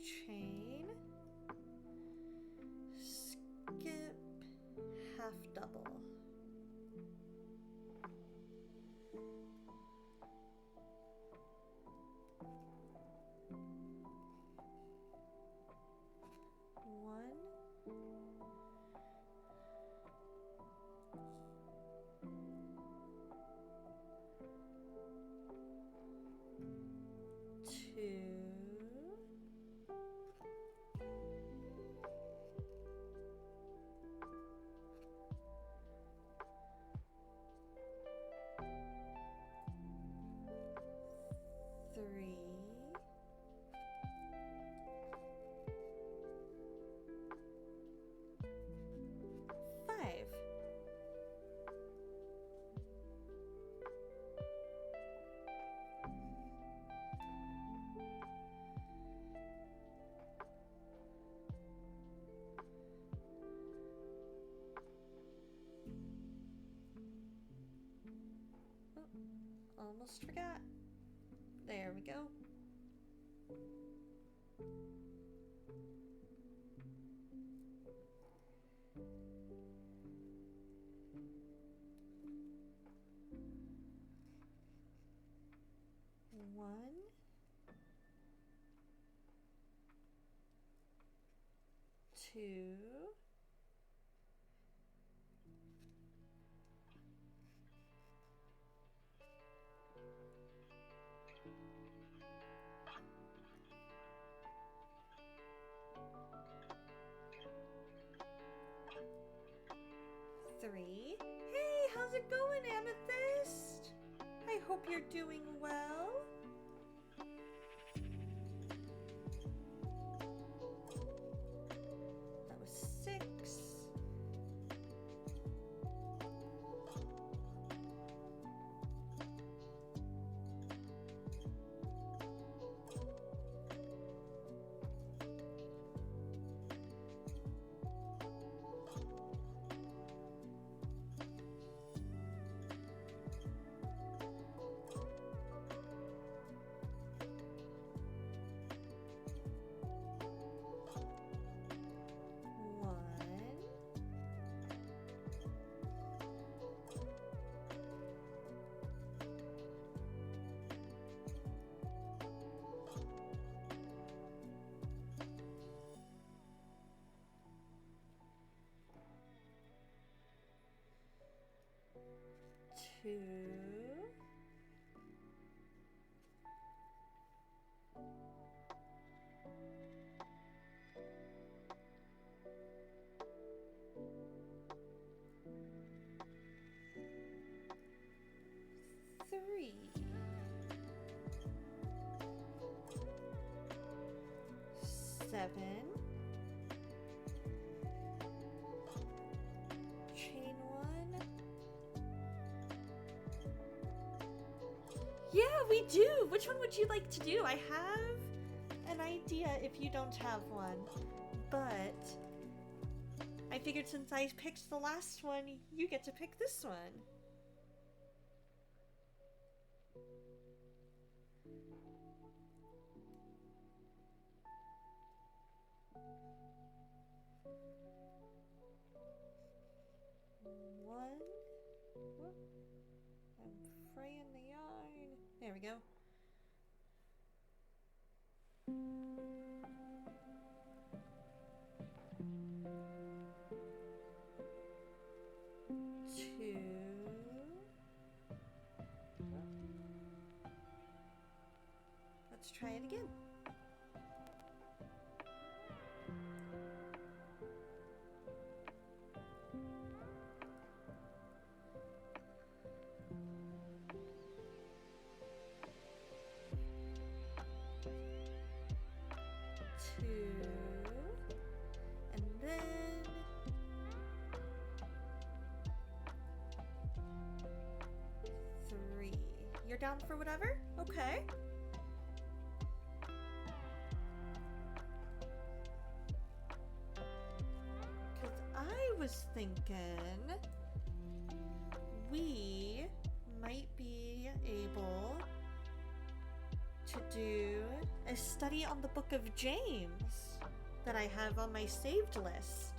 Speaker 3: Chain, skip, half double. One, 2, 3, 5. Oh, almost forgot. There we go. One, 2, 3. Hey, how's it going, Amethyst? I hope you're doing well. That was 6. 2. 3. 7. Chain 1. Yeah, we do! Which one would you like to do? I have an idea if you don't have one, but I figured since I picked the last one, you get to pick this one. One. Whoop. I'm fraying the yarn. There we go. 2. Let's try it again. 2. And then 3. You're down for whatever? Okay. Because I was thinking we might be able to do a study on the book of James that I have on my saved list.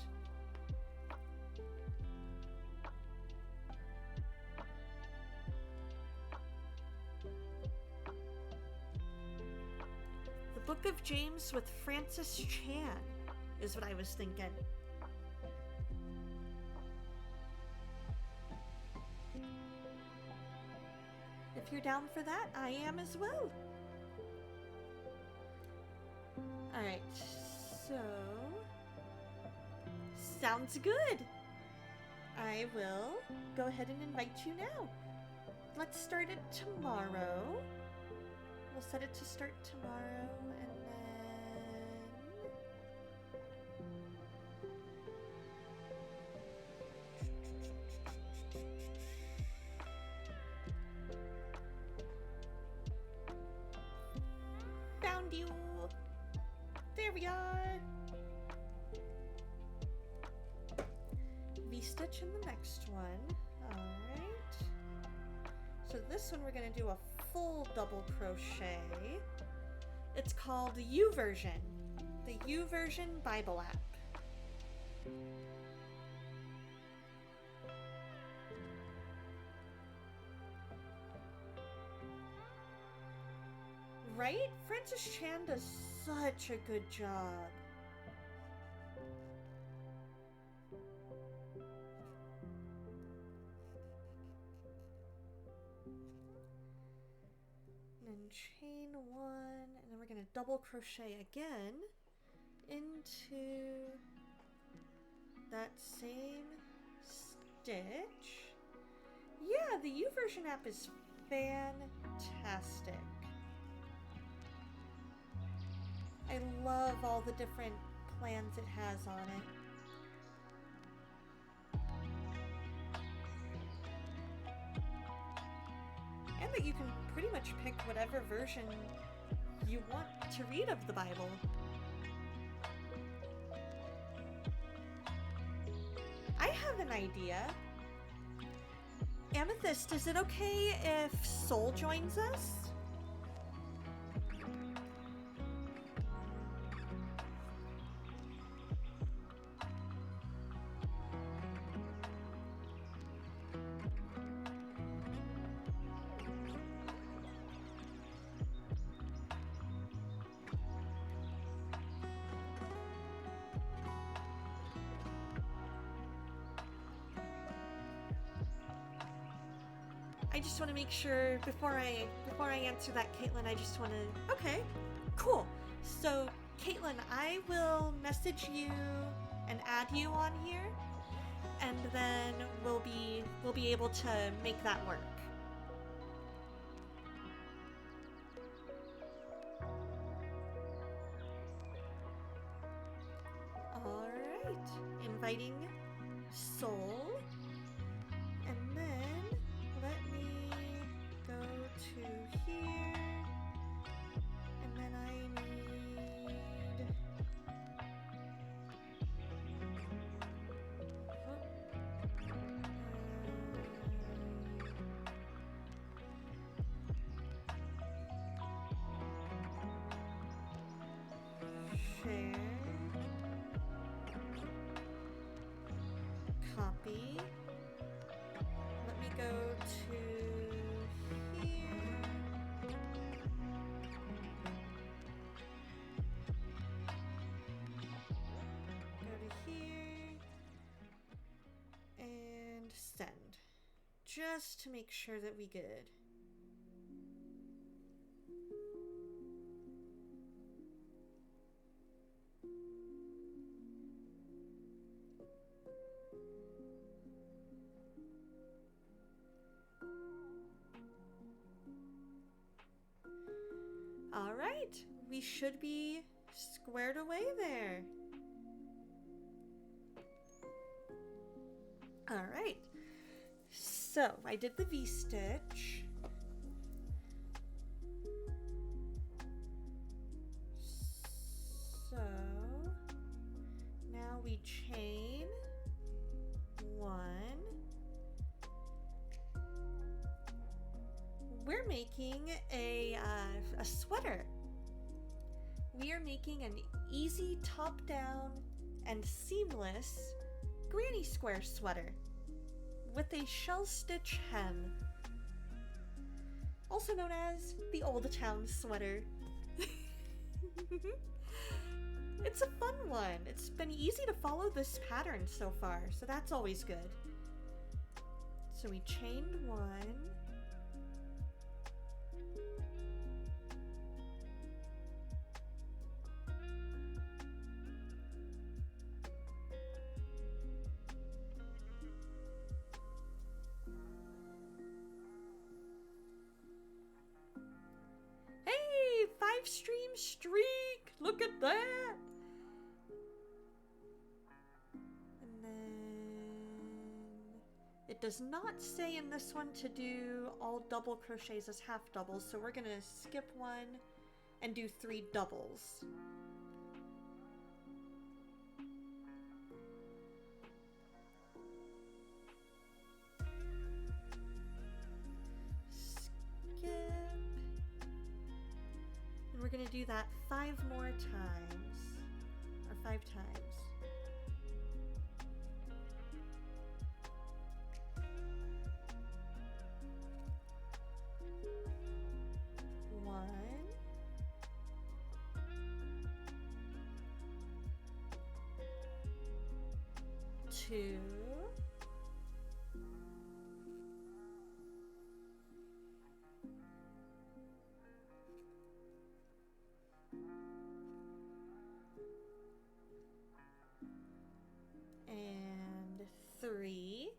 Speaker 3: The book of James with Francis Chan is what I was thinking. If you're down for that, I am as well. Alright, so sounds good. I will go ahead and invite you now. Let's start it tomorrow. We'll set it to start tomorrow and then found you. There we are. V-stitch in the next one. Alright. So this one we're going to do a full double crochet. It's called YouVersion. The YouVersion Bible app. Right? Francis Chan does such a good job. And then chain 1, and then we're going to double crochet again into that same stitch. Yeah, the YouVersion app is fantastic. I love all the different plans it has on it. And that you can pretty much pick whatever version you want to read of the Bible. I have an idea. Amethyst, is it okay if Soul joins us? just want to make sure before I answer that, Caitlin, I just want to. Okay, cool. So, Caitlin, I will message you and add you on here, and then we'll be able to make that work. All right, inviting Soul. And then let me go to here, and then I need share, copy. Let me go to here. Go to here. And send. Just to make sure that we good. All right, we should be squared away there. All right, so I did the V-stitch. So now we chain one. We're making a sweater. We are making an easy top-down and seamless granny square sweater with a shell stitch hem, also known as the Old Town sweater. It's a fun one. It's been easy to follow this pattern so far, so that's always good. So we chained one. Hey, 5-stream streak! Look at that! And then it does not say in this one to do all double crochets as half doubles, so we're gonna skip one and do 3 doubles. Skip. And we're gonna do that 5 more times, or 5 times. One, 2, 3.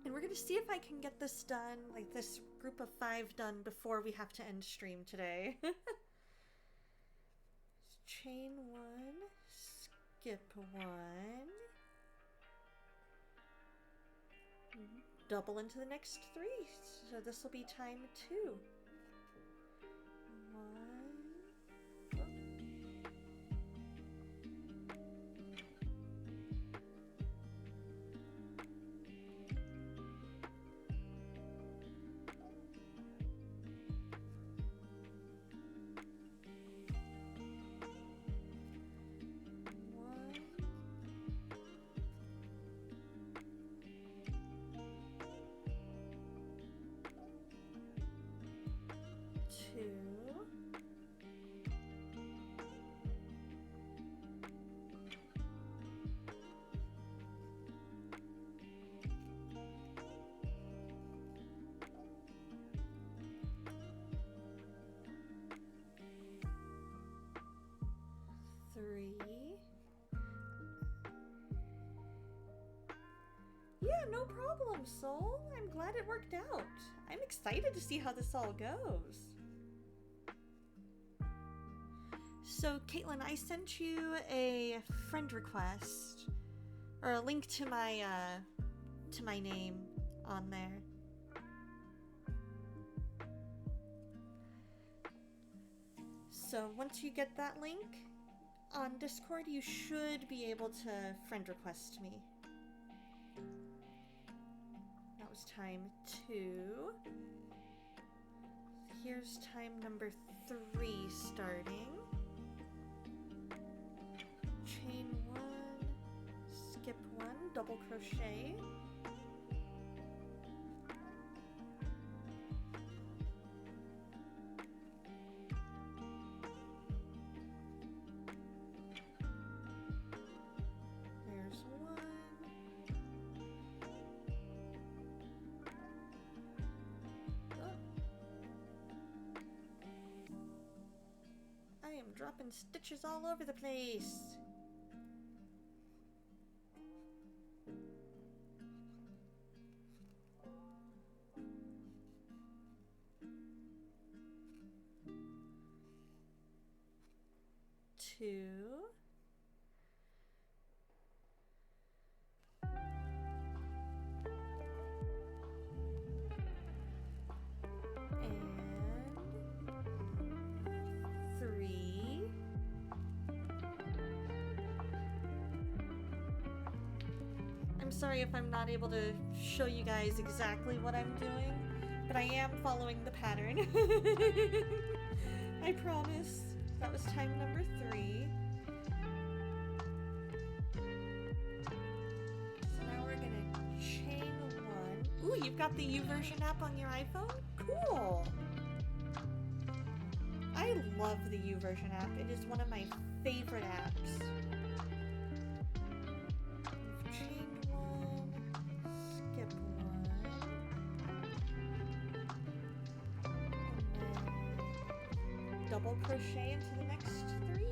Speaker 3: And we're gonna see if I can get this done, like this group of 5 done before we have to end stream today. Chain 1, skip 1, double into the next 3, so this will be time 2. 1. no problem, Soul. I'm glad it worked out. I'm excited to see how this all goes. So, Caitlin, I sent you a friend request, or a link to my name on there. So once you get that link on Discord, you should be able to friend request me. That was time 2. Here's time number 3 starting. Chain 1, skip 1, double crochet. There's 1. I am dropping stitches all over the place. Two. And 3. I'm sorry if I'm not able to show you guys exactly what I'm doing, but I am following the pattern. I promise. That was time number 3. So now we're gonna chain 1. Ooh, you've got the YouVersion app on your iPhone? Cool! I love the YouVersion app. It is one of my favorite apps. We've chained 1, skip 1. Double crochet into the next 3.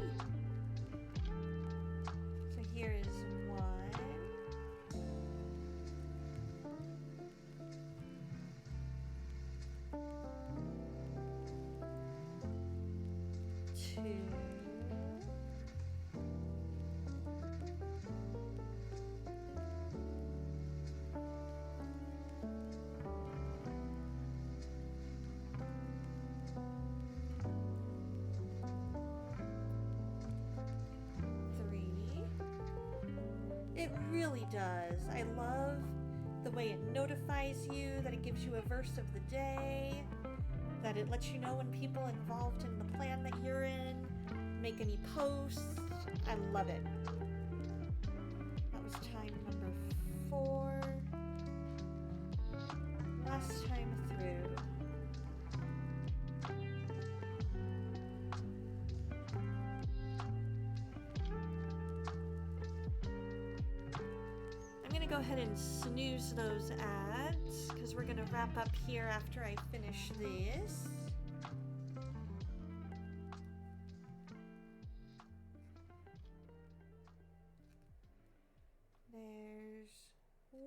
Speaker 3: So here is 1, 2, 3. It really does. I love the way it notifies you, that it gives you a verse of the day, that it lets you know when people involved in the plan that you're in make any posts. I love it. That was time number 4. Last time through. I'm gonna go ahead and snooze those ads because we're gonna wrap up here after I finish this. There's 1.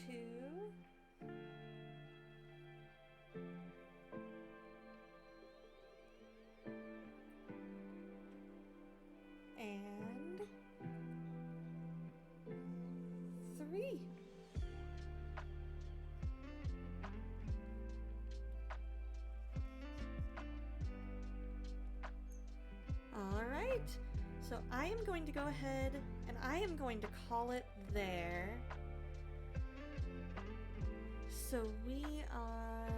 Speaker 3: Two. And 3. All right, so I am going to go ahead and I am going to call it there. So we are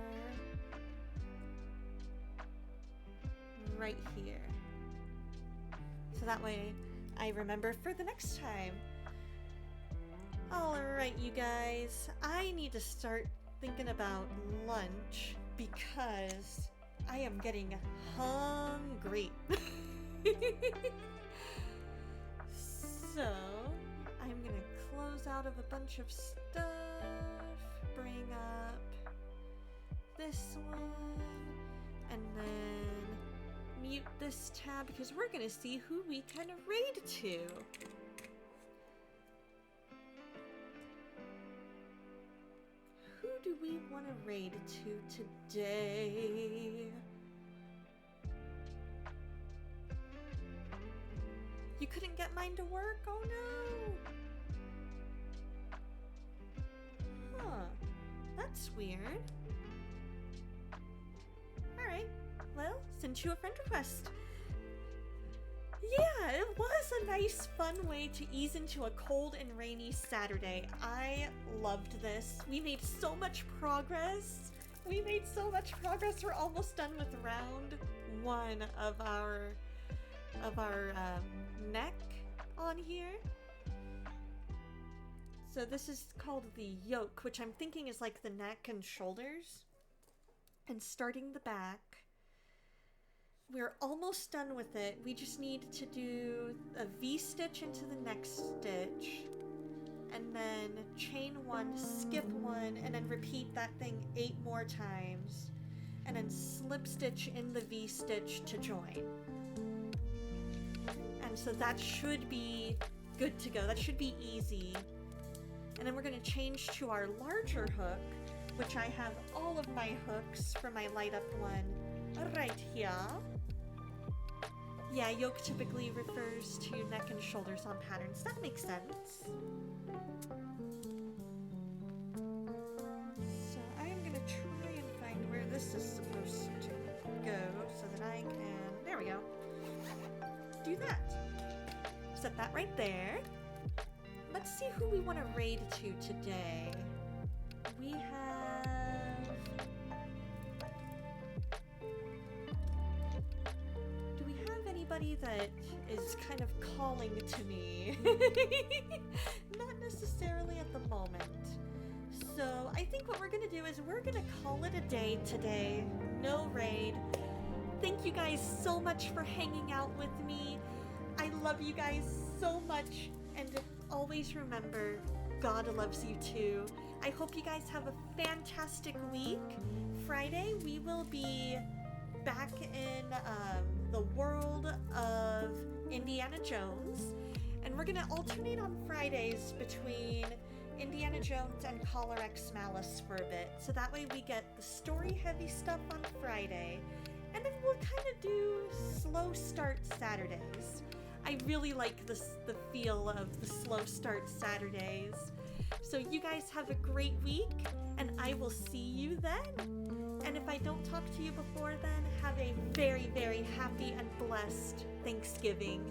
Speaker 3: right here. So that way I remember for the next time. Alright, you guys, I need to start thinking about lunch because I am getting hungry. So I'm gonna close out of a bunch of stuff, bring up this one, and then mute this tab because we're gonna see who we can raid to. Who do we want to raid to today? You couldn't get mine to work? Oh no! Huh. That's weird. Alright, well, send you a friend request. Yeah, it was a nice, fun way to ease into a cold and rainy Saturday. I loved this. We made so much progress. We're almost done with round 1 of our neck on here. So this is called the yoke, which I'm thinking is like the neck and shoulders. And starting the back. We're almost done with it. We just need to do a V-stitch into the next stitch, and then chain 1, skip 1, and then repeat that thing 8 more times, and then slip stitch in the V-stitch to join. And so that should be good to go. That should be easy. And then we're going to change to our larger hook, which I have all of my hooks for my light up one right here. Yeah, yoke typically refers to neck and shoulders on patterns. That makes sense. So I'm gonna try and find where this is supposed to go so that I can, there we go, do that. Set that right there. Let's see who we want to raid to today. We have... anybody that is kind of calling to me. Not necessarily at the moment. So I think what we're gonna do is we're gonna call it a day today. No raid. Thank you guys so much for hanging out with me. I love you guys so much, and always remember, God loves you too. I hope you guys have a fantastic week. Friday we will be back in the world of Indiana Jones, and we're gonna alternate on Fridays between Indiana Jones and Collar X Malice for a bit, so that way we get the story heavy stuff on Friday, and then we'll kind of do slow start Saturdays. I really like the feel of the slow start Saturdays. So you guys have a great week, and I will see you then. And if I don't talk to you before then, have a very, very happy and blessed Thanksgiving.